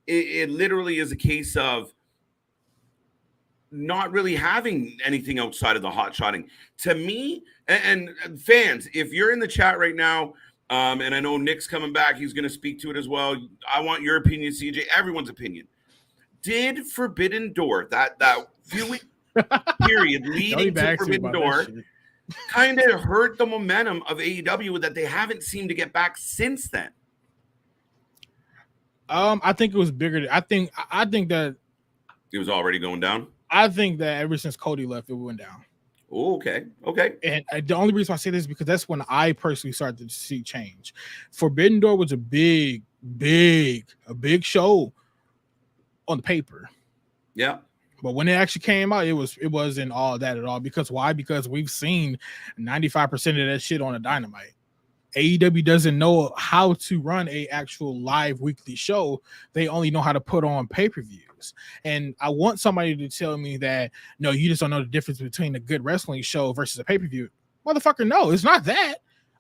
it literally is a case of not really having anything outside of the hot shotting. To me, and fans, if you're in the chat right now, and I know Nick's coming back, he's going to speak to it as well. I want your opinion, CJ, everyone's opinion. Did Forbidden Door, that few week period leading to Forbidden Door, kind of hurt the momentum of AEW that they haven't seemed to get back since then? I think it was bigger. I think that it was already going down. I think that ever since Cody left, it went down. Oh, okay. And the only reason I say this is because that's when I personally started to see change. Forbidden Door was a big show on the paper. Yeah. But when it actually came out, it wasn't all that at all. Because why? Because we've seen 95% of that shit on a Dynamite. AEW doesn't know how to run a actual live weekly show. They only know how to put on pay-per-views. And I want somebody to tell me that, no, you just don't know the difference between a good wrestling show versus a pay-per-view. Motherfucker, no, it's not that.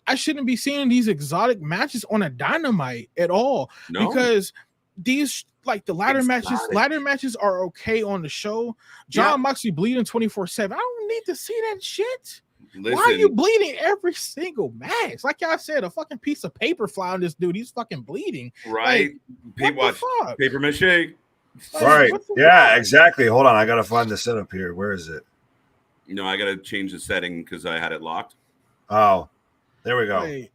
I shouldn't be seeing these exotic matches on a Dynamite at all. No. Because these, like, the ladder matches are okay on the show. John Moxley bleeding 24/7. I don't need to see that shit. Listen, why are you bleeding every single match? Like y'all said, a fucking piece of paper fly on this dude. He's fucking bleeding. Right. Watch paper mache. Right. Yeah, exactly. Hold on. I got to find the setup here. Where is it? No, I gotta change the setting because I had it locked. Oh, there we go. Wait.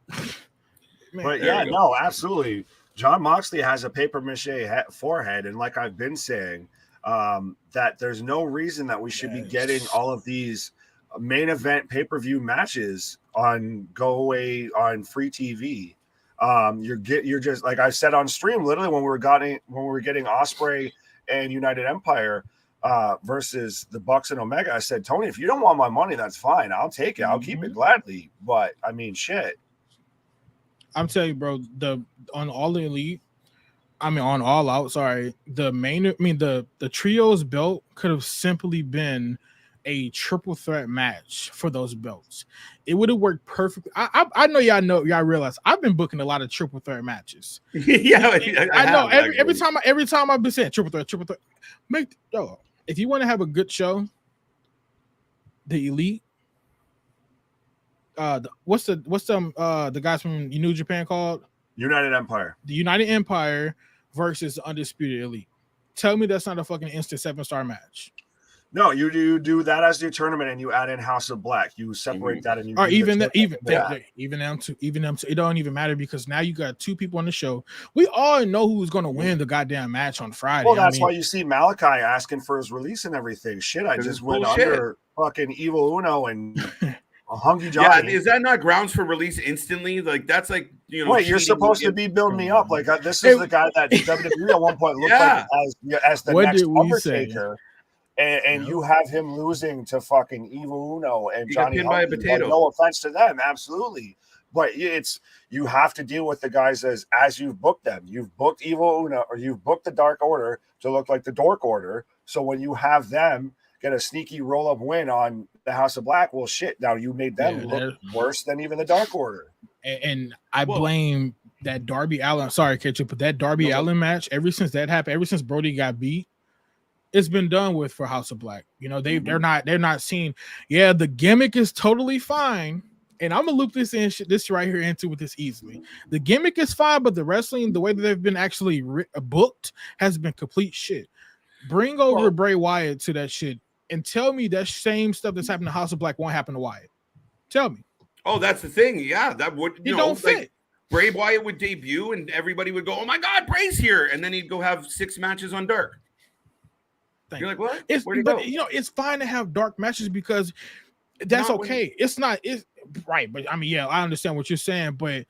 But yeah, no, absolutely. John Moxley has a paper mache forehead, and like I've been saying, that there's no reason that we should be getting all of these main event pay-per-view matches on on free TV. You're just like I said on stream, literally when we were getting Ospreay and United Empire versus the Bucks and Omega. I said, Tony, if you don't want my money, that's fine. I'll take it. I'll keep it gladly. But I mean, shit. I'm telling you, bro, on All Elite, on All Out, sorry, the trios belt could have simply been a triple threat match for those belts. It would have worked perfectly. I know y'all realize I've been booking a lot of triple threat matches. Yeah, I know every time I've been saying triple threat. If you want to have a good show, the Elite. What's the guys from New Japan called? United Empire. The United Empire versus the Undisputed Elite. Tell me that's not a fucking instant 7-star match. No, you do that as your tournament, and you add in House of Black. You separate that, and you even them two. It don't even matter because now you got two people on the show. We all know who's going to win the goddamn match on Friday. Well, that's why you see Malachi asking for his release and everything. Shit, I just went under fucking Evil Uno and Hungy Johnny. Yeah, is that not grounds for release instantly? Like that's like Wait, you're supposed to be building me up. Like this is the guy that WWE at one point looked like as the next Undertaker. And you have him losing to fucking Evil Uno and Johnny pinned by a potato. No offense to them, absolutely. But you have to deal with the guys as you've booked them. You've booked Evil Uno or you've booked the Dark Order to look like the Dork Order. So when you have them get a sneaky roll-up win on the House of Black, well, shit, now you made them look worse than even the Dark Order. And I blame that Darby Allin. Sorry, Ketchup, but that Darby Allin match, ever since that happened, ever since Brody got beat, it's been done with for House of Black. They're not seeing. Yeah, the gimmick is totally fine, and I'm gonna loop this right here into with this easily. The gimmick is fine, but the wrestling, the way that they've been actually booked, has been complete shit. Bring over Bray Wyatt to that shit, and tell me that same stuff that's happened to House of Black won't happen to Wyatt. Tell me. Oh, that's the thing. Yeah, that would don't fit. Like, Bray Wyatt would debut, and everybody would go, "Oh my God, Bray's here!" And then he'd go have 6 matches on Dark. You're like, what? It's fine to have dark matches because that's okay. It's right, but I mean, yeah, I understand what you're saying, but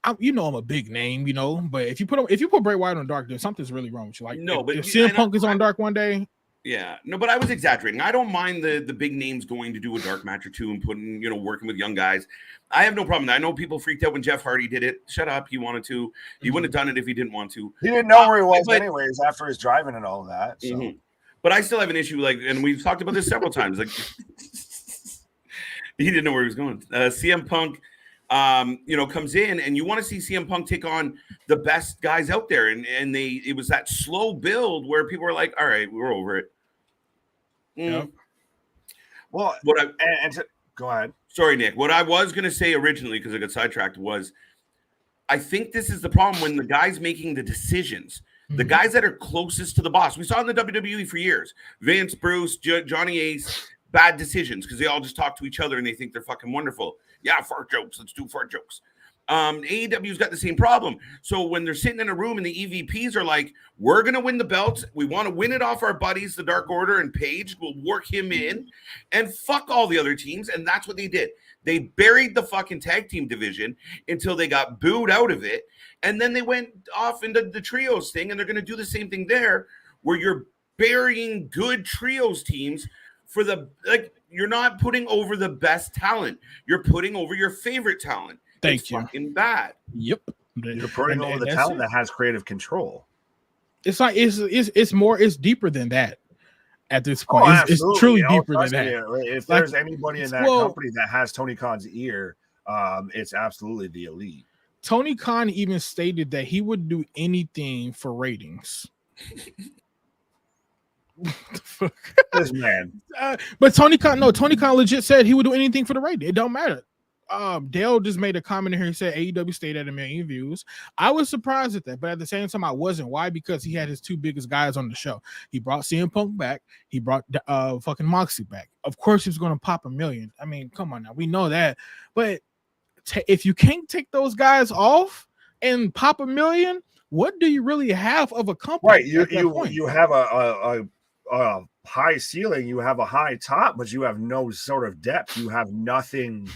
I'm a big name, But if you put Bray Wyatt on Dark, then something's really wrong with you. Like, if CM Punk is on Dark one day. Yeah, no, but I was exaggerating. I don't mind the big names going to do a dark match or two and putting, working with young guys. I have no problem. I know people freaked out when Jeff Hardy did it. Shut up. He wanted to. He wouldn't have done it if he didn't want to. He didn't know where he was anyways after his driving and all of that. So. But I still have an issue, and we've talked about this several times. Like, he didn't know where he was going. CM Punk, comes in, and you want to see CM Punk take on the best guys out there, and it was that slow build where people were like, "All right, we're over it." Yeah. Well, go ahead. Sorry, Nick. What I was going to say originally, because I got sidetracked, was I think this is the problem when the guys making the decisions, the guys that are closest to the boss. We saw in the WWE for years, Vince, Bruce, Johnny Ace, bad decisions because they all just talk to each other and they think they're fucking wonderful. Yeah, fart jokes. Let's do fart jokes. AEW's got the same problem. So when they're sitting in a room and the EVPs are like, we're going to win the belts. We want to win it off our buddies, the Dark Order and Page. We'll work him in and fuck all the other teams. And that's what they did. They buried the fucking tag team division until they got booed out of it. And then they went off into the trios thing. And they're going to do the same thing there where you're burying good trios teams for you're not putting over the best talent. You're putting over your favorite talent. Thank you. Fucking bad. Yep. You're putting over the talent that has creative control. It's like it's deeper than that at this point. It's truly deeper than that. If there's anybody in that company that has Tony Khan's ear, it's absolutely the Elite. Tony Khan even stated that he would do anything for ratings. What the fuck? This man. But Tony Khan legit said he would do anything for the rating. It don't matter. Dale just made a comment here. He said AEW stayed at 1 million views. I was surprised at that, but at the same time, I wasn't. Why? Because he had his 2 biggest guys on the show. He brought CM Punk back. He brought fucking Moxley back. Of course, he was going to pop 1 million. I mean, come on now, we know that. But if you can't take those guys off and pop 1 million, what do you really have of a company? Right, you have a high ceiling, you have a high top, but you have no sort of depth. You have nothing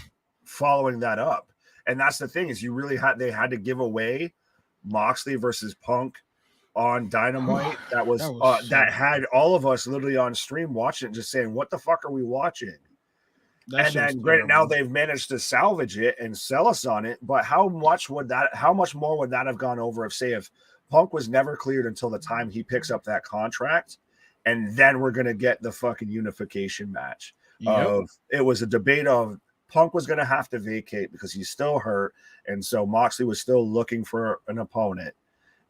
following that up, and that's the thing is they had to give away Moxley versus Punk on Dynamite. That had all of us literally on stream watching it, just saying, "What the fuck are we watching?" And then, great, now they've managed to salvage it and sell us on it. But how much more would that have gone over if Punk was never cleared until the time he picks up that contract, and then we're gonna get the fucking unification match? It was a debate of Punk was going to have to vacate because he's still hurt, and so Moxley was still looking for an opponent.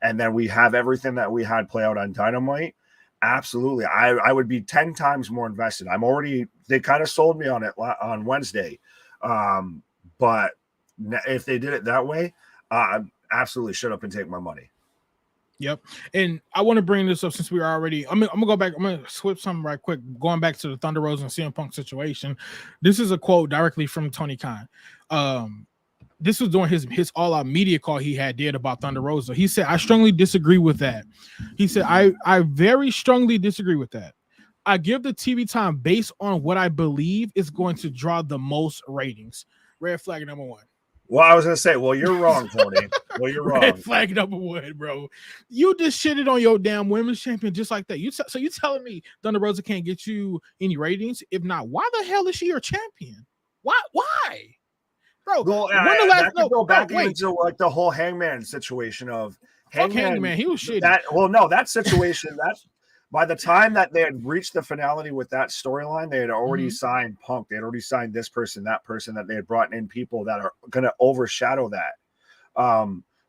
And then we have everything that we had play out on Dynamite. Absolutely, I would be 10 times more invested. They kind of sold me on it on Wednesday, but if they did it that way, absolutely shut up and take my money. Yep. And I want to bring this up since we are already, I'm gonna go back. I'm gonna switch something right quick. Going back to the Thunder Rosa and CM Punk situation. This is a quote directly from Tony Khan. This was during his all-out media call he did about Thunder Rosa. He said, "I strongly disagree with that." He said, I very strongly disagree with that. I give the TV time based on what I believe is going to draw the most ratings. Red flag number 1. Well, I was going to say, well, you're wrong, Tony. Well, you're wrong. Red flag number 1, bro. You just shitted on your damn women's champion just like that. So you telling me Thunder Rosa can't get you any ratings? If not, why the hell is she your champion? Why? Bro, well, go back into like the whole Hangman situation of Hangman. He was shitty. That situation, by the time that they had reached the finality with that storyline, they had already signed Punk. They had already signed this person, that person, that they had brought in people that are going to overshadow that.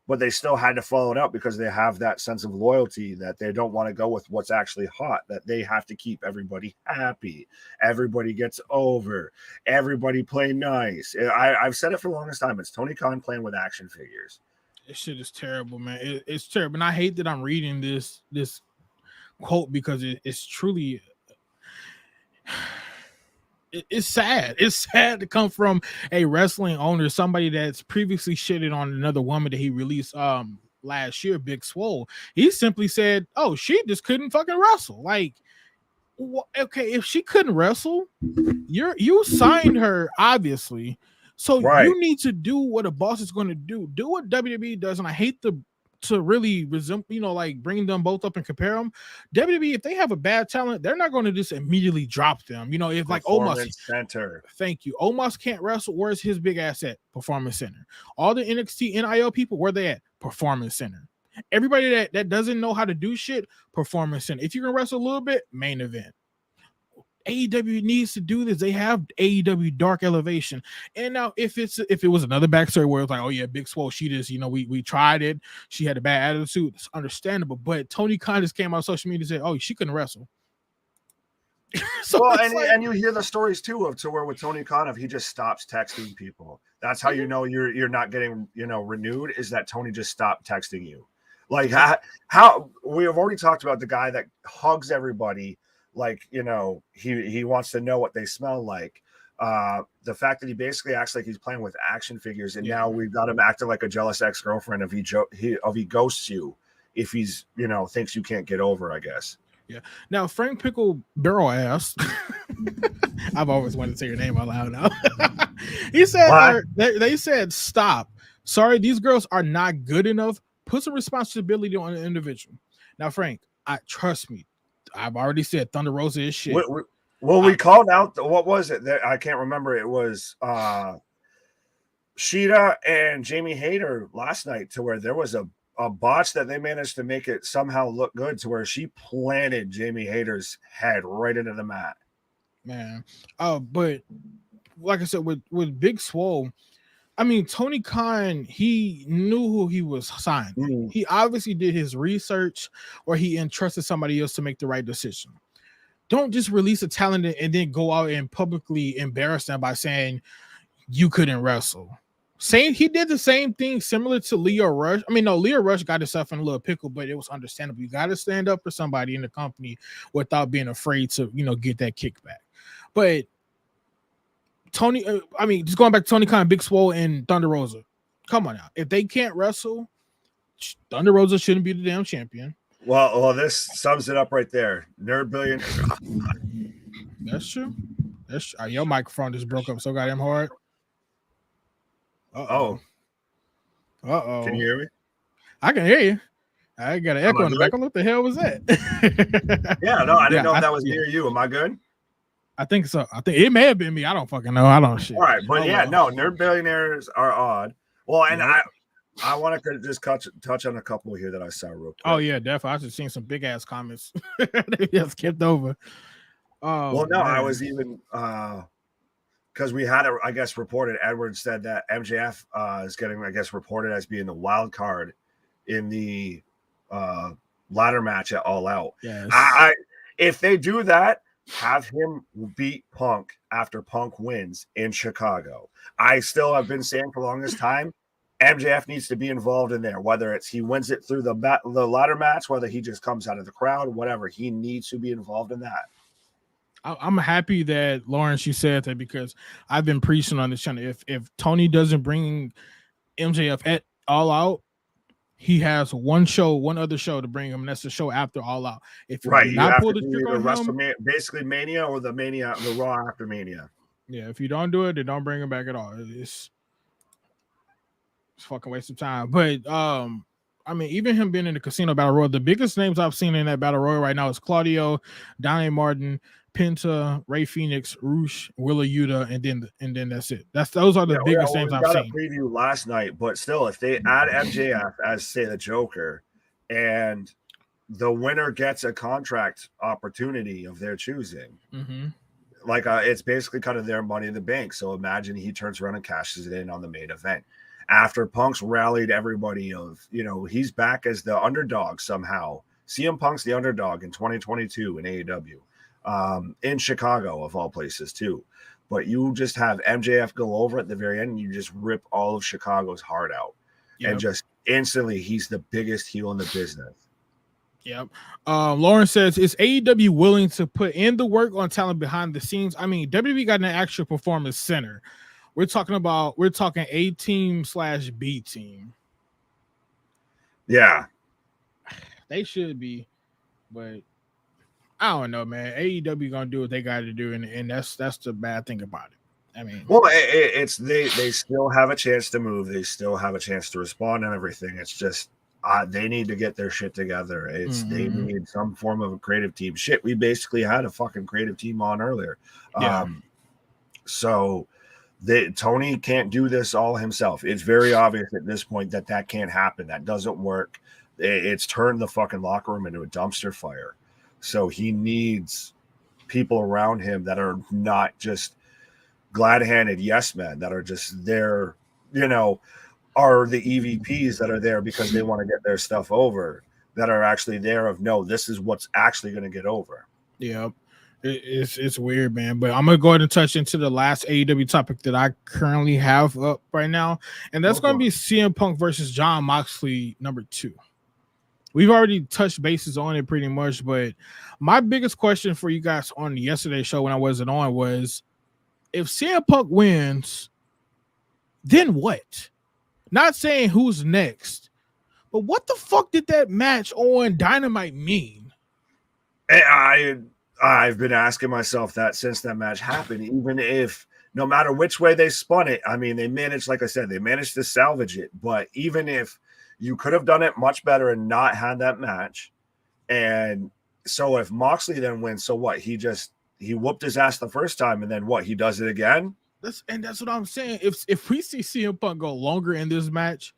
But they still had to follow it up because they have that sense of loyalty that they don't want to go with what's actually hot, that they have to keep everybody happy. Everybody gets over. Everybody play nice. I've said it for the longest time. It's Tony Khan playing with action figures. This shit is terrible, man. It's terrible. And I hate that I'm reading this quote because it's truly it's sad. It's sad to come from a wrestling owner, somebody that's previously shitted on another woman that he released last year, Big Swole. He simply said, "Oh, she just couldn't fucking wrestle." Like, okay, if she couldn't wrestle, you signed her, obviously. So you need to do what a boss is going to do. Do what WWE does, and I hate to really resemble, like bring them both up and compare them. WWE, if they have a bad talent, they're not going to just immediately drop them. If like Omos Center. Thank you. Omos can't wrestle. Where's his big asset? Performance Center. All the NXT NIL people, where they at? Performance Center. Everybody that doesn't know how to do shit, Performance Center. If you can wrestle a little bit, main event. AEW needs to do this. They have AEW Dark Elevation. And now if it was another backstory where it's like, oh yeah, Big Swole, she just, we tried it. She had a bad attitude. It's understandable. But Tony Khan just came on social media and said, oh, she couldn't wrestle. And you hear the stories too to where with Tony Khan, if he just stops texting people, that's how you know you're not getting renewed, is that Tony just stopped texting you. Like how we have already talked about the guy that hugs everybody. Like, he wants to know what they smell like. The fact that he basically acts like he's playing with action figures, and now we've got him acting like a jealous ex-girlfriend if he ghosts you, if he's thinks you can't get over, I guess. Yeah. Now Frank Pickle Barrel ass. I've always wanted to say your name out loud now. He said they said stop. Sorry, these girls are not good enough. Put some responsibility on an individual. Now, Frank, trust me. I've already said Thunder Rosa is shit. We called out what was it? I can't remember. It was Sheeta and Jamie Hayter last night, to where there was a botch that they managed to make it somehow look good, to where she planted Jamie Hayter's head right into the mat. Man, but like I said, with Big Swole, I mean, Tony Khan, he knew who he was signing. He obviously did his research, or he entrusted somebody else to make the right decision. Don't just release a talent and then go out and publicly embarrass them by saying you couldn't wrestle. He did the same thing similar to Leo Rush. I mean, no, Leo Rush got himself in a little pickle, but it was understandable. You got to stand up for somebody in the company without being afraid to, get that kickback. But Tony, just going back to Tony Khan, Big Swole, and Thunder Rosa. Come on now. If they can't wrestle, Thunder Rosa shouldn't be the damn champion. Well, this sums it up right there. Nerd Billion. That's true. Your microphone just broke up so goddamn hard. Uh-oh. Can you hear me? I can hear you. I got an echo in the back. What the hell was that? Yeah, no, I didn't know if that was near you. Am I good? I think so. I think it may have been me. I don't fucking know. I don't shit. All right, but Nerd Billionaires are odd. Well, and I want to just touch on a couple here that I saw real quick. Oh yeah, definitely. I just seen some big ass comments. They just skipped over. Well, no, I was even because we had I guess reported. Edwards said that MJF is getting, I guess, reported as being the wild card in the ladder match at All Out. Yes. If they do that, have him beat Punk after Punk wins in Chicago. I still have been saying for the longest time, MJF needs to be involved in there, whether it's he wins it through the ladder match, whether he just comes out of the crowd, whatever. He needs to be involved in that. I'm happy that Lawrence, you said that, because I've been preaching on this channel. If Tony doesn't bring MJF at All Out, he has one other show to bring him, and that's the show after All Out. If you do not pull the trick on him, basically Mania or the Raw after Mania. Yeah, if you don't do it, then don't bring him back at all. It's fucking waste of time. But even him being in the Casino Battle Royal, the biggest names I've seen in that Battle Royal right now is Claudio, Donnie Martin, Penta, Ray Phoenix, Roosh, Willa Yuta, and then that's it. Those are the biggest names I've seen. We got a preview last night, but still, if they add MJF as, say, the Joker, and the winner gets a contract opportunity of their choosing, like it's basically kind of their Money in the Bank. So imagine he turns around and cashes it in on the main event. After Punk's rallied everybody he's back as the underdog somehow. CM Punk's the underdog in 2022 in AEW. In Chicago, of all places, too. But you just have MJF go over at the very end, and you just rip all of Chicago's heart out. Yep. And just instantly, he's the biggest heel in the business. Yep. Lauren says, is AEW willing to put in the work on talent behind the scenes? I mean, WWE got an actual performance center. We're talking A team / B team. Yeah. They should be, but I don't know, man. AEW gonna do what they got to do, and that's the bad thing about it. I mean, well, it's they still have a chance to move. They still have a chance to respond and everything. It's just they need to get their shit together. They need some form of a creative team. Shit, we basically had a fucking creative team on earlier. Yeah. So Tony can't do this all himself. It's very obvious at this point that can't happen. That doesn't work. It's turned the fucking locker room into a dumpster fire. So he needs people around him that are not just glad-handed yes men, that are just there, are the EVPs that are there because they want to get their stuff over, that are actually there of, no, this is what's actually going to get over. Yeah, it's weird, man. But I'm going to go ahead and touch into the last AEW topic that I currently have up right now, and that's going to be CM Punk versus Jon Moxley #2. We've already touched bases on it pretty much, but my biggest question for you guys on yesterday's show when I wasn't on was, if CM Punk wins, then what? Not saying who's next, but what the fuck did that match on Dynamite mean? I've been asking myself that since that match happened, even if no matter which way they spun it, I mean, they managed, like I said, they managed to salvage it, but even if you could have done it much better and not had that match. And so if Moxley then wins, so what? He whooped his ass the first time, and then what? He does it again? That's what I'm saying. If we see CM Punk go longer in this match,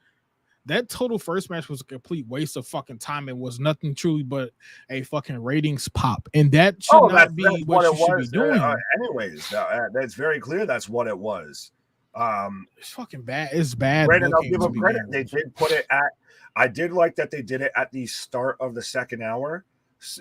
that total first match was a complete waste of fucking time. It was nothing truly but a fucking ratings pop. And that should not be what you should be doing. Anyways, that's very clear that's what it was. It's fucking bad. It's bad. Brandon, I'll give them credit. They did put it at. I did like that they did it at the start of the second hour,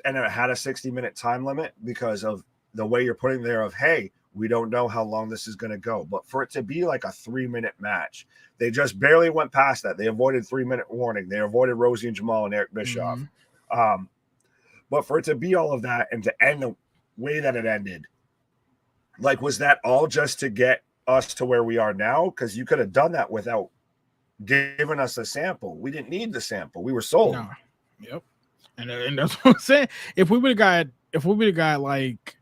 and it had a 60-minute time limit because of the way you're putting there. Of hey, We don't know how long this is going to go. But for it to be like a 3-minute match, they just barely went past that. They avoided 3-minute warning. They avoided Rosie and Jamal and Eric Bischoff. But for it to be all of that and to end the way that it ended, like, was that all just to get us to where we are now? Because you could have done that without giving us a sample. We didn't need the sample. We were sold. No. Yep. And that's what I'm saying. If we would have got like,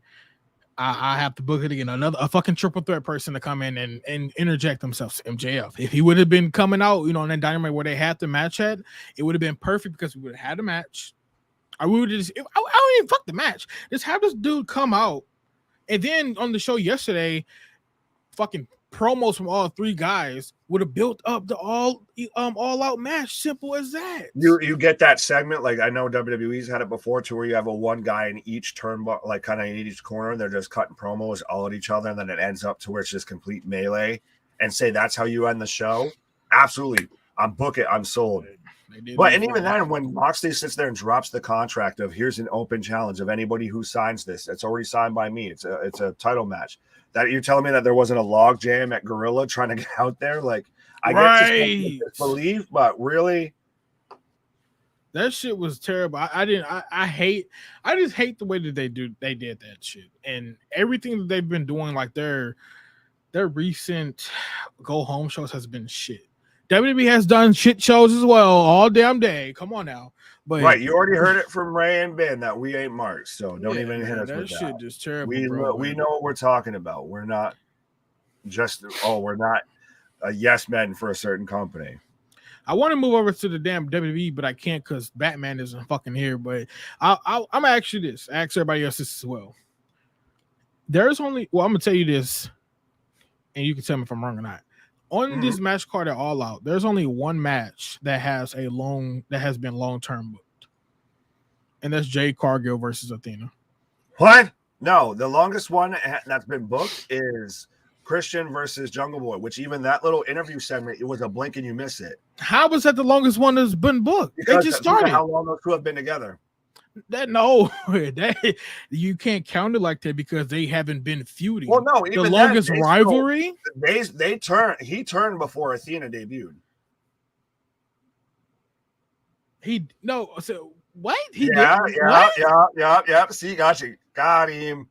I have to book it again, a fucking triple threat person to come in and interject themselves, MJF. If he would have been coming out, you know, in that Dynamite where they had the match at, it would have been perfect because we would have had a match. I would just, I don't even fuck the match. Just have this dude come out. And then on the show yesterday, fucking promos from all three guys would have built up the all out match. Simple as that. You get that segment, like I know WWE's had it before, to where you have a one guy in each turn, like kind of in each corner, and they're just cutting promos all at each other, and then it ends up to where it's just complete melee. And say that's how you end the show. Absolutely, I'm book it. I'm sold. But and even then, when Moxley sits there and drops the contract of here's an open challenge of anybody who signs this, it's already signed by me. It's a title match. That you're telling me that there wasn't a log jam at Gorilla trying to get out there? Like, I get disbelief, but really, that shit was terrible. I just hate the way that they did that shit, and everything that they've been doing, like their recent go home shows has been shit. WWE has done shit shows as well all damn day. Come on now. But right, you already heard it from Ray and Ben that we ain't marks, so don't even hit us with that. Shit just terrible. We know what we're talking about. We're not just we're not a yes men for a certain company. I want to move over to the damn WWE, but I can't because Batman isn't fucking here. But I'm gonna ask you this. Ask everybody else this as well. I'm gonna tell you this, and you can tell me if I'm wrong or not. On this match card at All Out, there's only one match that has been long-term booked, and that's Jade Cargill versus Athena. What? No, the longest one that's been booked is Christian versus Jungle Boy, which even that little interview segment, it was a blink and you miss it. How was that the longest one that's been booked? Because they just started. How long those two have been together? That you can't count it like that because they haven't been feuding. Well, no, the longest rivalry. He turned before Athena debuted. So what? Yeah. See, got him.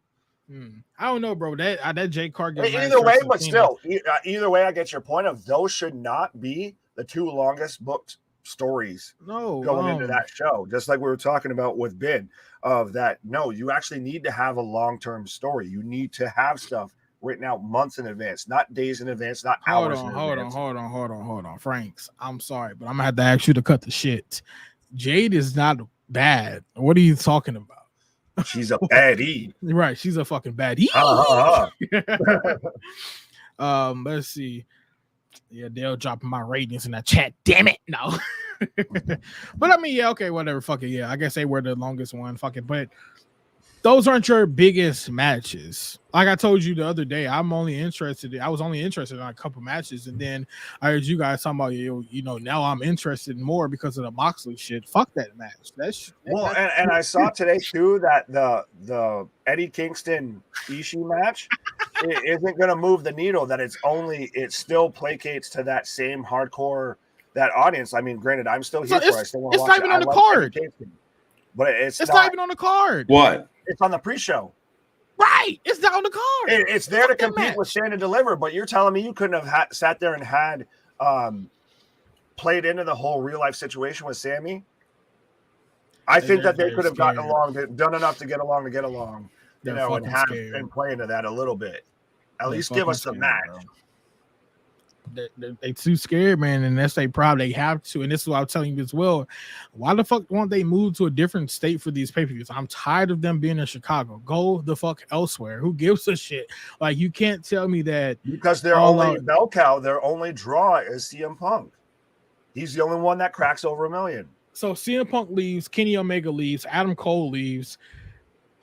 I don't know, bro. That Jade Cargill. Either way, but still, either way, I get your point of those should not be the two longest booked stories going into that show, just like we were talking about with Ben of that. No, you actually need to have a long-term story. You need to have stuff written out months in advance, not days in advance, not hours. Hold on, Franks. I'm sorry, but I'm gonna have to ask you to cut the shit. Jade is not bad. What are you talking about? She's a baddie. Right, she's a fucking baddie. Let's see. Yeah, Dale dropping my ratings in that chat. Damn it. No. But I mean, yeah, okay, whatever. Fuck it. Yeah, I guess they were the longest one. Fuck it. But those aren't your biggest matches. Like I told you the other day, I was only interested in a couple matches, and then I heard you guys talking about now I'm interested in more because of the Moxley shit. Fuck that match. And I saw today too that the Eddie Kingston Ishii match it isn't going to move the needle. That it still placates to that same hardcore audience. I mean, granted, I'm still here for it. I still want to watch it. It's not even on the card. But it's not even on the card. What? It's on the pre-show. Right. It's not on the card. It's there to compete with Stand and Deliver, but you're telling me you couldn't have sat there and had played into the whole real life situation with Sammy? I think that they could have gotten along, done enough to get along, and play into that a little bit. At least give us the match. They too scared, man, and that's their problem. They have to, and this is what I'm telling you as well. Why the fuck won't they move to a different state for these pay-per-views? I'm tired of them being in Chicago. Go the fuck elsewhere. Who gives a shit? Like, you can't tell me that because their only bell cow, their only draw is CM Punk. He's the only one that cracks over 1 million. So CM Punk leaves, Kenny Omega leaves, Adam Cole leaves.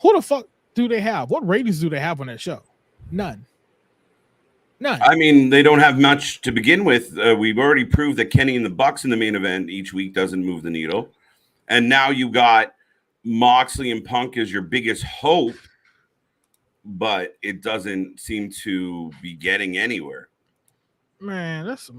Who the fuck do they have? What ratings do they have on that show? None. I mean, they don't have much to begin with. We've already proved that Kenny and the Bucks in the main event each week doesn't move the needle. And now you got Moxley and Punk as your biggest hope. but it doesn't seem to be getting anywhere. Man, that's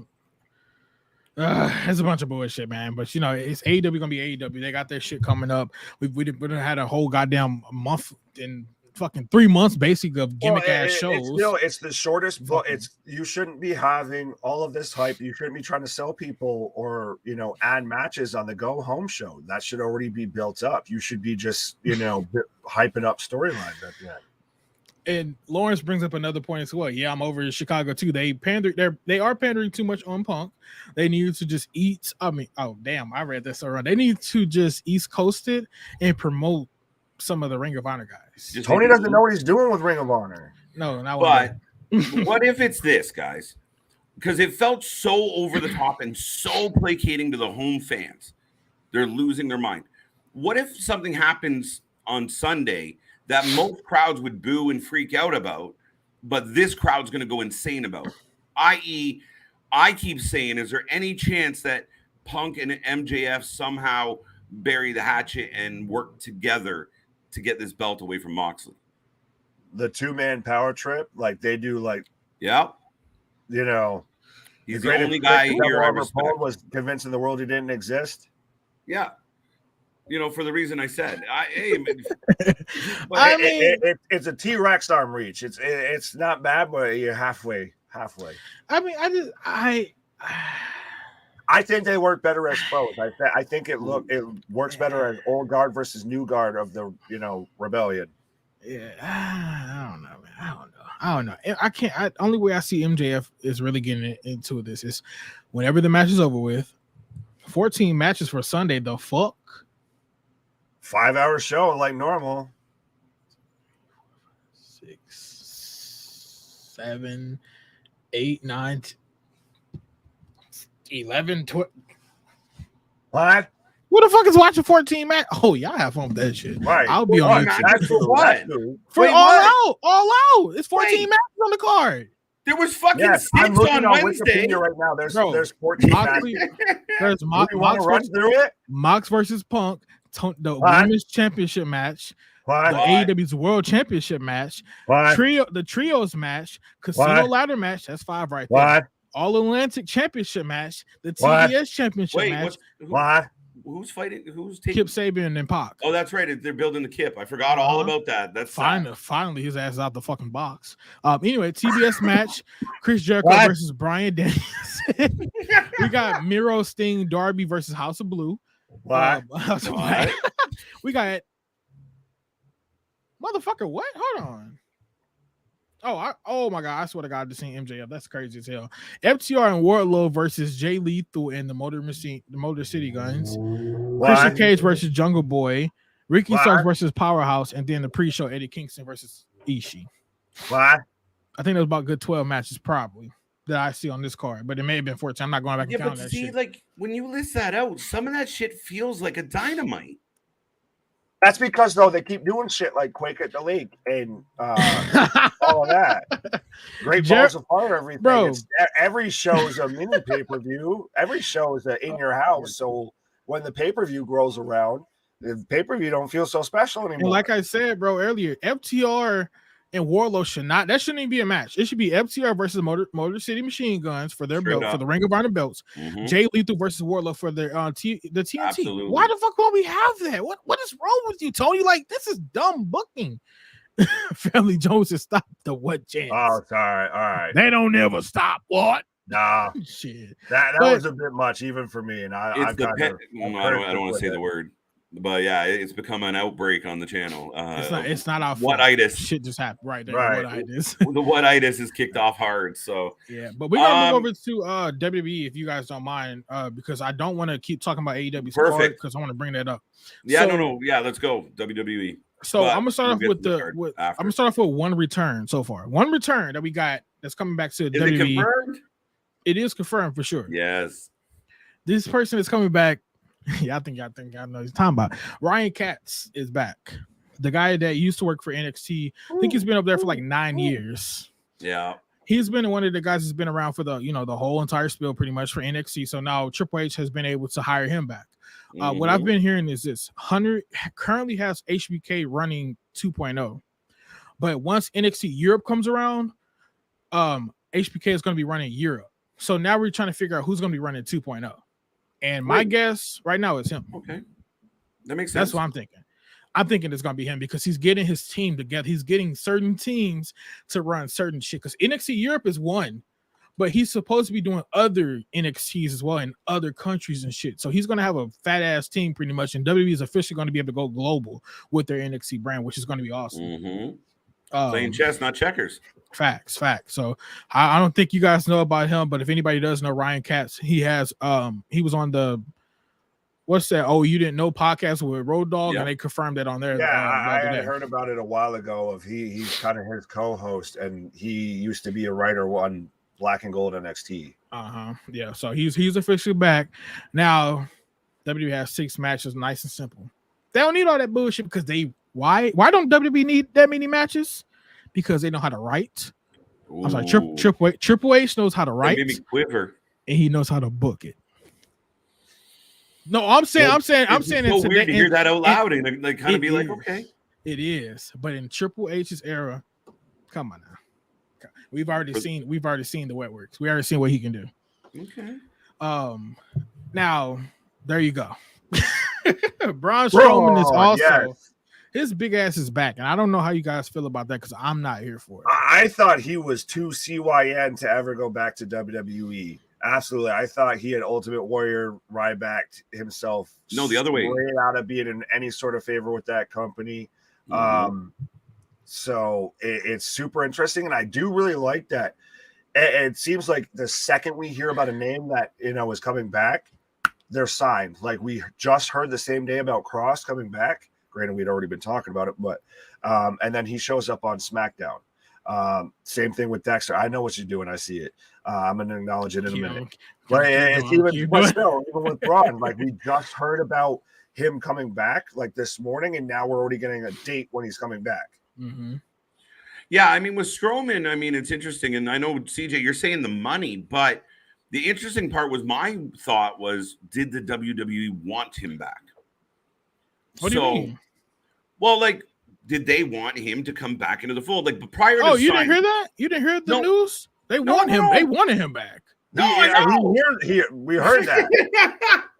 a bunch of bullshit, man. But you know, it's AEW gonna be AEW. They got their shit coming up. We had a whole goddamn month in fucking 3 months, basically, of gimmick ass shows. It's the shortest book. You shouldn't be having all of this hype. You shouldn't be trying to sell people or add matches on the go home show. That should already be built up. You should be just hyping up storylines at the end. And Lawrence brings up another point as well. Yeah, I'm over in Chicago too. They are pandering too much on Punk. They need to just eat. I mean, oh damn, I read this around. They need to just East Coast it and promote some of the Ring of Honor guys. Tony doesn't know what he's doing with Ring of Honor. No, not but what if it's this, guys? Because it felt so over the top and so placating to the home fans. They're losing their mind. What if something happens on Sunday that most crowds would boo and freak out about, but this crowd's going to go insane about? I.e., I keep saying, is there any chance that Punk and MJF somehow bury the hatchet and work together to get this belt away from Moxley? The 2-man power trip, like they do, yeah. He's the only guy here I respect. Was convincing the world he didn't exist. Yeah. For the reason I said, it's a T-Rex arm reach. It's not bad, but you're halfway. I mean, I think they work better as both. I think it works better as old guard versus new guard of the rebellion. Yeah, I don't know, man. I don't know. I can't. Only way I see MJF is really getting into this is whenever the match is over with. 14 matches for Sunday. The fuck. 5-hour show like normal. 6, 7, 8, 9, 11, 12. What? Who the fuck is watching 14 match? Oh, y'all have fun with that shit. Right. I'll be on YouTube. That's for what? For All Out. It's 14 matches on the card. There was fucking 6 on Wednesday. Right now. There's 14 matches. There's Mox versus Punk. The women's championship match, the AEW's world championship match, the trios match, casino ladder match. That's 5 right there. All Atlantic championship match, the TBS championship match. Who's fighting? Who's taking Kip Sabian and Pac? Oh, that's right. They're building the Kip. I forgot all about that. That's finally his ass is out the fucking box. Anyway, TBS match, Chris Jericho versus Bryan Danielson. We got Miro, Sting, Darby versus House of Blue. We got motherfucker. What? Hold on. Oh my god! I swear to God, just seeing MJF. That's crazy as hell. FTR and Wardlow versus Jay Lethal and the Motor City Guns. Christian Cage versus Jungle Boy. Ricky Starks versus Powerhouse, and then the pre-show Eddie Kingston versus Ishii. What? I think there was about good 12 matches probably that I see on this card, but it may have been 14. I'm not going back and count that shit. Like when you list that out, some of that shit feels like a Dynamite. That's because though they keep doing shit like Quake at the Lake and all of that. Great Balls of Fire, everything. Bro. Every show is a mini pay-per-view. Every show is in your house. So when the pay-per-view grows around, the pay-per-view don't feel so special anymore. And like I said, bro, earlier, FTR and Wardlow shouldn't even be a match. It should be FTR versus Motor City Machine Guns for their belt, for the Ring of Honor belts. Mm-hmm. Jay Lethal versus Wardlow for their the TNT. Absolutely. Why the fuck won't we have that? What is wrong with you, Tony? Like, this is dumb booking. Family Jones has stopped the what chance? Oh, sorry. All right. They don't ever stop. What? Nah. Shit. That was a bit much even for me. And I don't want to say the word. But yeah, it's become an outbreak on the channel. It's not our what-itis. Shit just happened right there. Right. What-itis. The what-itis is kicked off hard. So yeah, but we're gonna move over to WWE if you guys don't mind, because I don't want to keep talking about AEW. Perfect. Because I want to bring that up. Yeah, no. Yeah, let's go WWE. So I'm gonna start off with one return so far. One return that we got that's coming back to WWE. It confirmed? It is confirmed for sure. Yes. This person is coming back. Yeah, I think I know he's talking about. Ryan Katz is back. The guy that used to work for NXT. I think he's been up there for like 9 years. Yeah. He's been one of the guys that's been around for the whole entire spiel pretty much for NXT. So now Triple H has been able to hire him back. What I've been hearing is this. Hunter currently has HBK running 2.0. But once NXT Europe comes around, HBK is going to be running Europe. So now we're trying to figure out who's going to be running 2.0. And my guess right now is him. Okay. That makes sense. That's what I'm thinking. I'm thinking it's going to be him because he's getting his team together. He's getting certain teams to run certain shit. Because NXT Europe is one, but he's supposed to be doing other NXTs as well in other countries and shit. So he's going to have a fat ass team pretty much. And WWE is officially going to be able to go global with their NXT brand, which is going to be awesome. Mm-hmm. Playing chess, not checkers. Facts. So I don't think you guys know about him, but if anybody does know Ryan Katz, he was on the what's that? Oh, you didn't know podcast with Road Dogg, and they confirmed that on there. Yeah, I had heard about it a while ago. He's kind of his co-host, and he used to be a writer on Black and Gold NXT. Yeah, so he's officially back now. WWE has 6 matches, nice and simple. They don't need all that bullshit because why don't WWE need that many matches? Because they know how to write. Ooh. I'm sorry, Triple H knows how to write. Made me quiver. And he knows how to book it. No, I'm saying it's so weird to hear that out loud and like kind of be like, okay. It is, but in Triple H's era, come on now. We've already seen the wet works. We already seen what he can do. Okay. Now there you go. Braun Strowman is also his big ass is back, and I don't know how you guys feel about that because I'm not here for it. I thought he was too CYN to ever go back to WWE. Absolutely, I thought he had Ultimate Warrior Rybacked himself. No, the other way, out of being in any sort of favor with that company. So it's super interesting, and I do really like that. It seems like the second we hear about a name that is coming back, they're signed. Like we just heard the same day about Cross coming back. Granted, we'd already been talking about it, but and then he shows up on SmackDown. Same thing with Dexter. I know what you're doing. I see it. I'm going to acknowledge it in a minute. But it's even with Braun, like we just heard about him coming back like this morning, and now we're already getting a date when he's coming back. Mm-hmm. Yeah, I mean, with Strowman, I mean, it's interesting. And I know, CJ, you're saying the money, but the interesting part was my thought was, did the WWE want him back? What do you mean? Well, like, did they want him to come back into the fold? Like, but prior to you didn't hear that? You didn't hear the news? They want him. They wanted him back. No, we heard that.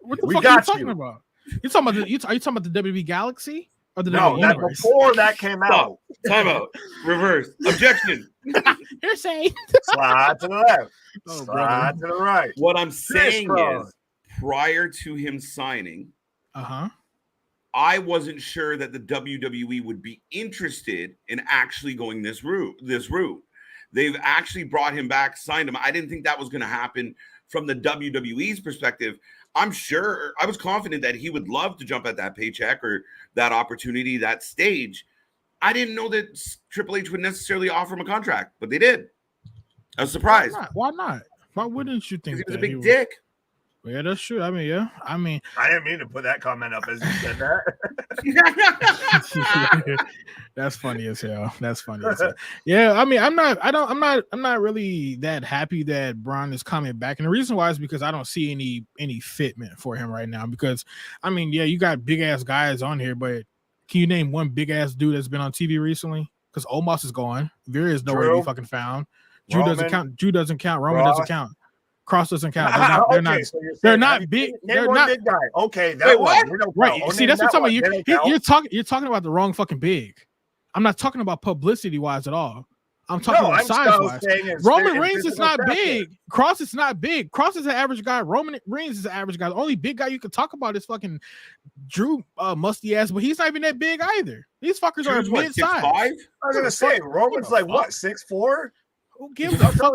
What the fuck are you talking about? You talking about are you talking about the WWE Galaxy or the WWE Universe? Before that came out. Time out. Reverse. Objection. Hearsay. Slide to the left. Slide to the right. What I'm saying is, prior to him signing, I wasn't sure that the WWE would be interested in actually going this route. They've actually brought him back, signed him. I didn't think that was going to happen from the WWE's perspective. I'm sure I was confident that he would love to jump at that paycheck or that opportunity, that stage. I didn't know that Triple H would necessarily offer him a contract, but they did. I was surprised. Why not? Why wouldn't you think he was a big dick? Yeah, that's true. I mean, I didn't mean to put that comment up as you said that. That's funny as hell. Yeah, I mean, I'm not really that happy that Braun is coming back. And the reason why is because I don't see any fitment for him right now. Because I mean, yeah, you got big ass guys on here, but can you name one big ass dude that's been on TV recently? Because Omos is gone. Vera is nowhere to be fucking found. Drew doesn't count. Roman doesn't count. Cross doesn't count. They're not big. They're not big guy. Okay, that one. Right. See, that's what I'm talking about. You're talking about the wrong fucking big. I'm not talking about publicity wise at all. I'm talking about size wise. Roman Reigns is not big. Cross is not big. Cross is an average guy. Roman Reigns is an average guy. The only big guy you can talk about is fucking Drew, musty ass, but he's not even that big either. These fuckers are mid-size. I was gonna say Roman's like what, 6'4"? Who gives a fuck?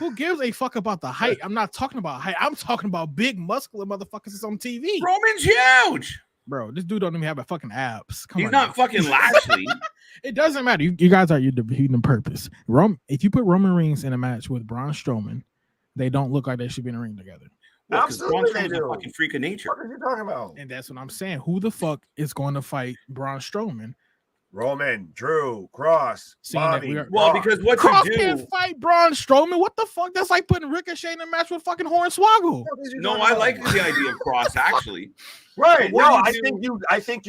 Who gives a fuck about the height? I'm not talking about height. I'm talking about big, muscular motherfuckers that's on TV. Roman's huge, bro. This dude don't even have a fucking abs. He's not fucking Lashley. It doesn't matter. You guys are defeating the purpose. If you put Roman Reigns in a match with Braun Strowman, they don't look like they should be in a ring together. Well, absolutely, they do. A fucking freak of nature. What are you talking about? And that's what I'm saying. Who the fuck is going to fight Braun Strowman Roman, Drew, Cross, Bobby. Well, because what Cross you do, can't fight Braun Strowman. What the fuck? That's like putting Ricochet in a match with fucking Hornswoggle. no, I like the idea of Cross actually. Right. What No, do I think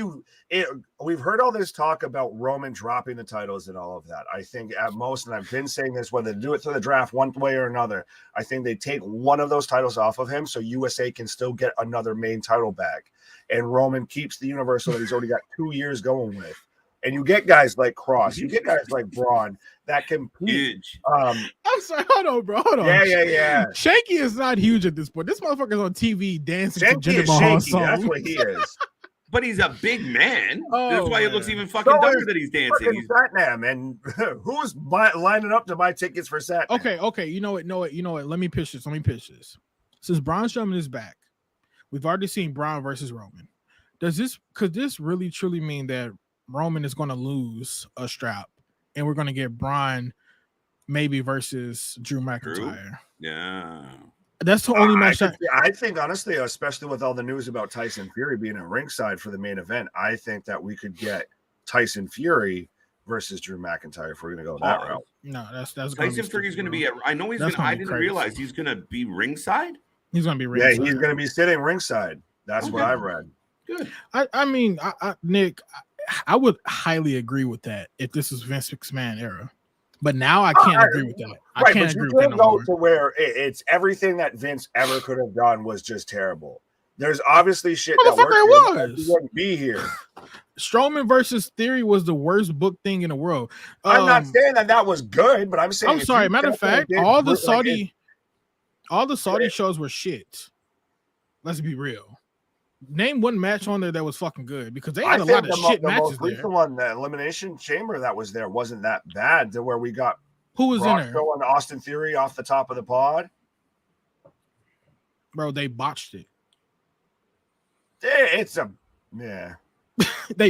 we've heard all this talk about Roman dropping the titles and all of that. I think at most, and I've been saying this, whether they do it through the draft one way or another, I think they take one of those titles off of him so USA can still get another main title back. And Roman keeps the Universal that he's already got 2 years going with. And you get guys like Cross, you get guys like Braun that compete. Huge. I'm sorry, hold on, bro. Hold on. Yeah. Shaky is not huge at this point. This motherfucker's on TV dancing Shaky to Jinder is Mahal's shaky. song. That's what he is. But he's a big man. Oh, That's why it looks even fucking So dumber is that he's dancing. He's, Satnam, and who's lining up to buy tickets for Satnam? Okay. You know what? Let me pitch this. Since Braun Strowman is back, we've already seen Braun versus Roman. Could this really truly mean that Roman is going to lose a strap and we're going to get Braun maybe versus Drew McIntyre? Yeah. That's the only match. I think, honestly, especially with all the news about Tyson Fury being at ringside for the main event, I think that we could get Tyson Fury versus Drew McIntyre if we're going to go that route. No, that's Tyson Fury's going to be at. I know he's going to. I didn't realize he's going to be ringside. He's going to be ringside. Yeah, he's going to be sitting ringside. That's what I read. Good. I mean, Nick, I would highly agree with that if this was Vince McMahon era. But now I can't agree with that. I can't agree with that. Go to where it's everything that Vince ever could have done was just terrible. There's obviously shit that worked. He wouldn't be here. Strowman versus Theory was the worst book thing in the world. I'm not saying that was good, but I'm saying I'm sorry. Matter of fact, all the Saudi shows were shit. Let's be real. Name one match on there that was fucking good because they had a lot of shit matches there. The most one, the Elimination Chamber that was there wasn't that bad to where we got who was in there? Going Austin Theory off the top of the pod. Bro, they botched it. They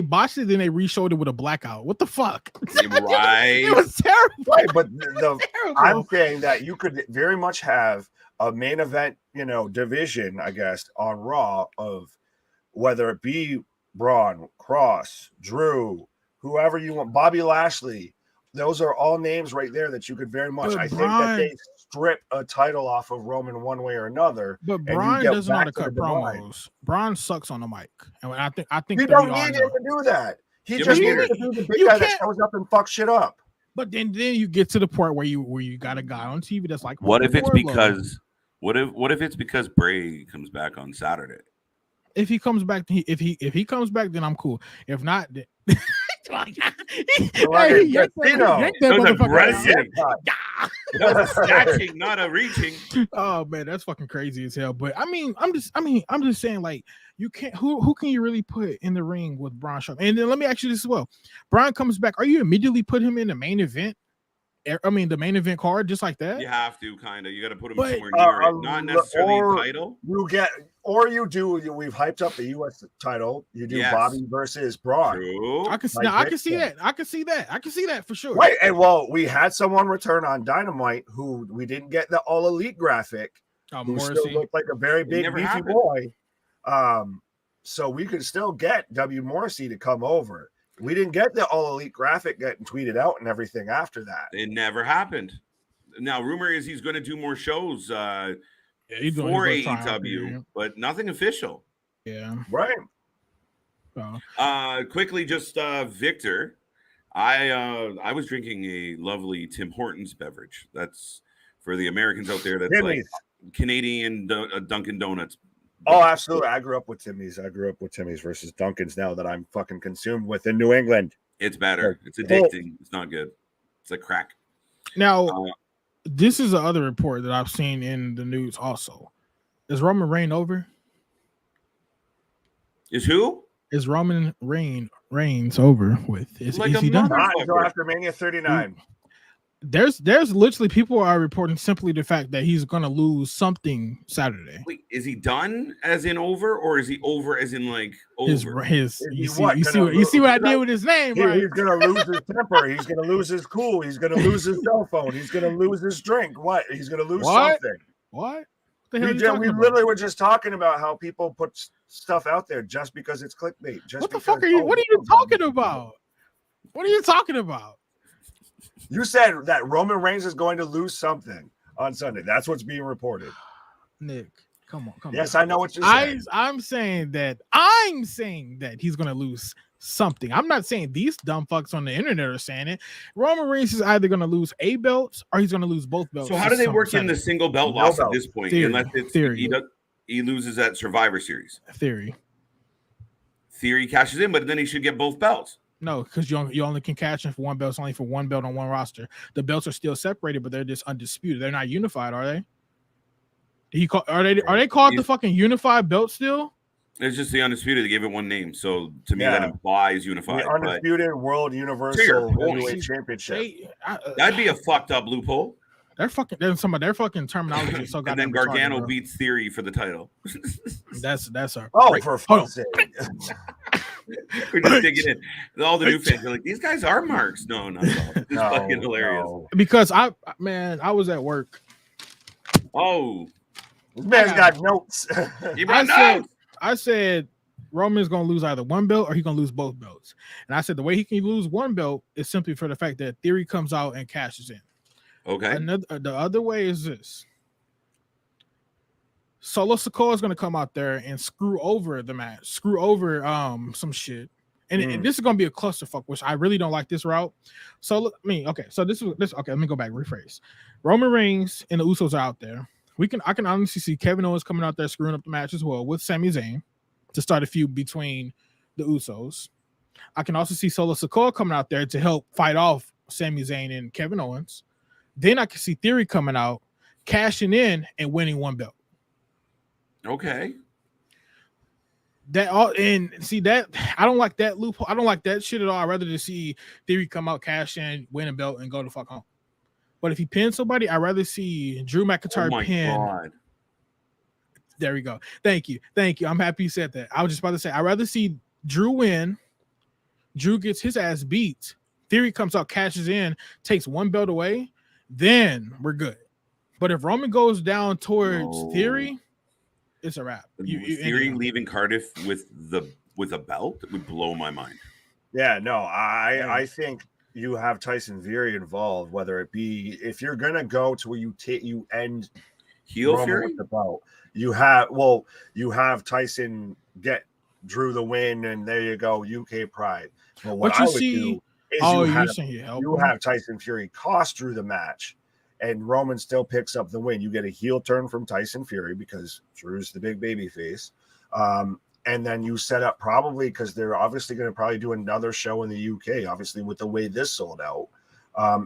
botched it, then they re-showed it with a blackout. What the fuck? Right. It was terrible. Right, but I'm saying that you could very much have a main event, division, I guess, on Raw of whether it be Braun, Cross, Drew, whoever you want, Bobby Lashley. Those are all names right there that you could very much. I think that they strip a title off of Roman one way or another. But Braun doesn't know how to cut promos. Braun sucks on the mic, and I think you don't need him to do that. He just needs to do the big guy that shows up and fuck shit up. But then you get to the point where you got a guy on TV that's like, what if it's because Bray comes back on Saturday? If he comes back, if he comes back, then I'm cool. If not, then Snatching, not a reaching. Oh man, that's fucking crazy as hell. But I'm just saying, like, you can't. Who can you really put in the ring with Braun Strowman? And then let me ask you this as well: Braun comes back, are you immediately put him in the main event? I mean, the main event card, just like that. You have to kind of. You got to put him somewhere near it, not necessarily title. We've hyped up the U.S. title. You do Bobby versus Braun. True. I can see that for sure. Right, and we had someone return on Dynamite who we didn't get the All Elite graphic. Who still looked like a very big beefy boy. So we could still get W. Morrissey to come over. We didn't get the All Elite graphic getting tweeted out and everything after that. It never happened. Now, rumor is he's going to do more shows for AEW, but nothing official. Yeah. Right. Quickly, just Victor. I was drinking a lovely Tim Hortons beverage. That's for the Americans out there. That's like Canadian Dunkin' Donuts. Oh, absolutely. I grew up with Timmy's versus Dunkin's now that I'm fucking consumed with in New England. It's better. It's addicting. It's not good. It's like crack. Now, this is the other report that I've seen in the news also. Is Roman Reigns over? Is who? Is Roman Reigns over with? Is he done? Not until after Mania 39. There's literally people are reporting simply the fact that he's going to lose something Saturday. Wait, is he done as in over, or is he over as in like over? You see what I did with his name, right? He's going to lose his temper. He's going to lose his cool. He's going to lose his cell phone. He's going to lose his drink. What? He's going to lose something. What? We literally were just talking about how people put stuff out there just because it's clickbait. What the fuck are you? What are you talking about? What are you talking about? You said that Roman Reigns is going to lose something on Sunday. That's what's being reported. Nick, come on. Yes, I know what you're saying. I'm saying that he's going to lose something. I'm not saying these dumb fucks on the internet are saying it. Roman Reigns is either going to lose a belt or he's going to lose both belts. So how do they work in the single belt loss at this point? Theory. Unless it's he loses at Survivor Series. Theory Cashes in, but then he should get both belts. No, because you only can cash in for one belt. It's only for one belt on one roster. The belts are still separated, but they're just undisputed. They're not unified, are they? Are they called the fucking unified belt still? It's just the undisputed. They gave it one name, so to me that implies unified. The undisputed World Universal Heavyweight Championship. That'd be a fucked up loophole. They're fucking terminology. So and then Gargano beats Theory for the title. That's our. For fuck's sake. We're just digging in. All the new fans are like, these guys are marks. No, not at all. It's fucking hilarious. No. Because I was at work. Oh, this man's got notes. I said Roman's gonna lose either one belt or he's gonna lose both belts. And I said the way he can lose one belt is simply for the fact that Theory comes out and cashes in. Okay. The other way is this. Solo Sikoa is going to come out there and screw over the match, screw over some shit. And this is going to be a clusterfuck, which I really don't like this route. So, let me go back, rephrase. Roman Reigns and the Usos are out there. I can honestly see Kevin Owens coming out there screwing up the match as well with Sami Zayn to start a feud between the Usos. I can also see Solo Sikoa coming out there to help fight off Sami Zayn and Kevin Owens. Then I can see Theory coming out, cashing in and winning one belt. Okay. I don't like that loophole. I don't like that shit at all. I'd rather just see Theory come out, cash in, win a belt, and go the fuck home. But if he pins somebody, I'd rather see Drew McIntyre pin. God. There we go. Thank you. I'm happy you said that. I was just about to say I'd rather see Drew win. Drew gets his ass beat. Theory comes out, cashes in, takes one belt away. Then we're good. But if Roman goes down towards Theory, it's a wrap. Theory leaving Cardiff with a belt would blow my mind. Yeah, no, I think you have Tyson Fury involved, whether it be if you're gonna go to where you end heel Roman Fury with the belt, you have Tyson get Drew the win, and there you go, UK Pride. But what I would do is you have Tyson Fury cost Drew the match, and Roman still picks up the win. You get a heel turn from Tyson Fury because Drew's the big baby face. And then you set up probably because they're obviously going to probably do another show in the UK, obviously with the way this sold out.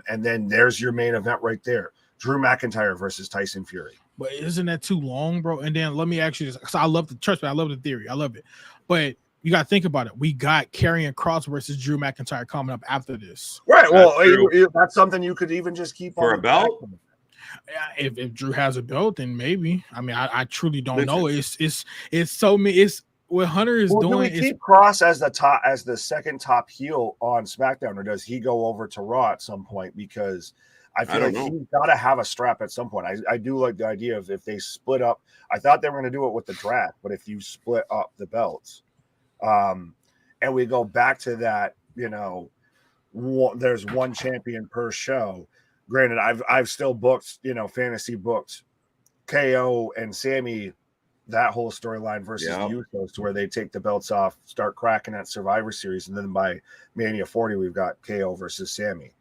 And then there's your main event right there. Drew McIntyre versus Tyson Fury. But isn't that too long, bro? And then let me ask you this, because I love the theory. I love it. But you got to think about it. We got Karrion Kross versus Drew McIntyre coming up after this. Right. Well, that's something you could even just keep for on a belt. If Drew has a belt, then maybe. I mean, I truly don't know. It's so many. It's what Hunter is doing. Do we keep Kross as the second top heel on SmackDown, or does he go over to Raw at some point? Because I feel like he's got to have a strap at some point. I do like the idea of if they split up. I thought they were going to do it with the draft, but if you split up the belts, and we go back to that, there's one champion per show. Granted, I've still booked, fantasy booked KO and Sammy, that whole storyline versus the Usos, to where they take the belts off, start cracking at Survivor Series, and then by Mania 40, we've got KO versus Sammy.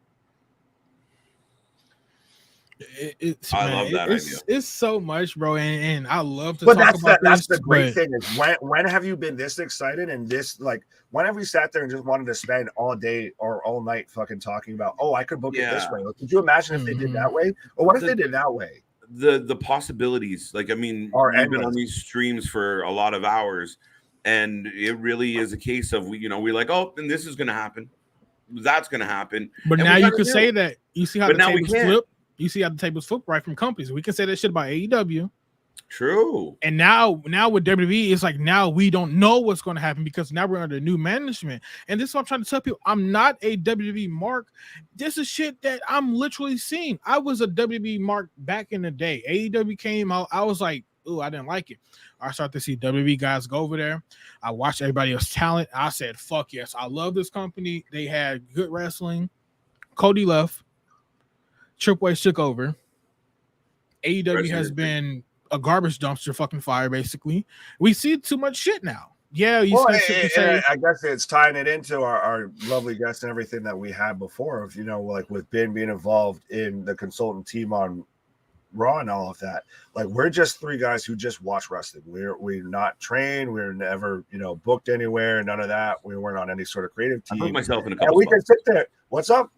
I love that idea. It's so much, bro, and I love to talk about this. That's the great thing is when have you been this excited and this, like, when have we sat there and just wanted to spend all day or all night fucking talking about, I could book it this way. Like, could you imagine if they did that way? Or what if they did that way? The possibilities, like, I mean, we've been on these streams for a lot of hours, and it really is a case of we're like, and this is gonna happen, that's gonna happen. But now you can say that. You see how the tables flip. You see how the tables flip right from companies. We can say that shit about AEW. True. And now with WWE, it's like now we don't know what's going to happen because now we're under new management. And this is what I'm trying to tell people. I'm not a WWE mark. This is shit that I'm literally seeing. I was a WWE mark back in the day. AEW came out. I was like, ooh, I didn't like it. I started to see WWE guys go over there. I watched everybody else's talent. I said, fuck yes, I love this company. They had good wrestling. Cody left. Triple H took over. AEW has been a garbage dumpster fucking fire, basically. We see too much shit now. Yeah, I guess it's tying it into our lovely guests and everything that we had before of, like with Ben being involved in the consultant team on Raw and all of that. Like, we're just three guys who just watch wrestling. We're not trained. We're never, booked anywhere. None of that. We weren't on any sort of creative team. I booked myself in a couple we can sit there. What's up?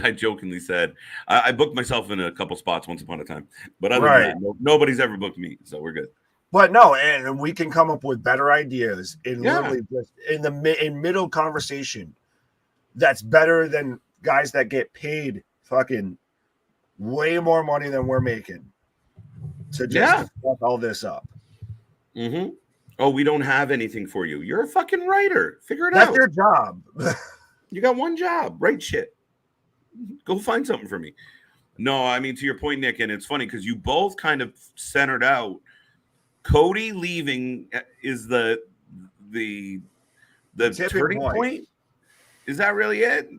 I jokingly said I booked myself in a couple spots once upon a time, but other than that, nobody's ever booked me, so we're good. But no, and we can come up with better ideas literally just in middle conversation. That's better than guys that get paid fucking way more money than we're making to just fuck all this up. Mm-hmm. Oh, we don't have anything for you. You're a fucking writer. Figure it out. That's your job. You got one job. Write shit. Go find something for me. No, I mean, to your point, Nick, and it's funny because you both kind of centered out. Cody leaving is the turning point. Is that really it?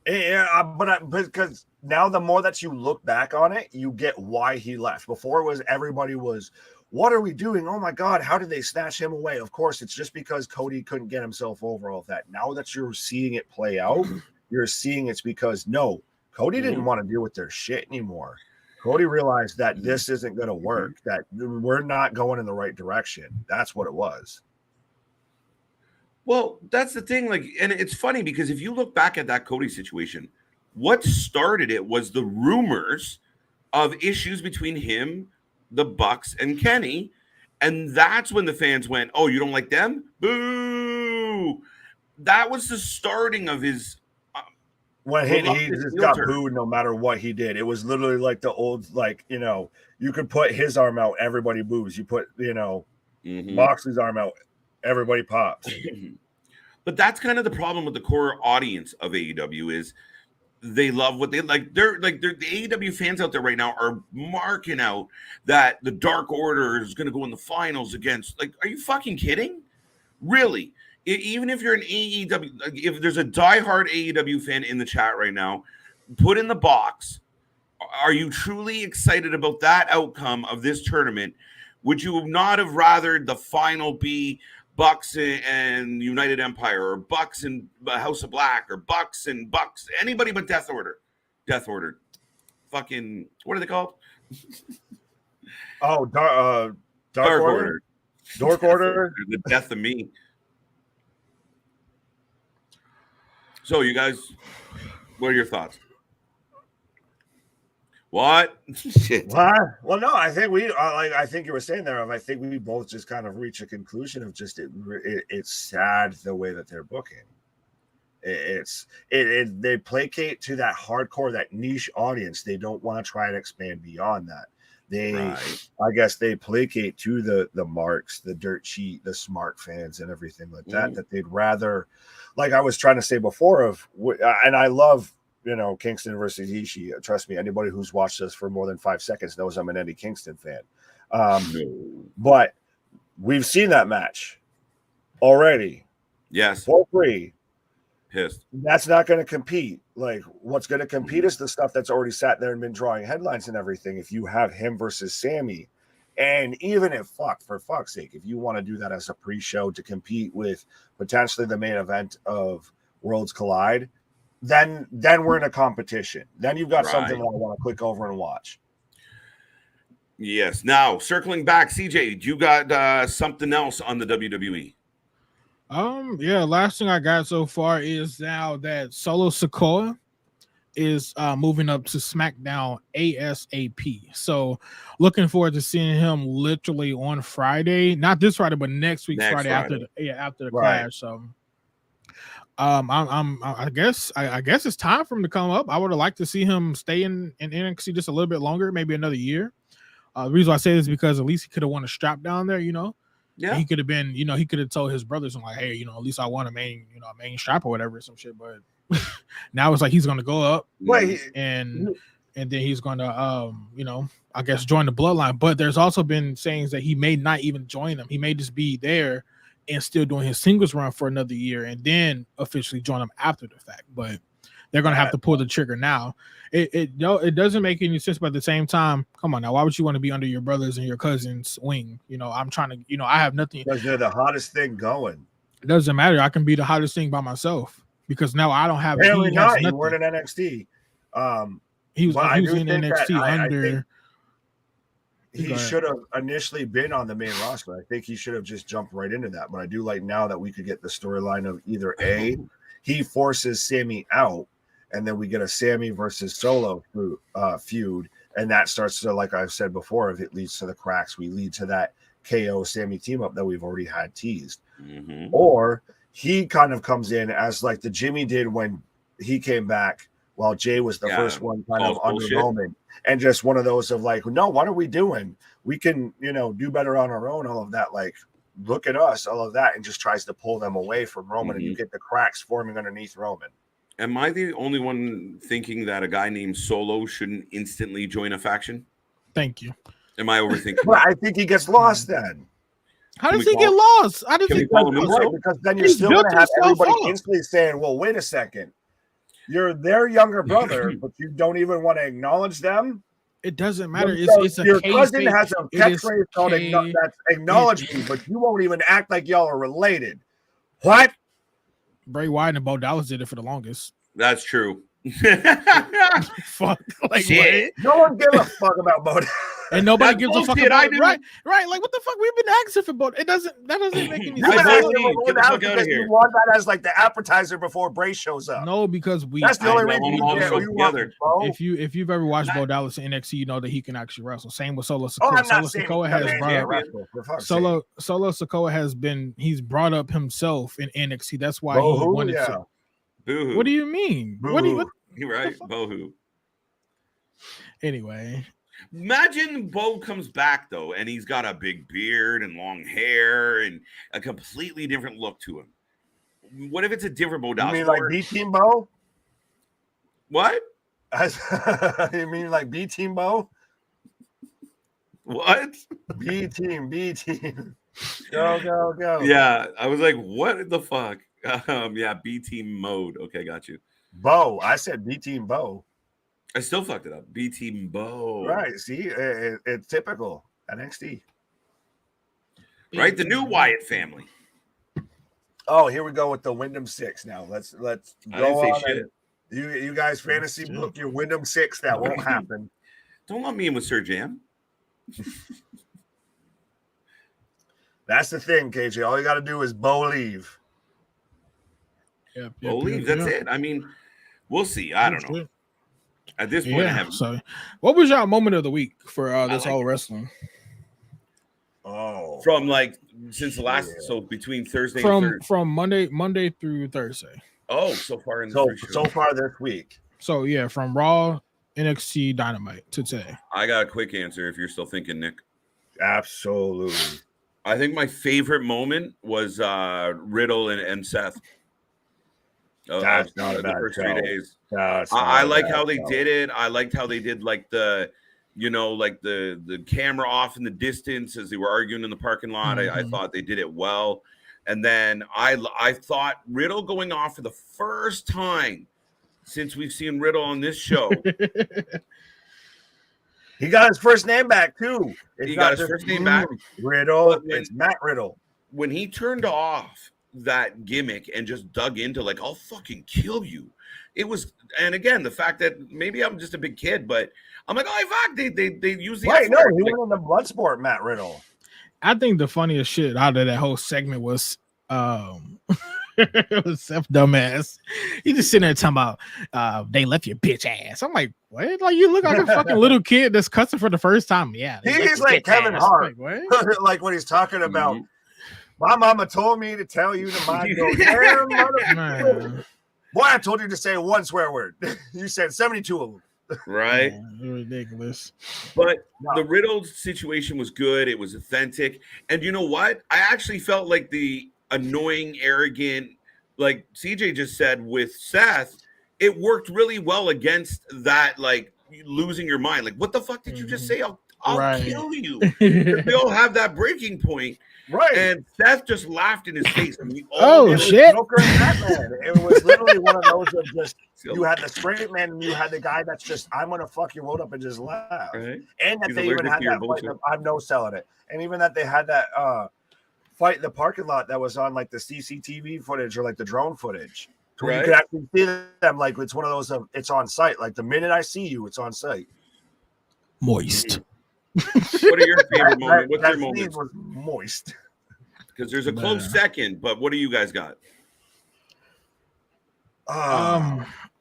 Yeah, but because now the more that you look back on it, you get why he left. Before it was everybody was, what are we doing? Oh my God, how did they snatch him away? Of course, it's just because Cody couldn't get himself over all of that. Now that you're seeing it play out, you're seeing it's because no, Cody didn't want to deal with their shit anymore. Cody realized that this isn't going to work, that we're not going in the right direction. That's what it was. Well, that's the thing. Like, and it's funny because if you look back at that Cody situation, what started it was the rumors of issues between him, the Bucks, and Kenny. And that's when the fans went, oh, you don't like them? Boo! That was the starting of his... When he just got booed no matter what he did. It was literally like the old, like, you could put his arm out, everybody boos. You put, Moxley's arm out, everybody pops. But that's kind of the problem with the core audience of AEW is they love what they like. They're the AEW fans out there right now are marking out that the Dark Order is going to go in the finals against, like, are you fucking kidding? Really? Even if you're an AEW, if there's a diehard AEW fan in the chat right now, put in the box, are you truly excited about that outcome of this tournament? Would you not have rathered the final be Bucks and United Empire, or Bucks and House of Black, or Bucks and Bucks, anybody but Death Order? Death Order. Fucking, what are they called? Oh, Dark Order. Dark Order. The death of me. So, you guys, what are your thoughts? What? Shit. What? Well, no, I think I think you were saying there. I think we both just kind of reach a conclusion of just it's sad the way that they're booking. They placate to that hardcore, that niche audience. They don't want to try and expand beyond that. I guess they placate to the marks, the dirt sheet, the smart fans, and everything like that. That they'd rather, like I was trying to say before, and I love. Kingston versus Ishii. Trust me, anybody who's watched us for more than 5 seconds knows I'm an Eddie Kingston fan. But we've seen that match already. Yes. For free. Pissed. That's not going to compete. Like, what's going to compete is the stuff that's already sat there and been drawing headlines and everything. If you have him versus Sammy, and even if, for fuck's sake, if you want to do that as a pre-show to compete with potentially the main event of Worlds Collide, then we're in a competition. Then you've got something that I want to click over and watch. Yes. Now, circling back, CJ, you got something else on the WWE? Yeah, last thing I got so far is now that Solo Sikoa is moving up to SmackDown ASAP. So looking forward to seeing him literally on Friday. Not this Friday, but next week's Friday. After the Clash. So I guess it's time for him to come up. I would have liked to see him stay in NXT just a little bit longer, maybe another year. The reason why I say this is because at least he could have won a strap down there, Yeah. He could have been, he could have told his brothers, I'm like, hey, at least I won a main strap or whatever, some shit. But now it's like he's gonna go up. Wait, and and then he's going to, I guess join the bloodline. But there's also been sayings that he may not even join them. He may just be there and still doing his singles run for another year, and then officially join them after the fact. But they're going to have to pull the trigger now. It doesn't make any sense, but at the same time, come on now, why would you want to be under your brothers and your cousins' wing? I'm trying to, I have nothing. Because they're the hottest thing going. It doesn't matter. I can be the hottest thing by myself because now I don't have. Apparently not. You weren't in NXT. He was in NXT under. He should have initially been on the main roster. I think he should have just jumped right into that. But I do like now that we could get the storyline of either he forces Sammy out, and then we get a Sammy versus Solo feud, and that starts to, like I've said before, if it leads to the cracks, we lead to that KO Sammy team up that we've already had teased. Or he kind of comes in as like the Jimmy did when he came back, while Jay was the first one kind of under Roman, and just one of those of like, no, what are we doing? We can, do better on our own, all of that. Like, look at us, all of that, and just tries to pull them away from Roman, and you get the cracks forming underneath Roman. Am I the only one thinking that a guy named Solo shouldn't instantly join a faction? Thank you. Am I overthinking? Well, I think he gets lost then. How does he get lost? How does he get lost? Because then you're still going to have everybody instantly saying, well, wait a second. You're their younger brother, but you don't even want to acknowledge them? It doesn't matter. It's your cousin has a catchphrase called that's acknowledge me, but you won't even act like y'all are related. What? Bray Wyatt and Bo Dallas did it for the longest. That's true. Fuck. Like, shit. No one gives a fuck about Bo Dallas. And nobody gives a fuck about it. Right. Like, what the fuck? We've been asking for Bo. That doesn't make any sense. You want that as like the appetizer before Bray shows up. No, because that's the only reason. If you've ever watched Bo Dallas in NXT, you know that he can actually wrestle. Same with Solo Sikoa. Solo Sikoa has been. He's brought up himself in NXT. That's why he wanted to. Boo-hoo. What do you mean? Boo-hoo. You're right. Boo-hoo. Anyway. Imagine Bo comes back though, and he's got a big beard and long hair and a completely different look to him. What if it's a different Bo Dallas? You mean like B-Team Bo? What? You mean like B-Team Bo? What? B-Team. Go. Yeah, I was like, what the fuck? Yeah, B-Team mode. Okay, got you. Bo. I said B-Team Bo. I still fucked it up. B-Team Bo. Right. See, it's typical NXT. Right? The new Wyatt family. Oh, here we go with the Wyndham 6 now. Let's go on. You guys fantasy book your Wyndham 6. That won't happen. Don't let me in with Sir Jam. That's the thing, KJ. All you got to do is Bo leave. Bo leave. That's it. I mean, we'll see. I don't know. At this point, I haven't. So, what was your moment of the week for this whole wrestling? Oh, from like since the last, so between Thursday and Thursday. From Monday through Thursday. Oh, so far in so far this week. So yeah, from Raw, NXT, Dynamite to today. I got a quick answer if you're still thinking, Nick. Absolutely. I think my favorite moment was Riddle and Seth. That's not a bad first show. 3 days. I like how they did it. I liked how they did like the camera off in the distance as they were arguing in the parking lot. Mm-hmm. I thought they did it well. And then I thought Riddle going off for the first time since we've seen Riddle on this show. He got his first name back too. He got his first name back. Riddle. It's Matt Riddle. When he turned off that gimmick and just dug into like, I'll fucking kill you. It was, and again, the fact that maybe I'm just a big kid, but I'm like, oh fuck, they use the right. No, he went on the blood sport, Matt Riddle. I think the funniest shit out of that whole segment was it was Seth dumbass. He just sitting there talking about they left your bitch ass. I'm like, what? Like you look like a fucking little kid that's cussing for the first time. Yeah, he's like Kevin Hart. Like when he's talking about. Mm-hmm. My mama told me to tell you to mind your damn boy, I told you to say one swear word. You said 72 of them. Right? Ridiculous. But the Riddle situation was good. It was authentic. And you know what? I actually felt like the annoying, arrogant, like CJ just said with Seth, it worked really well against that, like losing your mind. Like, what the fuck did you just say? I'll kill you. They all have that breaking point. Right. And Seth just laughed in his face. And we all shit. Joker and Batman. It was literally one of those of just, you had the straight man and you had the guy that's just, I'm going to fuck your world up and just laugh. Right. And that they even had that fight, I'm no selling it. And even that they had that fight in the parking lot that was on like the CCTV footage or like the drone footage. Where you could actually see them like it's one of those of it's on site. Like the minute I see you, it's on site. Moist. What are your favorite moments? What's your moment? Was moist. Because there's a close second, but what do you guys got?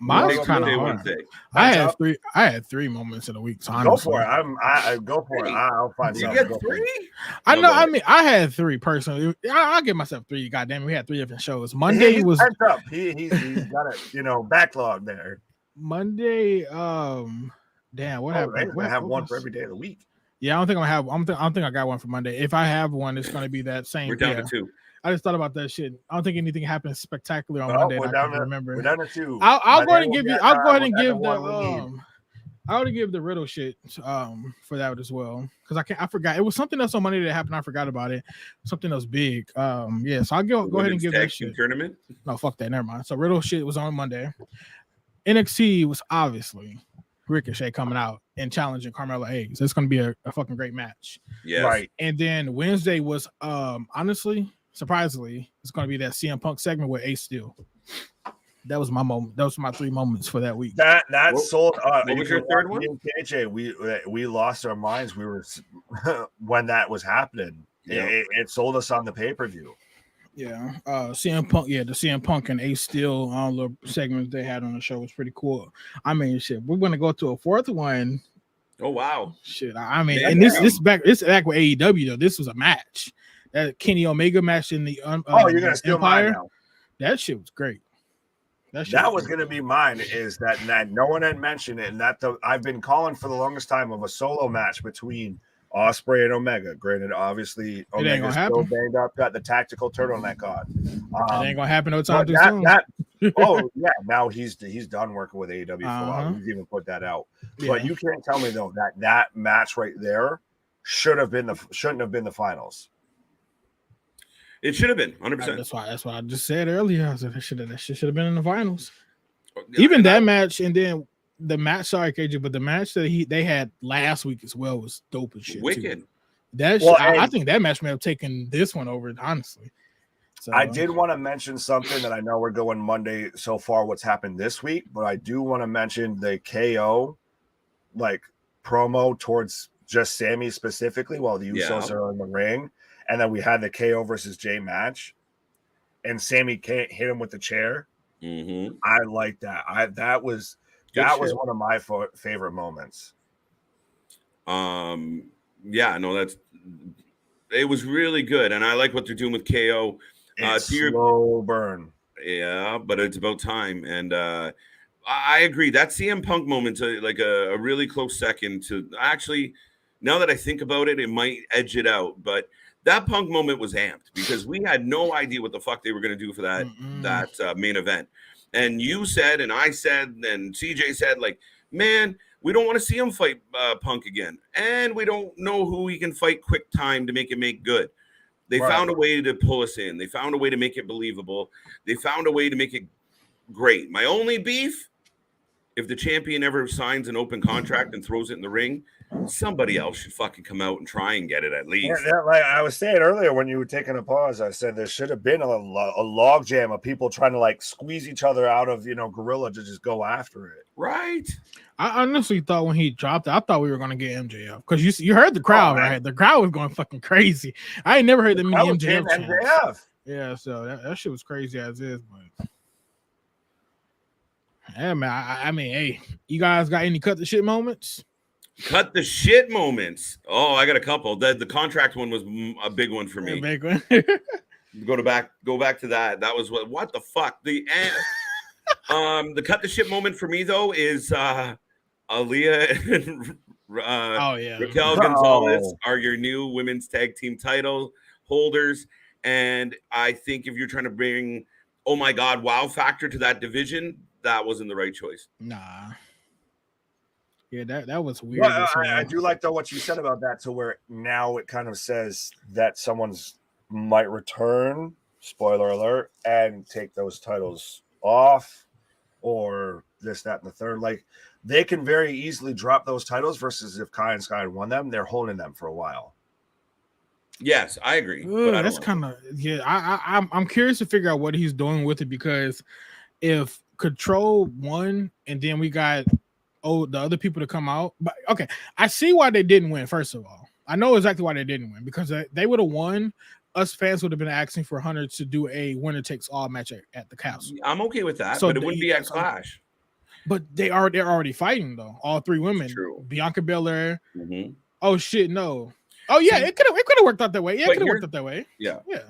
Mine's kind of hard. I had three moments in a week. So go for it. Go for it. I'll find something. You get three? I know. I mean, I had three personally. I'll give myself three. Goddamn, we had three different shows. Monday he's was up. He's got a backlog there. Monday. Damn, what happened? I have one for every day of the week. Yeah, I don't think I'm gonna have. I don't think I got one for Monday. If I have one, it's gonna be that same. We're down to two. I just thought about that shit. I don't think anything happened spectacular on Monday. We're down to two. I'll go ahead and give you. I'll go ahead and give the. I would give the Riddle shit for that as well because I forgot it was something else on Monday that happened. I forgot about it. Something else big. Yeah. So I'll go ahead and give that shit. Tournament? No, fuck that. Never mind. So Riddle shit was on Monday. NXT was obviously Ricochet coming out and challenging Carmelo Hayes. It's going to be a fucking great match. Yeah. Right. And then Wednesday was honestly, surprisingly, it's going to be that CM Punk segment with Ace Steel. That was my moment. That was my three moments for that week. That sold. What was your third one? CEEJAY, we lost our minds. We were when that was happening. Yeah. It sold us on the pay-per-view. Yeah, CM Punk. Yeah, the CM Punk and Ace Steel little segments they had on the show was pretty cool. I mean, shit, we're gonna go to a fourth one. Oh wow, shit. I mean, and this back with AEW though. This was a match, that Kenny Omega match in the you're gonna steal Empire. mine now. That shit was great. That was gonna be mine. Is that no one had mentioned it, and I've been calling for the longest time of a solo match between Ospreay and Omega. Granted, obviously Omega's still banged up, got the tactical turtleneck on. It ain't gonna happen no time too soon. Now he's done working with AEW for a while. He's even put that out. Yeah. But you can't tell me though that match right there shouldn't have been the finals. It should have been 100%. That's why I just said earlier. I said that should have been in the finals. Even that match, and then the match. Sorry, KJ, but the match that they had last week as well was dope as shit. Wicked. Too. I think that match may have taken this one over, honestly. So, I did want to mention something that I know we're going Monday so far. What's happened this week, but I do want to mention the KO promo towards just Sammy specifically, while the Usos are in the ring. And then we had the KO versus Jay match, and Sammy can't hit him with the chair. Mm-hmm. I like that. That was one of my favorite moments. Yeah, no, it was really good, and I like what they're doing with KO. Slow burn. Yeah, but it's about time, and I agree. That CM Punk moment's a really close second to actually. Now that I think about it, it might edge it out, but. That Punk moment was amped because we had no idea what the fuck they were going to do for that main event. And you said, and I said, and CJ said, man, we don't want to see him fight Punk again. And we don't know who he can fight quick time to make good. They found a way to pull us in. They found a way to make it believable. They found a way to make it great. My only beef, if the champion ever signs an open contract and throws it in the ring, somebody else should fucking come out and try and get it at least. Yeah, like I was saying earlier when you were taking a pause, I said there should have been a log jam of people trying to squeeze each other out of Gorilla to just go after it. Right. I honestly thought when he dropped it, I thought we were gonna get MJF because you heard the crowd, right? The crowd was going fucking crazy. I ain't never heard that many MJF. Yeah, so that shit was crazy as is, but. Yeah, man. I mean, hey, you guys got any cut the shit moments? Cut the shit moments. Oh, I got a couple. The contract one was a big one for me. A big one. Go back to that. That was what the fuck. The cut the shit moment for me though is Aaliyah and Raquel Gonzalez are your new women's tag team title holders, and I think if you're trying to bring oh my god wow factor to that division, that wasn't the right choice. Nah. Yeah, that was weird. Well, I do like though what you said about that, to where now it kind of says that someone's might return, spoiler alert, and take those titles off, or this, that, and the third. Like, they can very easily drop those titles versus if Kai and Sky had won them, they're holding them for a while. Yes, I agree. But that's kind of I'm curious to figure out what he's doing with it, because if Control won and then we got the other people to come out, but okay, I see why they didn't win. First of all, I know exactly why they didn't win, because they would have won. Us fans would have been asking for Hunter to do a winner takes all match at the castle. I'm okay with that, So but it wouldn't be at Clash. But they're already fighting though. All three women. True. Bianca Belair. Mm-hmm. Oh shit, no. Oh yeah, it could have worked out that way. Yeah, it could have worked out that way. Yeah. Yeah.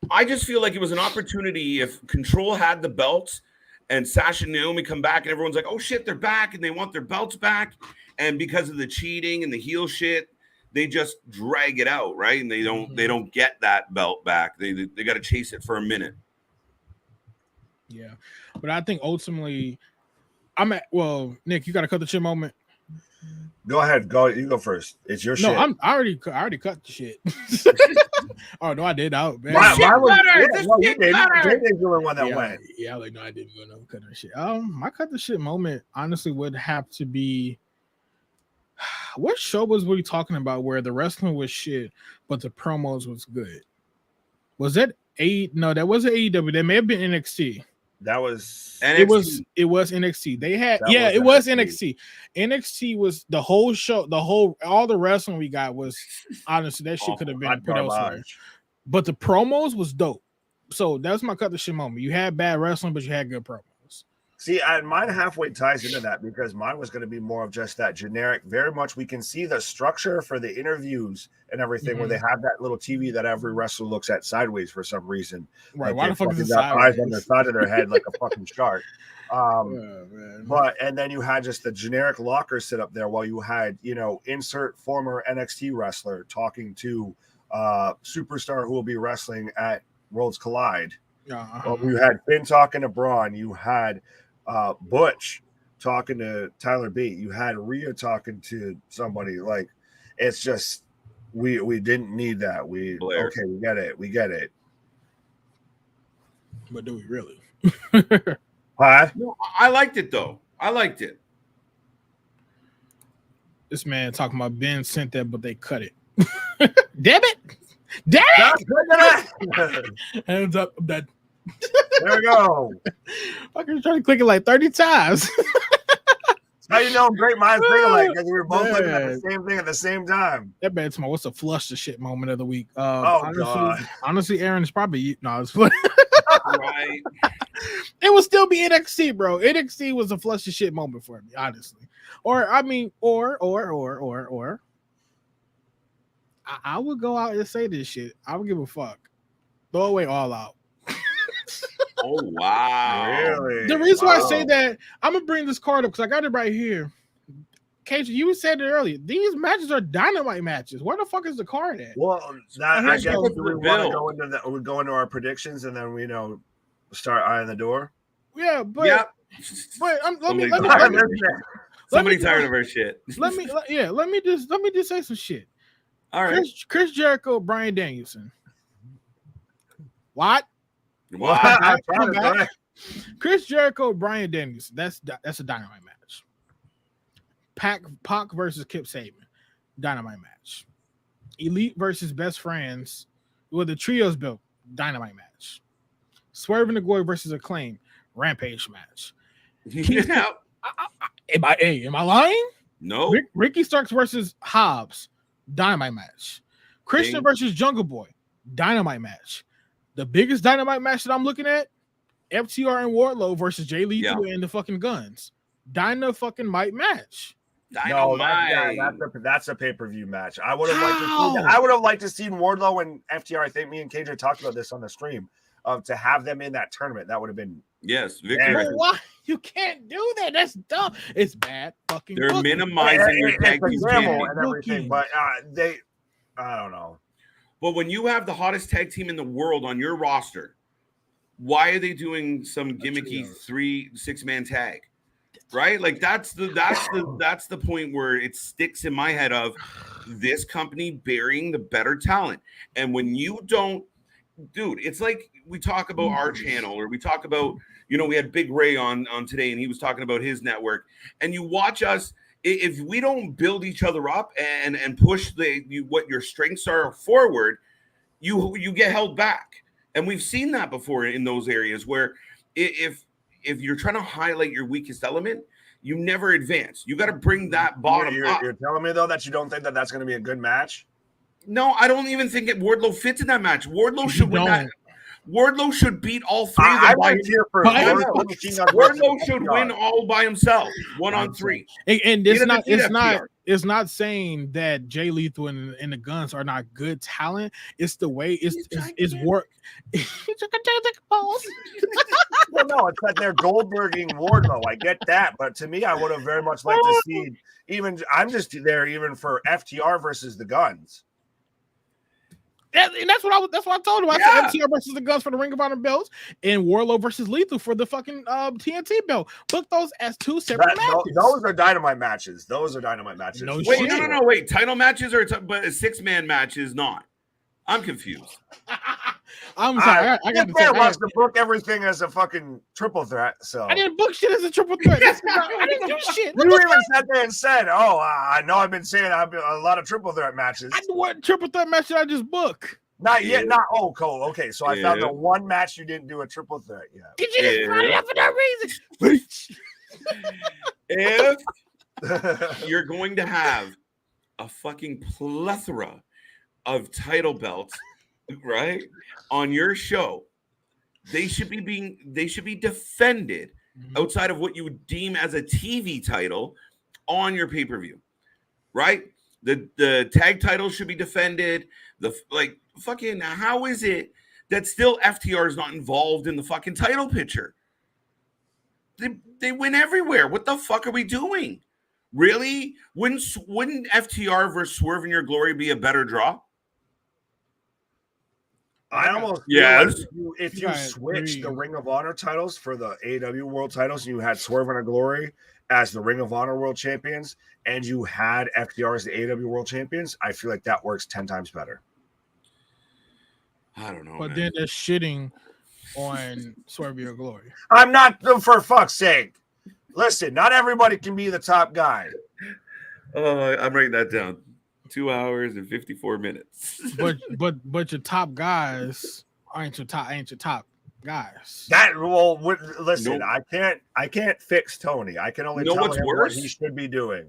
I just feel like it was an opportunity. If Control had the belts and Sasha and Naomi come back and everyone's like, oh shit, they're back and they want their belts back. And because of the cheating and the heel shit, they just drag it out, right? And they don't get that belt back. They got to chase it for a minute. Yeah. But I think ultimately Nick, you got to cut the shit moment. Go ahead, you go first. It's your shit. No, I already cut the shit. Oh no, I did. Mine was JJ's the only one that went. Yeah, like no, I didn't go no cut the shit. My cut the shit moment honestly would have to be. What show was we talking about where the wrestling was shit, but the promos was good? Was that No, that wasn't AEW. That may have been NXT. That was NXT. It was NXT. They had it was NXT. NXT was the whole show, all the wrestling we got was honestly that shit could have been put elsewhere. But the promos was dope. So that's my cut the shit moment. You had bad wrestling, but you had good promos. See, mine halfway ties into that, because mine was going to be more of just that generic. Very much, we can see the structure for the interviews and everything, where they have that little TV that every wrestler looks at sideways for some reason. Right? Like, why the fuck is it eyes on the side of their head like a fucking shark? And then you had just the generic locker sit up there while you had, insert former NXT wrestler talking to superstar who will be wrestling at Worlds Collide. You had Finn talking to Braun. You had Butch talking to Tyler B. You had Rhea talking to somebody. Like, it's just we didn't need that. We get it. But do we really? Huh? No, I liked it though. I liked it. This man talking about Ben sent that, but they cut it. Damn it! Damn it! Hands up. That. There we go. Fucking trying to click it like 30 times. How you know great minds think alike? Because we were both looking at the same thing at the same time. That bad tomorrow. What's the flush the shit moment of the week? God. Honestly, Aaron is probably it's right. It would still be NXT, bro. NXT was a flush the shit moment for me, honestly. Or I would go out and say this shit. I would give a fuck. Throw away All Out. Oh wow! Really? The reason why I say that, I'm gonna bring this card up because I got it right here. Cage, you said it earlier. These matches are dynamite matches. Where the fuck is the card at? Well, I guess we want to go into that. We go into our predictions and then we start eyeing the door. Yeah, but let me somebody tired of our shit. Let me just say some shit. All right, Chris Jericho, Bryan Danielson. What? Chris Jericho, Bryan Danielson. That's a dynamite match. Pac versus Kip Sabian, dynamite match. Elite versus Best Friends, with the trios built, dynamite match. Swerve and the Goy versus Acclaim, Rampage match. Am I lying? No. Ricky Starks versus Hobbs, dynamite match. Christian versus Jungle Boy, dynamite match. The biggest dynamite match that I'm looking at, FTR and Wardlow versus Jay Lethal and the fucking Guns. Dynamite match. No, that's a pay-per-view match. I would have liked to see Wardlow and FTR. I think me and KJ talked about this on the stream. To have them in that tournament, that would have been victory. Why you can't do that? That's dumb. It's bad fucking. They're booking. Minimizing your tag team and everything, but I don't know. But when you have the hottest tag team in the world on your roster, why are they doing some gimmicky 3-6-man tag? right? Like that's the point where it sticks in my head of this company burying the better talent. And when you don't, dude, it's like we talk about our channel, or we talk about, we had Big Ray on today, and he was talking about his network. And you watch us, if we don't build each other up and push what your strengths are forward, you get held back. And we've seen that before in those areas where if you're trying to highlight your weakest element, you never advance. You got to bring that bottom up. You're telling me, though, that you don't think that that's going to be a good match? No, I don't even think Wardlow fits in that match. Wardlow should win that. Wardlow should beat all three of them. Wardlow should win all by himself, 1-on-3. And it's not saying that Jay Lethal and the Guns are not good talent. It's the way it's work. Well, no, it's that they're Goldberging Wardlow. I get that, but to me, I would have very much liked to see I'm just there even for FTR versus the Guns. And that's what I told him. I said FTR versus the Guns for the Ring of Honor belts, and Wardlow versus Lethal for the fucking TNT belt. Book those as two separate matches. Those are dynamite matches. No, wait. Title matches but a 6-man match is not. I'm confused. I'm sorry. I got to book everything as a fucking triple threat. So I didn't book shit as a triple threat. I didn't do shit. You even sat there and said, "Oh, I know I've been saying I've been a lot of triple threat matches." What triple threat match did I just book? Not yet. Not Cole. Okay, so I found the one match you didn't do a triple threat yet. Did you just brought it up for no reason? If you're going to have a fucking plethora of title belts, right, on your show, they should be defended outside of what you would deem as a TV title on your pay-per-view, right? The tag title should be defended. How is it that still FTR is not involved in the fucking title picture? They win everywhere. What the fuck are we doing? Really? Wouldn't FTR versus Swerve in Your Glory be a better draw? I almost feel if you switch the Ring of Honor titles for the AEW World titles, and you had Swerve and Glory as the Ring of Honor World Champions, and you had FTR as the AEW World Champions, I feel like that works 10 times better. I don't know. But then they're shitting on Swerve and Your Glory. I'm not, for fuck's sake. Listen, not everybody can be the top guy. I'm writing that down. 2 hours and 54 minutes. but your top guys ain't your top guys. Listen, nope. I can't fix Tony. I can only tell him what he should be doing.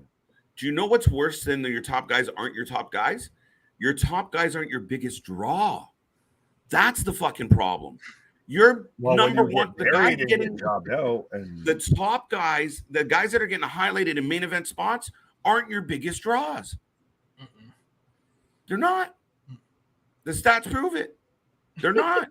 Do you know what's worse than your top guys aren't your top guys? Your top guys aren't your biggest draw. That's the fucking problem. You're number one. The guy getting the top guys, the guys that are getting highlighted in main event spots, aren't your biggest draws. They're not. The stats prove it. They're not.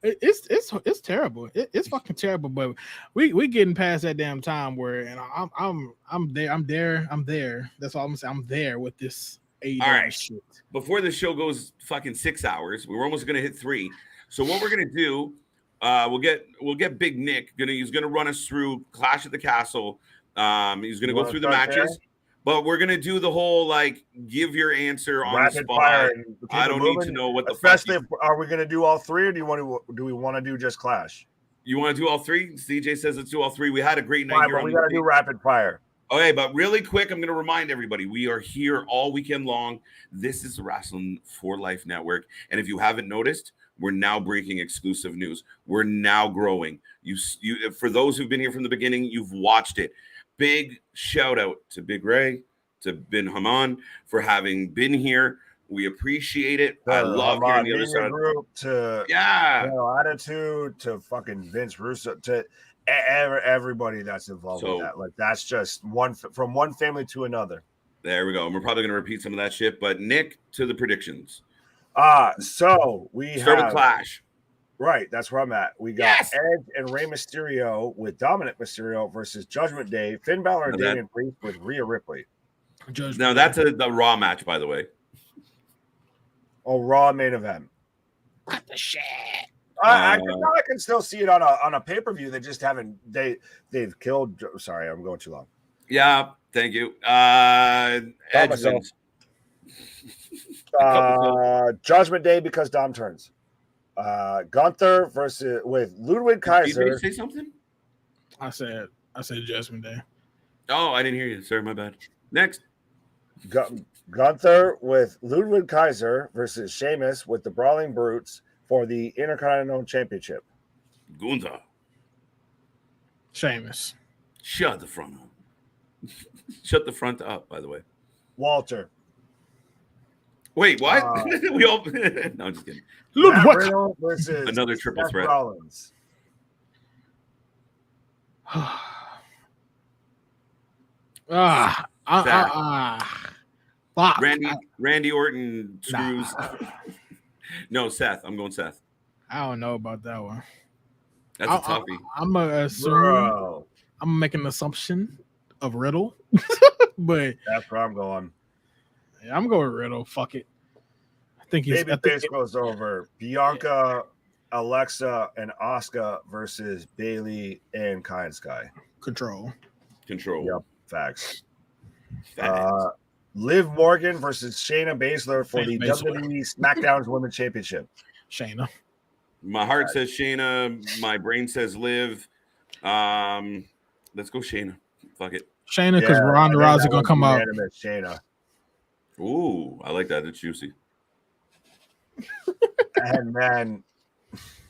It's terrible. It's fucking terrible. But we getting past that damn time where, and I'm there. That's all I'm saying. I'm there with this AEW all right. shit. Before the show goes fucking 6 hours, we were almost gonna hit 3. So what we're gonna do, we'll get Big Nick. He's gonna run us through Clash at the Castle. He's gonna go through the matches. But we're gonna do the whole give your answer on the spot. I don't need to know what the fuck. Are we gonna do all 3, or do we want to do just Clash? You want to do all 3? CJ says let's do all 3. We had a great night here. We gotta do rapid fire. Okay, but really quick, I'm gonna remind everybody we are here all weekend long. This is the Wrasslin for Life Network, and if you haven't noticed, we're now breaking exclusive news. We're now growing. You for those who've been here from the beginning, you've watched it. Big shout out to Big Ray, to Bin Hamin for having been here. We appreciate it. I love hearing the other side. Group to Attitude to fucking Vince Russo to everybody that's involved with that. That's just from one family to another. There we go. And we're probably going to repeat some of that shit. But Nick, to the predictions. So we start with Clash. Right, that's where I'm at. We got Edge and Rey Mysterio with Dominic Mysterio versus Judgment Day, Finn Balor and Damian Priest with Rhea Ripley. Now that's the Raw match, by the way. Oh, Raw main event. What the shit? I can still see it on a pay-per-view. They just haven't. They've killed. Sorry, I'm going too long. Yeah, thank you. Edge wins. Judgment Day because Dom turns. Gunther with Ludwig Kaiser. Did you say something? I said Judgment Day. Oh, I didn't hear you. Sorry, my bad. Next. Gunther with Ludwig Kaiser versus Sheamus with the Brawling Brutes for the Intercontinental Championship. Gunther. Sheamus. Shut the front up. Shut the front up, by the way. Walter. Wait, what? We all no, I'm just kidding. Ludwig versus another triple Seth threat. Rollins. Randy Orton screws. Nah. No, Seth. I'm going Seth. I don't know about that one. That's a toughie. I'm gonna make an assumption of Riddle, but that's where I'm going. Yeah, I'm going Riddle. Fuck it. I think Babyface goes over Bianca, Alexa, and Asuka versus Bayley and Kai and Sky. Control. Yep. Facts. Liv Morgan versus Shayna Baszler for the WWE SmackDown Women's Championship. Shayna. My heart says Shayna. My brain says Liv. Let's go Shayna. Fuck it. Shayna, because Ronda Rousey gonna come out. Shayna. Ooh, I like that. It's juicy. And then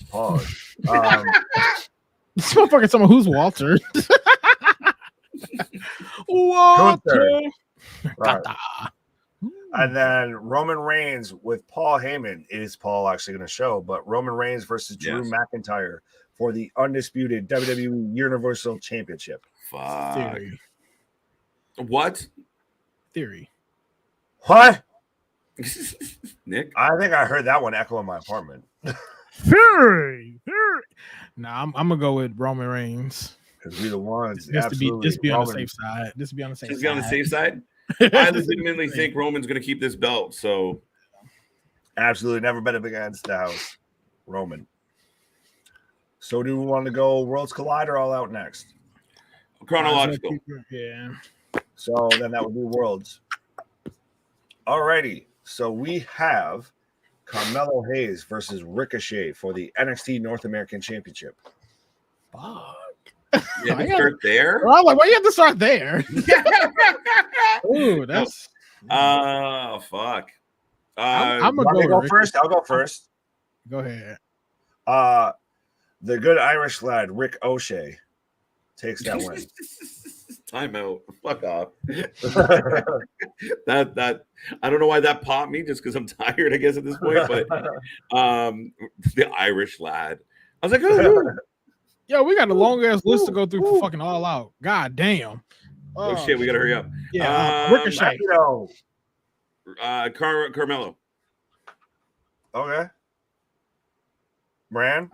pause. This motherfucker talking about who's Walter. Walter. Right. And then Roman Reigns with Paul Heyman. Is Paul actually going to show? But Roman Reigns versus Drew McIntyre for the undisputed WWE Universal Championship. Fuck. Theory. What? Theory. What? Nick? I think I heard that one echo in my apartment. Theory. Nah, I'm gonna go with Roman Reigns. Because we the ones. Just to be on the safe side. Just be on the safe side. Be on the safe side. I legitimately think Roman's gonna keep this belt. So absolutely never bet against the house. Roman. So do we want to go Worlds Collide or All Out next? Chronological. Yeah. So then that would be Worlds. Alrighty. So we have Carmelo Hayes versus Ricochet for the NXT North American Championship. Fuck. You have to start there? Well, I'm like, why you have to start there? Ooh, that's oh fuck. I'm gonna go first. I'll go first. Go ahead. The good Irish lad, Rick O'Shea, takes that win. Timeout. Fuck off. that I don't know why that popped me, just because I'm tired, I guess, at this point. But the Irish lad. I was like, oh, yo, we got a long ass list to go through for fucking All Out. God damn. Oh shit, we gotta hurry up. Yeah, Ricochet. Carmelo. Okay. Brand.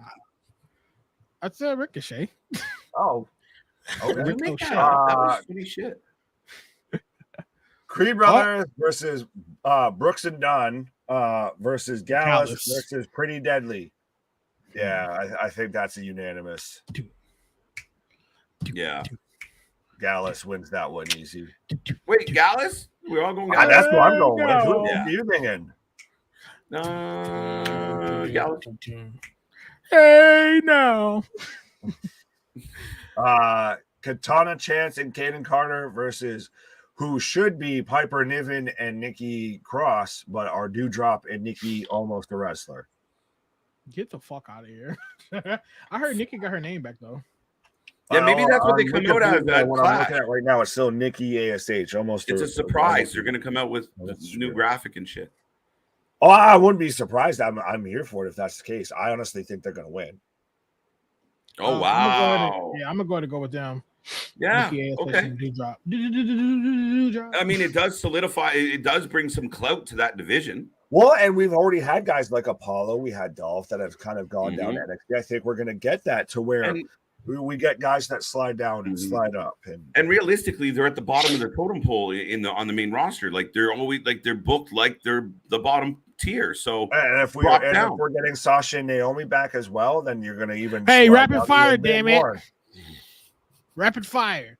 I'd say Ricochet. Oh. Okay. Ricochet. That was funny shit. Creed Brothers versus Brooks and Dunn versus Gallus versus Pretty Deadly. Yeah, I think that's a unanimous. Yeah. Gallus wins that one easy. Wait, Gallus? We're all going Gallus? That's what I'm going with. Who are you thinking? Gallus. Hey, no. Katana Chance and Kaden Carter versus who should be Piper Niven and Nikki Cross, but are Dewdrop and Nikki Almost a Wrestler. Get the fuck out of here. I heard Nikki got her name back, though. Yeah, maybe that's what they come out as. What I'm looking at right now, it's still Nikki ASH. Almost. It's a surprise. They're going to come out with new graphic and shit. Oh, I wouldn't be surprised. I'm here for it if that's the case. I honestly think they're going to win. Oh, wow. I'm going to go with them. Yeah. Okay. I mean, it does solidify. It does bring some clout to that division. Well, and we've already had guys like Apollo. We had Dolph that have kind of gone down NXT. I think we're going to get that to where we get guys that slide down and slide up. And realistically, they're at the bottom of their totem pole on the main roster. Like they're always they're booked like they're the bottom tier. So and if we're getting Sasha and Naomi back as well, then you're gonna even rapid fire, damn it. Rapid fire.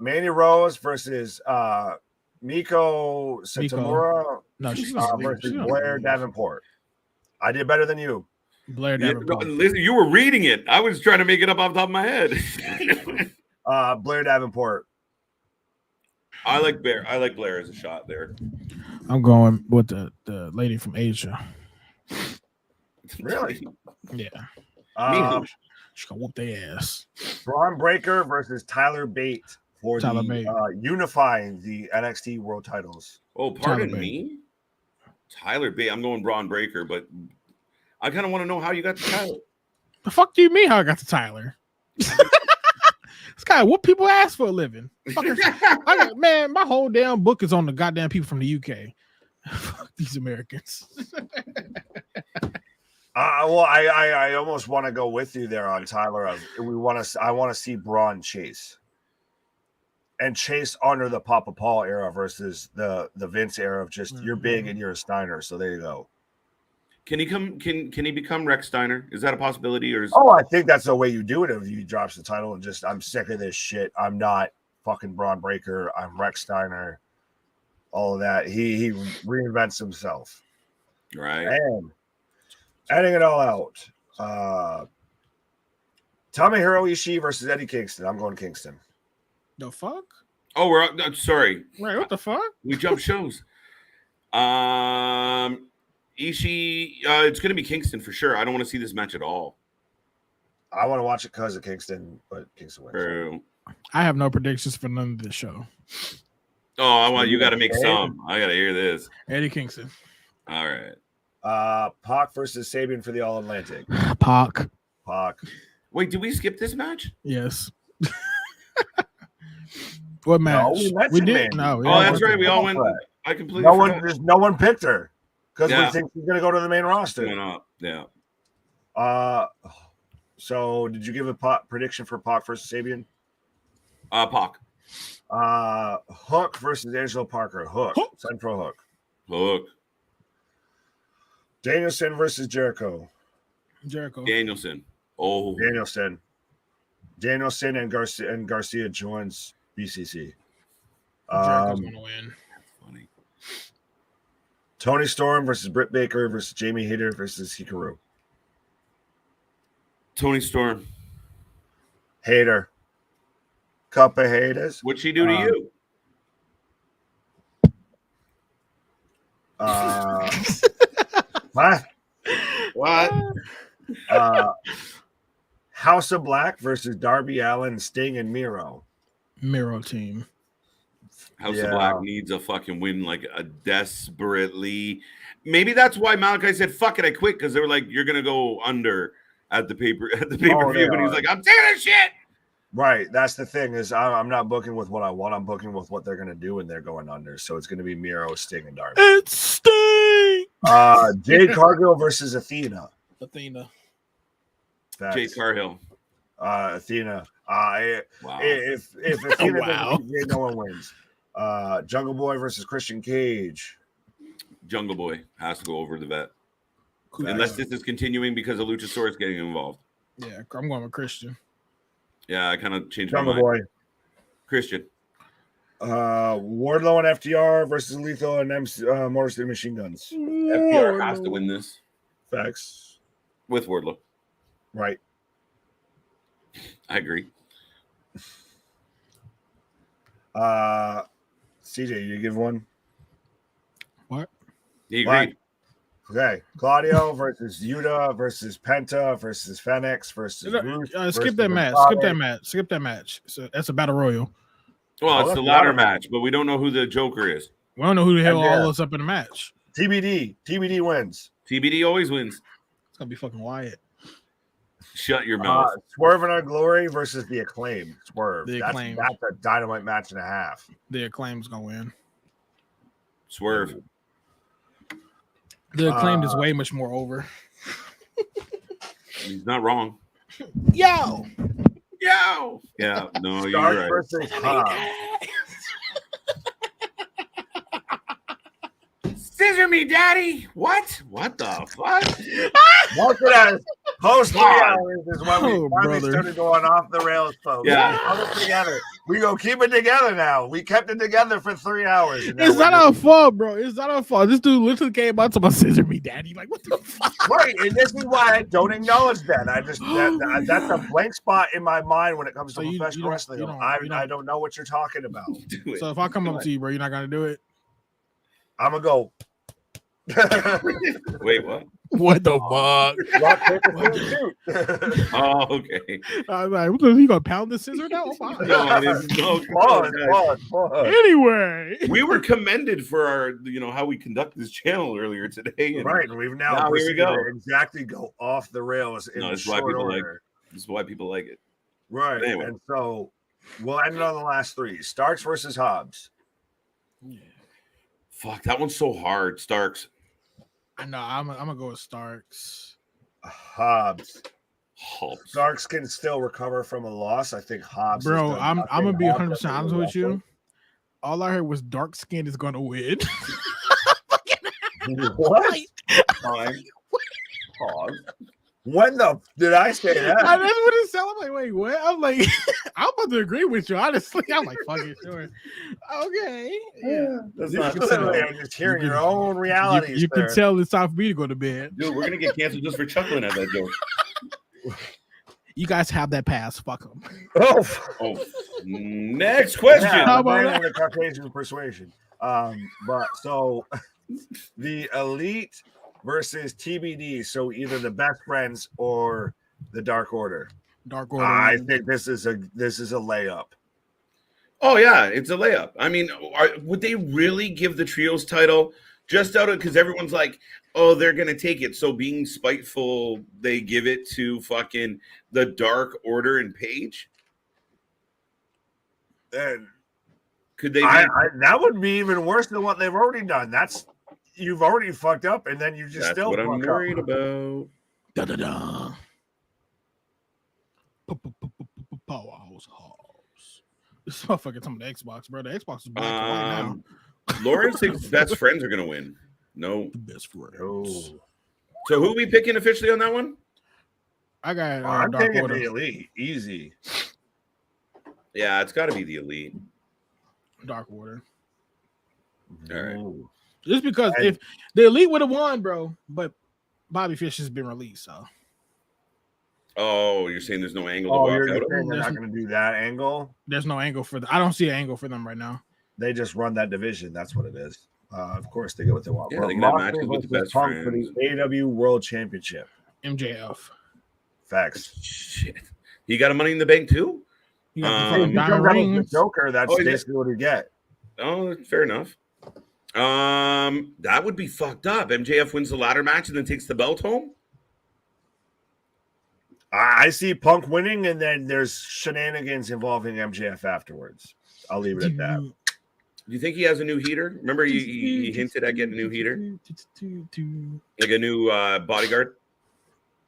Mandy Rose versus Miko Satomura versus Blair Davenport. I did better than you. Blair Davenport. Listen, you were reading it. I was trying to make it up off the top of my head. Blair Davenport. I like Blair as a shot there. I'm going with the lady from Asia. Really? Yeah. She's gonna whoop their ass. Braun Breaker versus Tyler Bate for unifying the NXT World Titles. Oh, pardon me? Tyler Bate. I'm going Braun breaker, but I kind of want to know how you got the Tyler. The fuck do you mean how I got the Tyler? This guy whoop people ass for a living. Man, my whole damn book is on the goddamn people from the UK. Fuck these Americans. Well, I almost want to go with you there on Tyler. I want to see Braun chase. And chase under the Papa Paul era versus the Vince era of just you're big and you're a Steiner. So there you go. Can he come? Can he become Rex Steiner? Is that a possibility? Or I think that's the way you do it. If you drops the title and just I'm sick of this shit. I'm not fucking Braun Breaker. I'm Rex Steiner. All of that. He reinvents himself. Right. And adding it all out. Tomohiro Ishii versus Eddie Kingston. I'm going Kingston. The fuck? Oh, I'm sorry. Right, what the fuck? We jumped shows. Ishii, it's going to be Kingston for sure. I don't want to see this match at all. I want to watch it because of Kingston, but Kingston wins. True. I have no predictions for none of this show. Oh, you got to make some. I got to hear this. Eddie Kingston. All right. Pac versus Sabian for the All Atlantic. Pac. Wait, did we skip this match? Yes. What match? No, we did. No. Oh, that's right. We all went. I completely. No one picked her because we think she's gonna go to the main roster. Yeah. So did you give a prediction for Pac versus Sabian? Pac. Hook versus Angelo Parker. Hook. Central Hook. Danielson versus Jericho. Danielson. Oh. Danielson and Garcia joins BCC. Jericho's gonna win. That's funny. Tony Storm versus Britt Baker versus Jamie Hayter versus Hikaru. Tony Storm. Hayter. Cup of haters. What'd she do to you? What? House of Black versus Darby Allin, Sting, and Miro. Miro team. House of Black needs a fucking win, like a desperately. Maybe that's why Malachi said, "Fuck it, I quit," because they were like, "You're gonna go under at the pay-per-view," and he's like, "I'm taking this shit." Right, that's the thing is I'm not booking with what I want. I'm booking with what they're gonna do, and they're going under. So it's gonna be Miro, Sting, and Darby. It's Sting. Jade Cargill versus Athena. Facts. Jade Cargill. Athena. Wow. If Athena doesn't win, no one wins. Jungle Boy versus Christian Cage. Jungle Boy has to go over the vet. Unless this is continuing because of Luchasaurus getting involved. Yeah, I'm going with Christian. Yeah, I kind of changed Jungle my mind. Boy. Christian. Wardlow and FTR versus Lethal and Motor City Machine Guns. FTR has to win this. Facts. With Wardlow. Right. I agree. CJ, you give one? What? He agreed. Okay. Claudio versus Yuta versus Penta versus Phoenix versus Ruth. Skip that match. Skip that match. So that's a battle royal. Well, it's the ladder match, but we don't know who the Joker is. We don't know who the hell all is up in the match. TBD. TBD wins. TBD always wins. It's gonna be fucking Wyatt. Shut your mouth. Swerve and Our Glory versus the Acclaim. Swerve. The Acclaim. That's a dynamite match and a half. The Acclaim's gonna win. Swerve. The Acclaimed is way much more over. He's not wrong. Yo. Yeah, no, you're right. Versus Hobbs. scissor me, daddy. What? What the fuck? Look at us. Post 3 hours is when we Oh, finally brother. started going off the rails, folks. Yeah. We held it together. We go keep it together now. We kept it together for 3 hours. and now It's we're not just- our fault, bro. It's not our fault. This dude literally came out to my scissor me, daddy. Like, what the fuck? Right, and this is why I don't acknowledge that. I just that's a blank spot in my mind when it comes to So you professional don't- wrestling. you don't- I you don't- I don't know what you're talking about. Do it. So if I come up to you, bro, you're not gonna do it. I'm gonna go. Wait, what? What the fuck? Rock, paper, scissors, shoot. Oh, okay. I was like, what the, you gonna pound the scissor now? Oh, my. No, I didn't know. Pause. Anyway, We were commended for our, how we conduct this channel earlier today. And Right, and we've now Now here we proceeded go. to exactly go off the rails in No, this is why short people like order. This is why people like it. Right, Anyway. and so we'll end it on the last three: Starks versus Hobbs. Fuck, that one's so hard. Starks. I know. I'm gonna go with Starks. Hobbs. Hobbs. Starks can still recover from a loss. I think Hobbs. has Bro, done I'm nothing. gonna be Hobbs 100% doesn't honest with wrestle. you. All I heard was dark skin is gonna win. What? Time. Pause. When the did I say that? That's what it sounded like. Wait, what? I'm like, I'm about to agree with you. Honestly, I'm like, fuck it, sure. Okay, yeah. That's You not literally are just hearing You your can- own realities. You there. can tell it's time for me to go to bed. Dude, we're gonna get canceled just for chuckling at that joke. You guys have that pass. Fuck them. Oh, Oh, next question. yeah, How the about man that? of the Caucasian persuasion. But so the Elite versus TBD. So either the Best Friends or the Dark Order. Dark Order. I wins. think this is a layup. Oh yeah, it's a layup. I mean, would they really give the trios title just out of because everyone's like, oh, they're gonna take it. So being spiteful, they give it to fucking the Dark Order and Paige. And Could they? that would be even worse than what they've already done. That's you've already fucked up, and then you just That's still what I'm fuck worried up. about. Da da da. Powerhouse Hobbs. This motherfucker talking about the Xbox, bro. The Xbox is black and white now. Lawrence thinks best friends are gonna win. No. The best friends. Oh. So who are we picking officially on that one? I got I'm Dark taking Order. the Elite. Easy. Yeah, it's got to be the Elite. Dark Order. All right. Ooh. Just because And- if the Elite would have won, bro, but Bobby Fish has been released, so Oh, you're saying there's no angle to Oh, walk you're out just of? saying they're not going to do that angle? there's no angle for I don't see an angle for them right now. They just run that division. That's what it is. Of course, they get what they want. Yeah, But they can have Moxley matches with the versus best Punk for friends. the AEW World Championship. MJF. Facts. Shit. He got a Money in the Bank too? You got the Um, fucking If you Diamond come down with Rings. the Joker, that's Oh, yeah. basically what you get. Oh, fair enough. That would be fucked up. MJF wins the ladder match and then takes the belt home. I see Punk winning, and then there's shenanigans involving MJF afterwards. I'll leave it at that. Do you think he has a new heater? Remember, he hinted at getting a new heater, like a new bodyguard.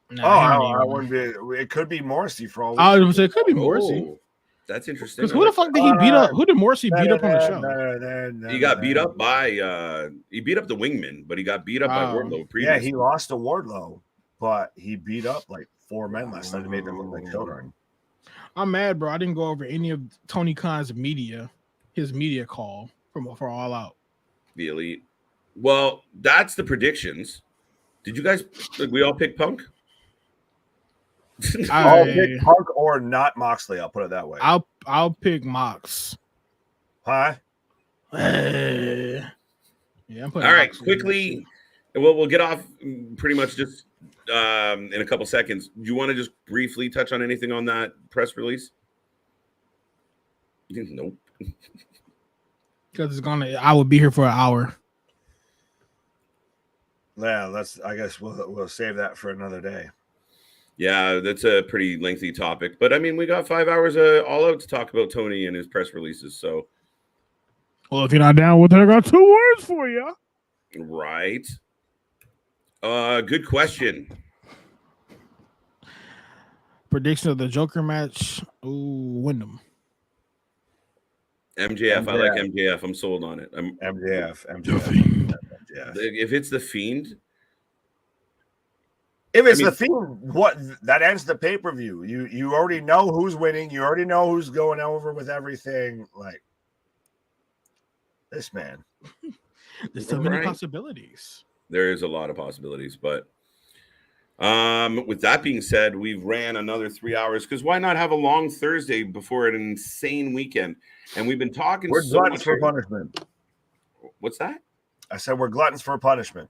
Nah, I wouldn't be. It could be Morrissey for all. I was gonna say it could be Morrissey. Oh, that's interesting. Because who the fuck did he beat up? Who did Morrissey beat up on the show? He got beat up by he beat up the Wingman, but he got beat up by Wow. Wardlow Yeah, previously. he lost to Wardlow, but he beat up like 4 men last night and made them look like children. I'm mad, bro. I didn't go over any of Tony Khan's his media call for All Out. The Elite. Well, that's the predictions. Did you guys? We all pick Punk. I'll pick Punk or not Moxley. I'll put it that way. I'll pick Mox. Huh? Yeah, I'm putting All right, Mox in quickly. We'll get off pretty much just in a couple seconds. Do you want to just briefly touch on anything on that press release? Nope. because I would be here for an hour. Yeah, I guess we'll save that for another day. Yeah, that's a pretty lengthy topic, but I mean, we got 5 hours all out to talk about Tony and his press releases. So, Well, if you're not down with it, I got 2 words for you. right. Good question. Prediction of the Joker match. Ooh, Wyndham. MJF. I like MJF. I'm sold on it. MJF. Yeah. If it's the Fiend. If it's the Fiend, what that ends the pay-per-view. You already know who's winning. You already know who's going over with everything. Like this man. There's so many possibilities. There is a lot of possibilities, but with that being said, we've ran another 3 hours because why not have a long Thursday before an insane weekend? And we've been talking. We're gluttons for punishment. What's that? I said we're gluttons for punishment.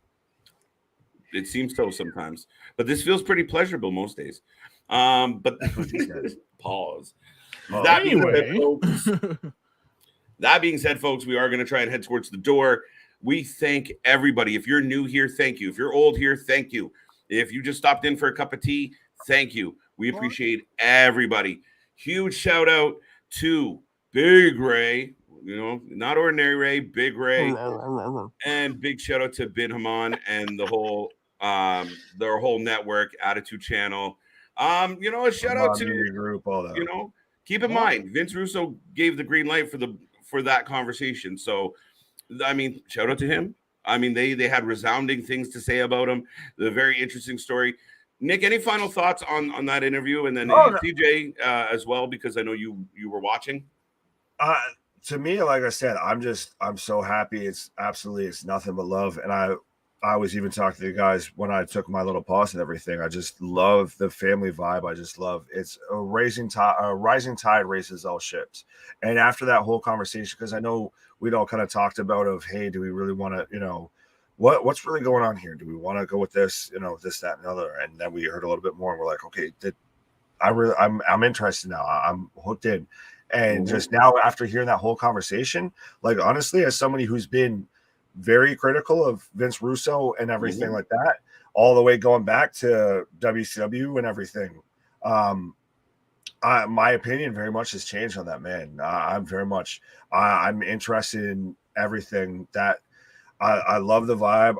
It seems so sometimes, but this feels pretty pleasurable most days. But pause. That being said, folks, we are going to try and head towards the door. We thank everybody. If you're new here, thank you. If you're old here, thank you. If you just stopped in for a cup of tea, thank you. We appreciate everybody. Huge shout out to Big Ray. You know, not ordinary Ray, Big Ray, and big shout out to Bin Haman and their whole network, Attitude Channel. You know, a shout out to group, all that. You know, keep in mind, Vince Russo gave the green light for that conversation. So, I mean, shout out to him. I mean, they had resounding things to say about him. The very interesting story. Nick, any final thoughts on that interview, and then CJ as well, because I know you were watching. To me, like I said, I'm so happy. It's nothing but love. And I was even talking to the guys when I took my little pause and everything. I just love the family vibe. I just love it's a rising tide raises all ships. And after that whole conversation, because I know we'd all kind of talked about hey, do we really want to, you know, what's really going on here? Do we want to go with this, you know, this, that, and other? And then we heard a little bit more, and we're like, okay, I'm interested now. I'm hooked in. And just now, after hearing that whole conversation, like honestly, as somebody who's been very critical of Vince Russo and everything like that, all the way going back to WCW and everything, my opinion very much has changed on that man. I'm interested in everything that I love the vibe.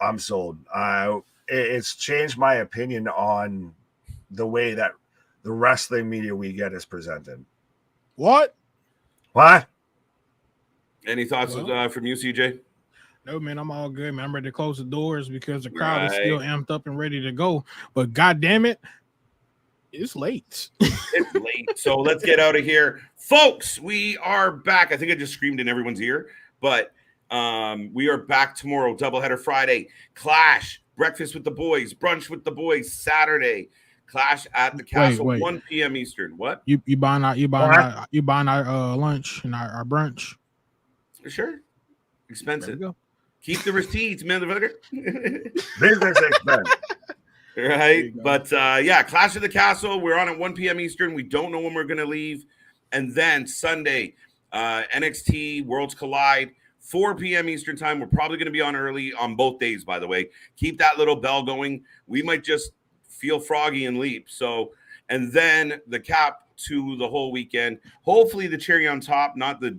I'm sold. It's changed my opinion on the way that the wrestling media we get is presented. What? Any thoughts from you, CJ? No, man, I'm all good, man. I'm ready to close the doors because the crowd is still amped up and ready to go. But God damn it, it's late. It's late. So let's get out of here. Folks, we are back. I think I just screamed in everyone's ear, but we are back tomorrow. Doubleheader Friday. Clash, breakfast with the boys, brunch with the boys Saturday. Clash at the Castle, 1 p.m. Eastern. What? You buying our lunch and our brunch? Sure. Expensive. Keep the receipts, motherfucker. Business expense. Right. But Clash at the Castle. We're on at 1 p.m. Eastern. We don't know when we're gonna leave. And then Sunday, NXT Worlds Collide, 4 p.m. Eastern time. We're probably gonna be on early on both days, by the way. Keep that little bell going. We might just feel froggy and leap. So, and then the cap to the whole weekend. Hopefully the cherry on top, not the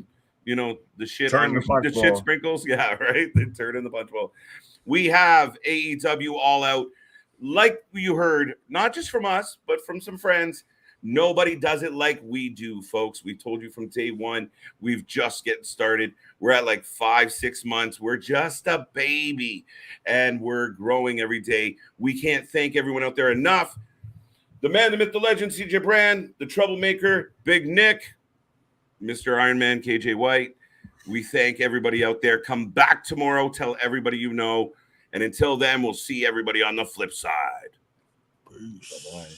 shit on the shit sprinkles. Yeah, right. They turn in the punch bowl. We have AEW All Out, like you heard, not just from us, but from some friends. Nobody does it like we do, folks. We told you from day one. We've just getting started. We're at like 5-6 months. We're just a baby, and we're growing every day. We can't thank everyone out there enough. The man, the myth, the legend, CJ Brand, the troublemaker, Big Nick, Mr. Iron Man, KJ White. We thank everybody out there. Come back tomorrow. Tell everybody you know. And until then, we'll see everybody on the flip side. Peace. Bye-bye.